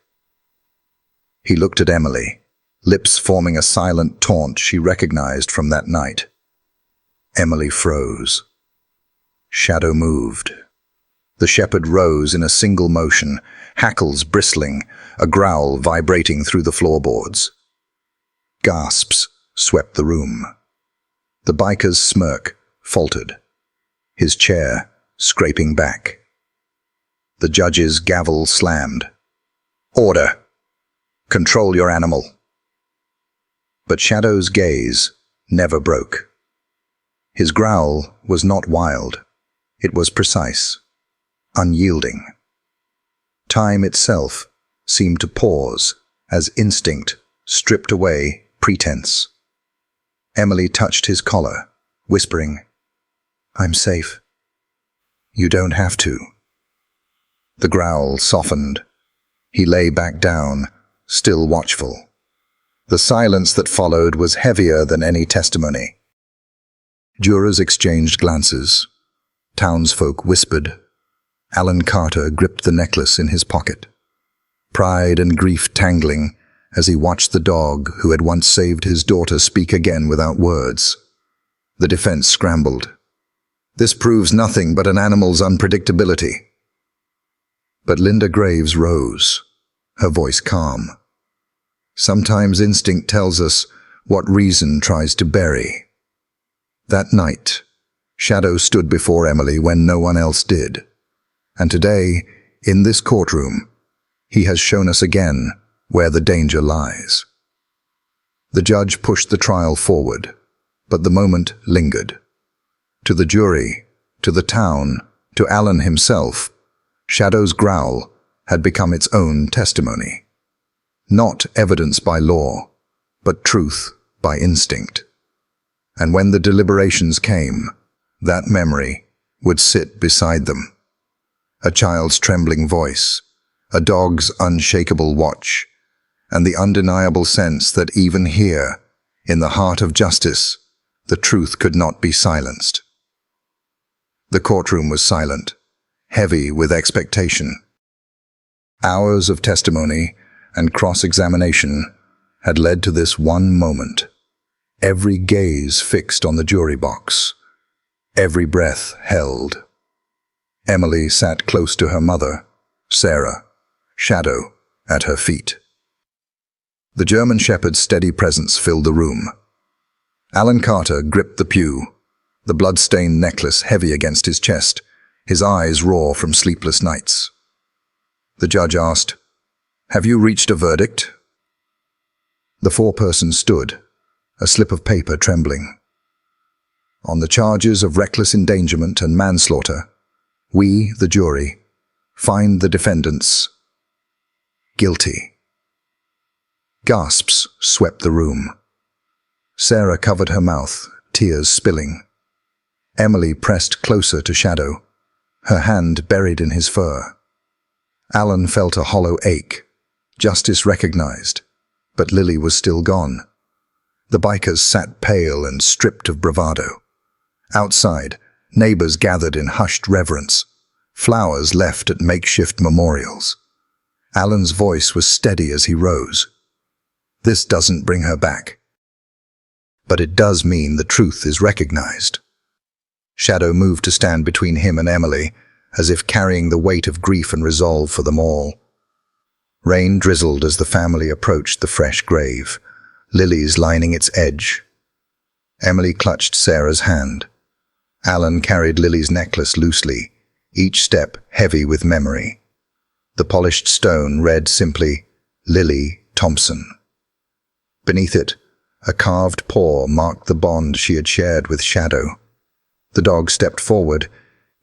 He looked at Emily, lips forming a silent taunt she recognized from that night. Emily froze. Shadow moved. The shepherd rose in a single motion, hackles bristling, a growl vibrating through the floorboards. Gasps swept the room. The biker's smirk faltered, his chair scraping back. The judge's gavel slammed. "Order! Control your animal." But Shadow's gaze never broke. His growl was not wild. It was precise, unyielding. Time itself seemed to pause as instinct stripped away pretense. Emily touched his collar, whispering, "I'm safe." "You don't have to." The growl softened. He lay back down, still watchful. The silence that followed was heavier than any testimony. Jurors exchanged glances. Townsfolk whispered. Alan Carter gripped the necklace in his pocket, pride and grief tangling as he watched the dog who had once saved his daughter speak again without words. The defense scrambled. "This proves nothing but an animal's unpredictability." But Linda Graves rose, her voice calm. "Sometimes instinct tells us what reason tries to bury." That night, Shadow stood before Emily when no one else did. And today, in this courtroom, he has shown us again where the danger lies. The judge pushed the trial forward, but the moment lingered. To the jury, to the town, to Alan himself, Shadow's growl had become its own testimony. Not evidence by law, but truth by instinct. And when the deliberations came, that memory would sit beside them. A child's trembling voice, a dog's unshakable watch, and the undeniable sense that even here, in the heart of justice, the truth could not be silenced. The courtroom was silent, heavy with expectation. Hours of testimony and cross-examination had led to this one moment. Every gaze fixed on the jury box, every breath held. Emily sat close to her mother, Sarah, Shadow at her feet. The German shepherd's steady presence filled the room. Alan Carter gripped the pew, the blood-stained necklace heavy against his chest, his eyes raw from sleepless nights. The judge asked, "Have you reached a verdict?" The foreperson stood, a slip of paper trembling. on the charges of reckless endangerment and manslaughter, we, the jury, find the defendants guilty. Gasps swept the room. Sarah covered her mouth, tears spilling. Emily pressed closer to Shadow, her hand buried in his fur. Alan felt a hollow ache. Justice recognized, but Lily was still gone. The bikers sat pale and stripped of bravado. Outside, neighbors gathered in hushed reverence, flowers left at makeshift memorials. Alan's voice was steady as he rose. This doesn't bring her back. But it does mean the truth is recognized. Shadow moved to stand between him and Emily, as if carrying the weight of grief and resolve for them all. Rain drizzled as the family approached the fresh grave, lilies lining its edge. Emily clutched Sarah's hand. Alan carried Lily's necklace loosely, each step heavy with memory. The polished stone read simply, Lily Thompson. Beneath it, a carved paw marked the bond she had shared with Shadow. The dog stepped forward,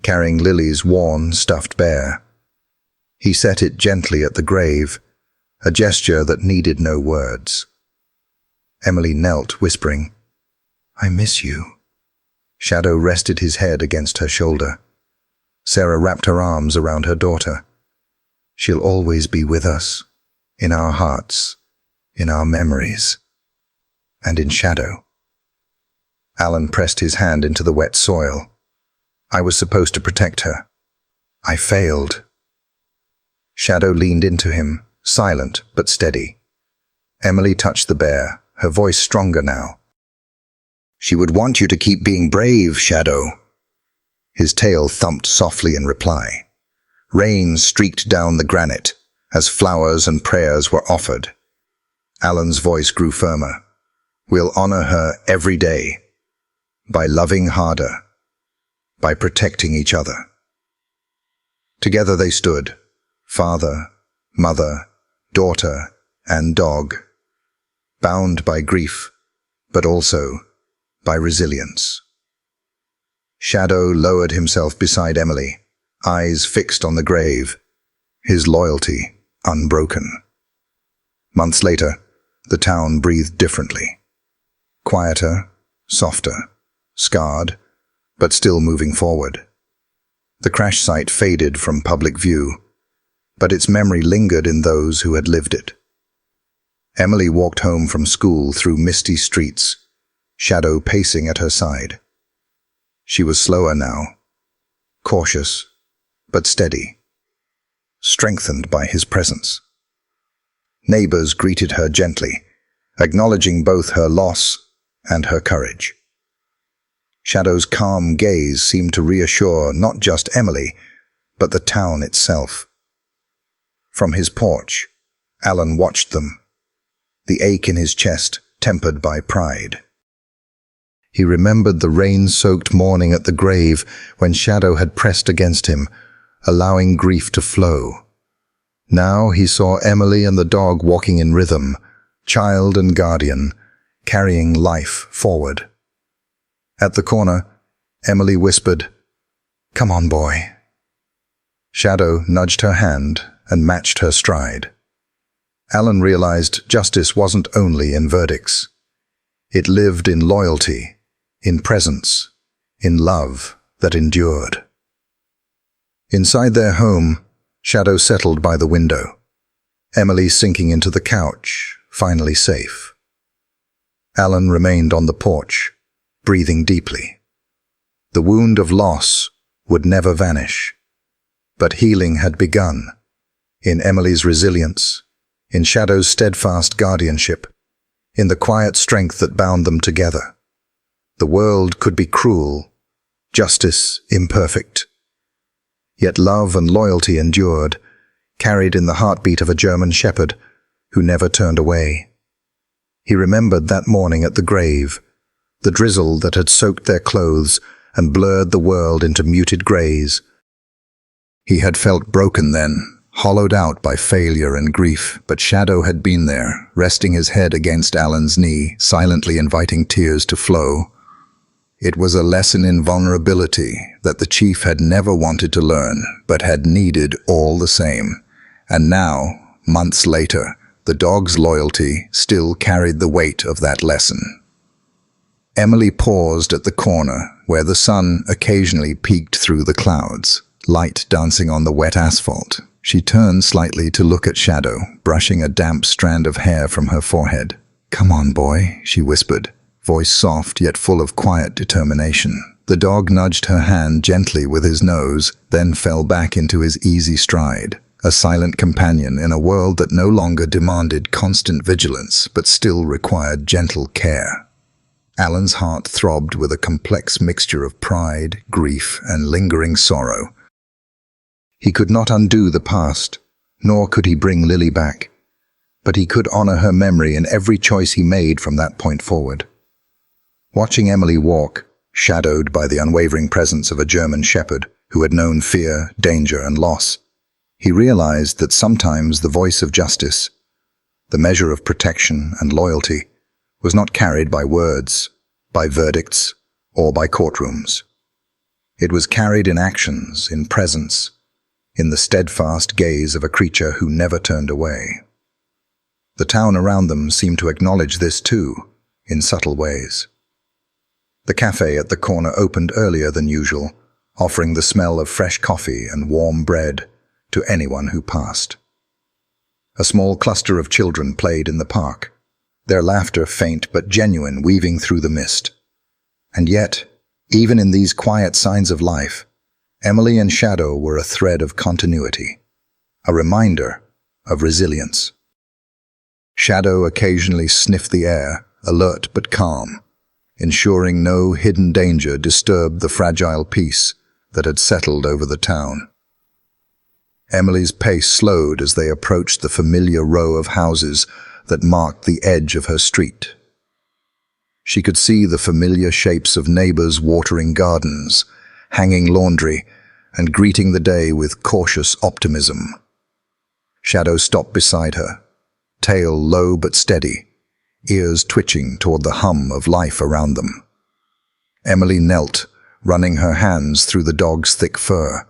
carrying Lily's worn, stuffed bear. He set it gently at the grave, a gesture that needed no words. Emily knelt, whispering, "I miss you." Shadow rested his head against her shoulder. Sarah wrapped her arms around her daughter. "She'll always be with us, in our hearts, in our memories, and in Shadow." Alan pressed his hand into the wet soil. "I was supposed to protect her. I failed." Shadow leaned into him, silent but steady. Emily touched the bear, her voice stronger now. "She would want you to keep being brave, Shadow." His tail thumped softly in reply. Rain streaked down the granite as flowers and prayers were offered. Alan's voice grew firmer. "We'll honor her every day, by loving harder, by protecting each other." Together they stood, father, mother, daughter, and dog, bound by grief, but also by resilience. Shadow lowered himself beside Emily, eyes fixed on the grave, his loyalty unbroken. Months later, the town breathed differently. Quieter, softer, scarred, but still moving forward. The crash site faded from public view, but its memory lingered in those who had lived it. Emily walked home from school through misty streets, Shadow pacing at her side. She was slower now, cautious, but steady, strengthened by his presence. Neighbors greeted her gently, acknowledging both her loss and her courage. Shadow's calm gaze seemed to reassure not just Emily, but the town itself. From his porch, Alan watched them, the ache in his chest tempered by pride. He remembered the rain-soaked morning at the grave when Shadow had pressed against him, allowing grief to flow. Now he saw Emily and the dog walking in rhythm, child and guardian, carrying life forward. At the corner, Emily whispered, "Come on, boy." Shadow nudged her hand and matched her stride. Alan realized justice wasn't only in verdicts. It lived in loyalty, in presence, in love that endured. Inside their home, Shadow settled by the window, Emily sinking into the couch, finally safe. Alan remained on the porch, breathing deeply. The wound of loss would never vanish, but healing had begun, in Emily's resilience, in Shadow's steadfast guardianship, in the quiet strength that bound them together. The world could be cruel, justice imperfect. Yet love and loyalty endured, carried in the heartbeat of a German shepherd who never turned away. He remembered that morning at the grave, the drizzle that had soaked their clothes and blurred the world into muted grays. He had felt broken then, hollowed out by failure and grief, but Shadow had been there, resting his head against Alan's knee, silently inviting tears to flow. It was a lesson in vulnerability that the chief had never wanted to learn, but had needed all the same. And now, months later, the dog's loyalty still carried the weight of that lesson. Emily paused at the corner where the sun occasionally peeked through the clouds, light dancing on the wet asphalt. She turned slightly to look at Shadow, brushing a damp strand of hair from her forehead. "Come on, boy," she whispered, voice soft yet full of quiet determination. The dog nudged her hand gently with his nose, then fell back into his easy stride, a silent companion in a world that no longer demanded constant vigilance but still required gentle care. Alan's heart throbbed with a complex mixture of pride, grief, and lingering sorrow. He could not undo the past, nor could he bring Lily back, but he could honor her memory in every choice he made from that point forward. Watching Emily walk, shadowed by the unwavering presence of a German shepherd who had known fear, danger, and loss, he realized that sometimes the voice of justice, the measure of protection and loyalty, was not carried by words, by verdicts, or by courtrooms. It was carried in actions, in presence, in the steadfast gaze of a creature who never turned away. The town around them seemed to acknowledge this too, in subtle ways. The cafe at the corner opened earlier than usual, offering the smell of fresh coffee and warm bread to anyone who passed. A small cluster of children played in the park, their laughter faint but genuine, weaving through the mist. And yet, even in these quiet signs of life, Emily and Shadow were a thread of continuity, a reminder of resilience. Shadow occasionally sniffed the air, alert but calm, ensuring no hidden danger disturbed the fragile peace that had settled over the town. Emily's pace slowed as they approached the familiar row of houses that marked the edge of her street. She could see the familiar shapes of neighbors watering gardens, hanging laundry, and greeting the day with cautious optimism. Shadow stopped beside her, tail low but steady, ears twitching toward the hum of life around them. Emily knelt, running her hands through the dog's thick fur,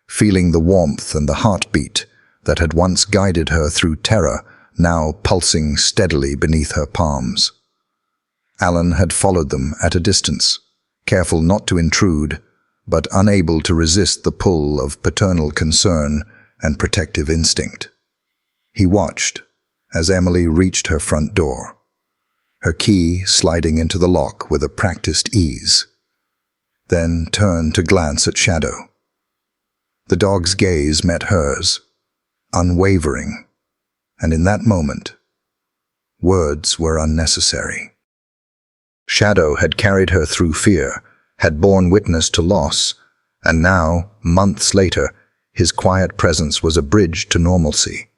feeling the warmth and the heartbeat that had once guided her through terror, now pulsing steadily beneath her palms. Alan had followed them at a distance, careful not to intrude, but unable to resist the pull of paternal concern and protective instinct. He watched as Emily reached her front door, her key sliding into the lock with a practiced ease, then turned to glance at Shadow. The dog's gaze met hers, unwavering, and in that moment, words were unnecessary. Shadow had carried her through fear, had borne witness to loss, and now, months later, his quiet presence was a bridge to normalcy,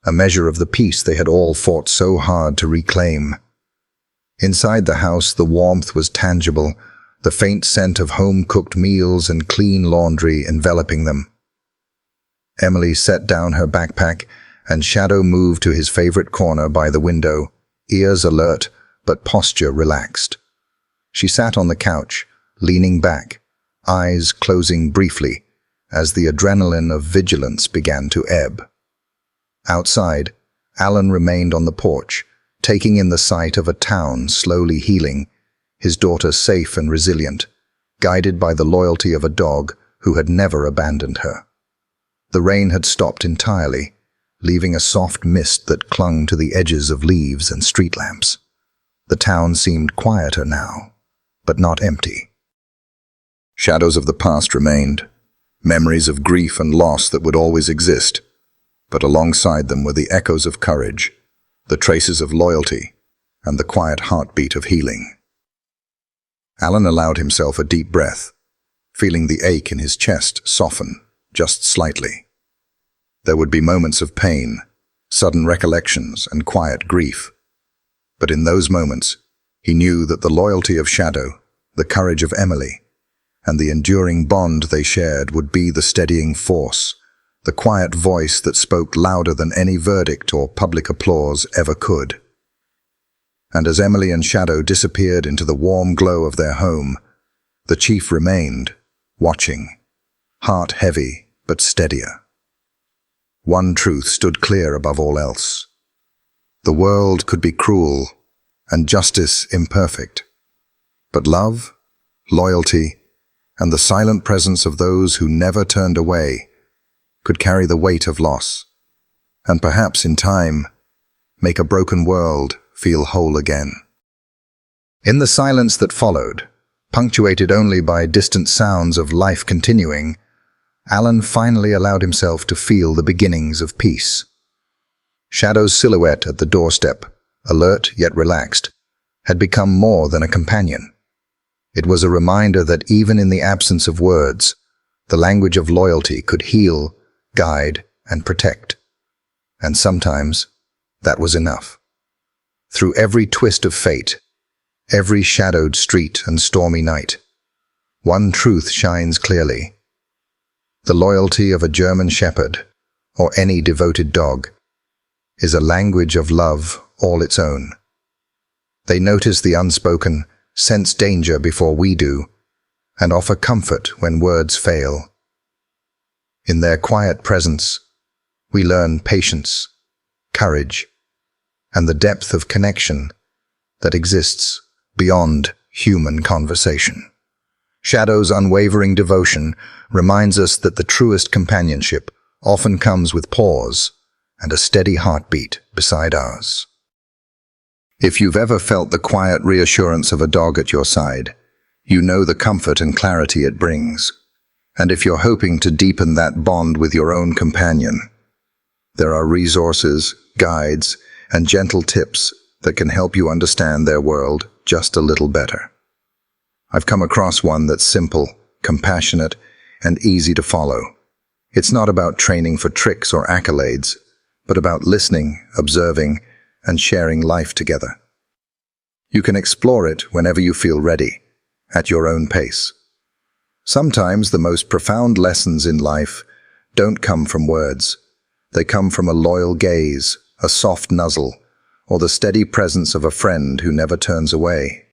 a measure of the peace they had all fought so hard to reclaim. Inside the house, the warmth was tangible, the faint scent of home-cooked meals and clean laundry enveloping them. Emily set down her backpack, and Shadow moved to his favorite corner by the window, ears alert but posture relaxed. She sat on the couch, leaning back, eyes closing briefly, as the adrenaline of vigilance began to ebb. Outside, Alan remained on the porch, taking in the sight of a town slowly healing, his daughter safe and resilient, guided by the loyalty of a dog who had never abandoned her. The rain had stopped entirely, leaving a soft mist that clung to the edges of leaves and street lamps. The town seemed quieter now, but not empty. Shadows of the past remained, memories of grief and loss that would always exist, but alongside them were the echoes of courage, the traces of loyalty, and the quiet heartbeat of healing. Alan allowed himself a deep breath, feeling the ache in his chest soften just slightly. There would be moments of pain, sudden recollections, and quiet grief. But in those moments, he knew that the loyalty of Shadow, the courage of Emily, and the enduring bond they shared would be the steadying force, the quiet voice that spoke louder than any verdict or public applause ever could. And as Emily and Shadow disappeared into the warm glow of their home, The chief remained, watching, heart heavy but steadier. One truth stood clear above all else. The world could be cruel and justice imperfect, but love, loyalty, and the silent presence of those who never turned away could carry the weight of loss, and perhaps in time make a broken world feel whole again. In the silence that followed, punctuated only by distant sounds of life continuing, Alan finally allowed himself to feel the beginnings of peace. Shadow's silhouette at the doorstep, alert yet relaxed, had become more than a companion. It was a reminder that even in the absence of words, the language of loyalty could heal, guide, and protect. And sometimes, that was enough. Through every twist of fate, every shadowed street and stormy night, one truth shines clearly. The loyalty of a German shepherd, or any devoted dog, is a language of love all its own. They notice the unspoken, sense danger before we do, and offer comfort when words fail. In their quiet presence, we learn patience, courage, and the depth of connection that exists beyond human conversation. Shadow's unwavering devotion reminds us that the truest companionship often comes with pause and a steady heartbeat beside ours. If you've ever felt the quiet reassurance of a dog at your side, you know the comfort and clarity it brings. And if you're hoping to deepen that bond with your own companion, there are resources, guides, and gentle tips that can help you understand their world just a little better. I've come across one that's simple, compassionate, and easy to follow. It's not about training for tricks or accolades, but about listening, observing, and sharing life together. You can explore it whenever you feel ready, at your own pace. Sometimes the most profound lessons in life don't come from words. They come from a loyal gaze, a soft nuzzle, or the steady presence of a friend who never turns away.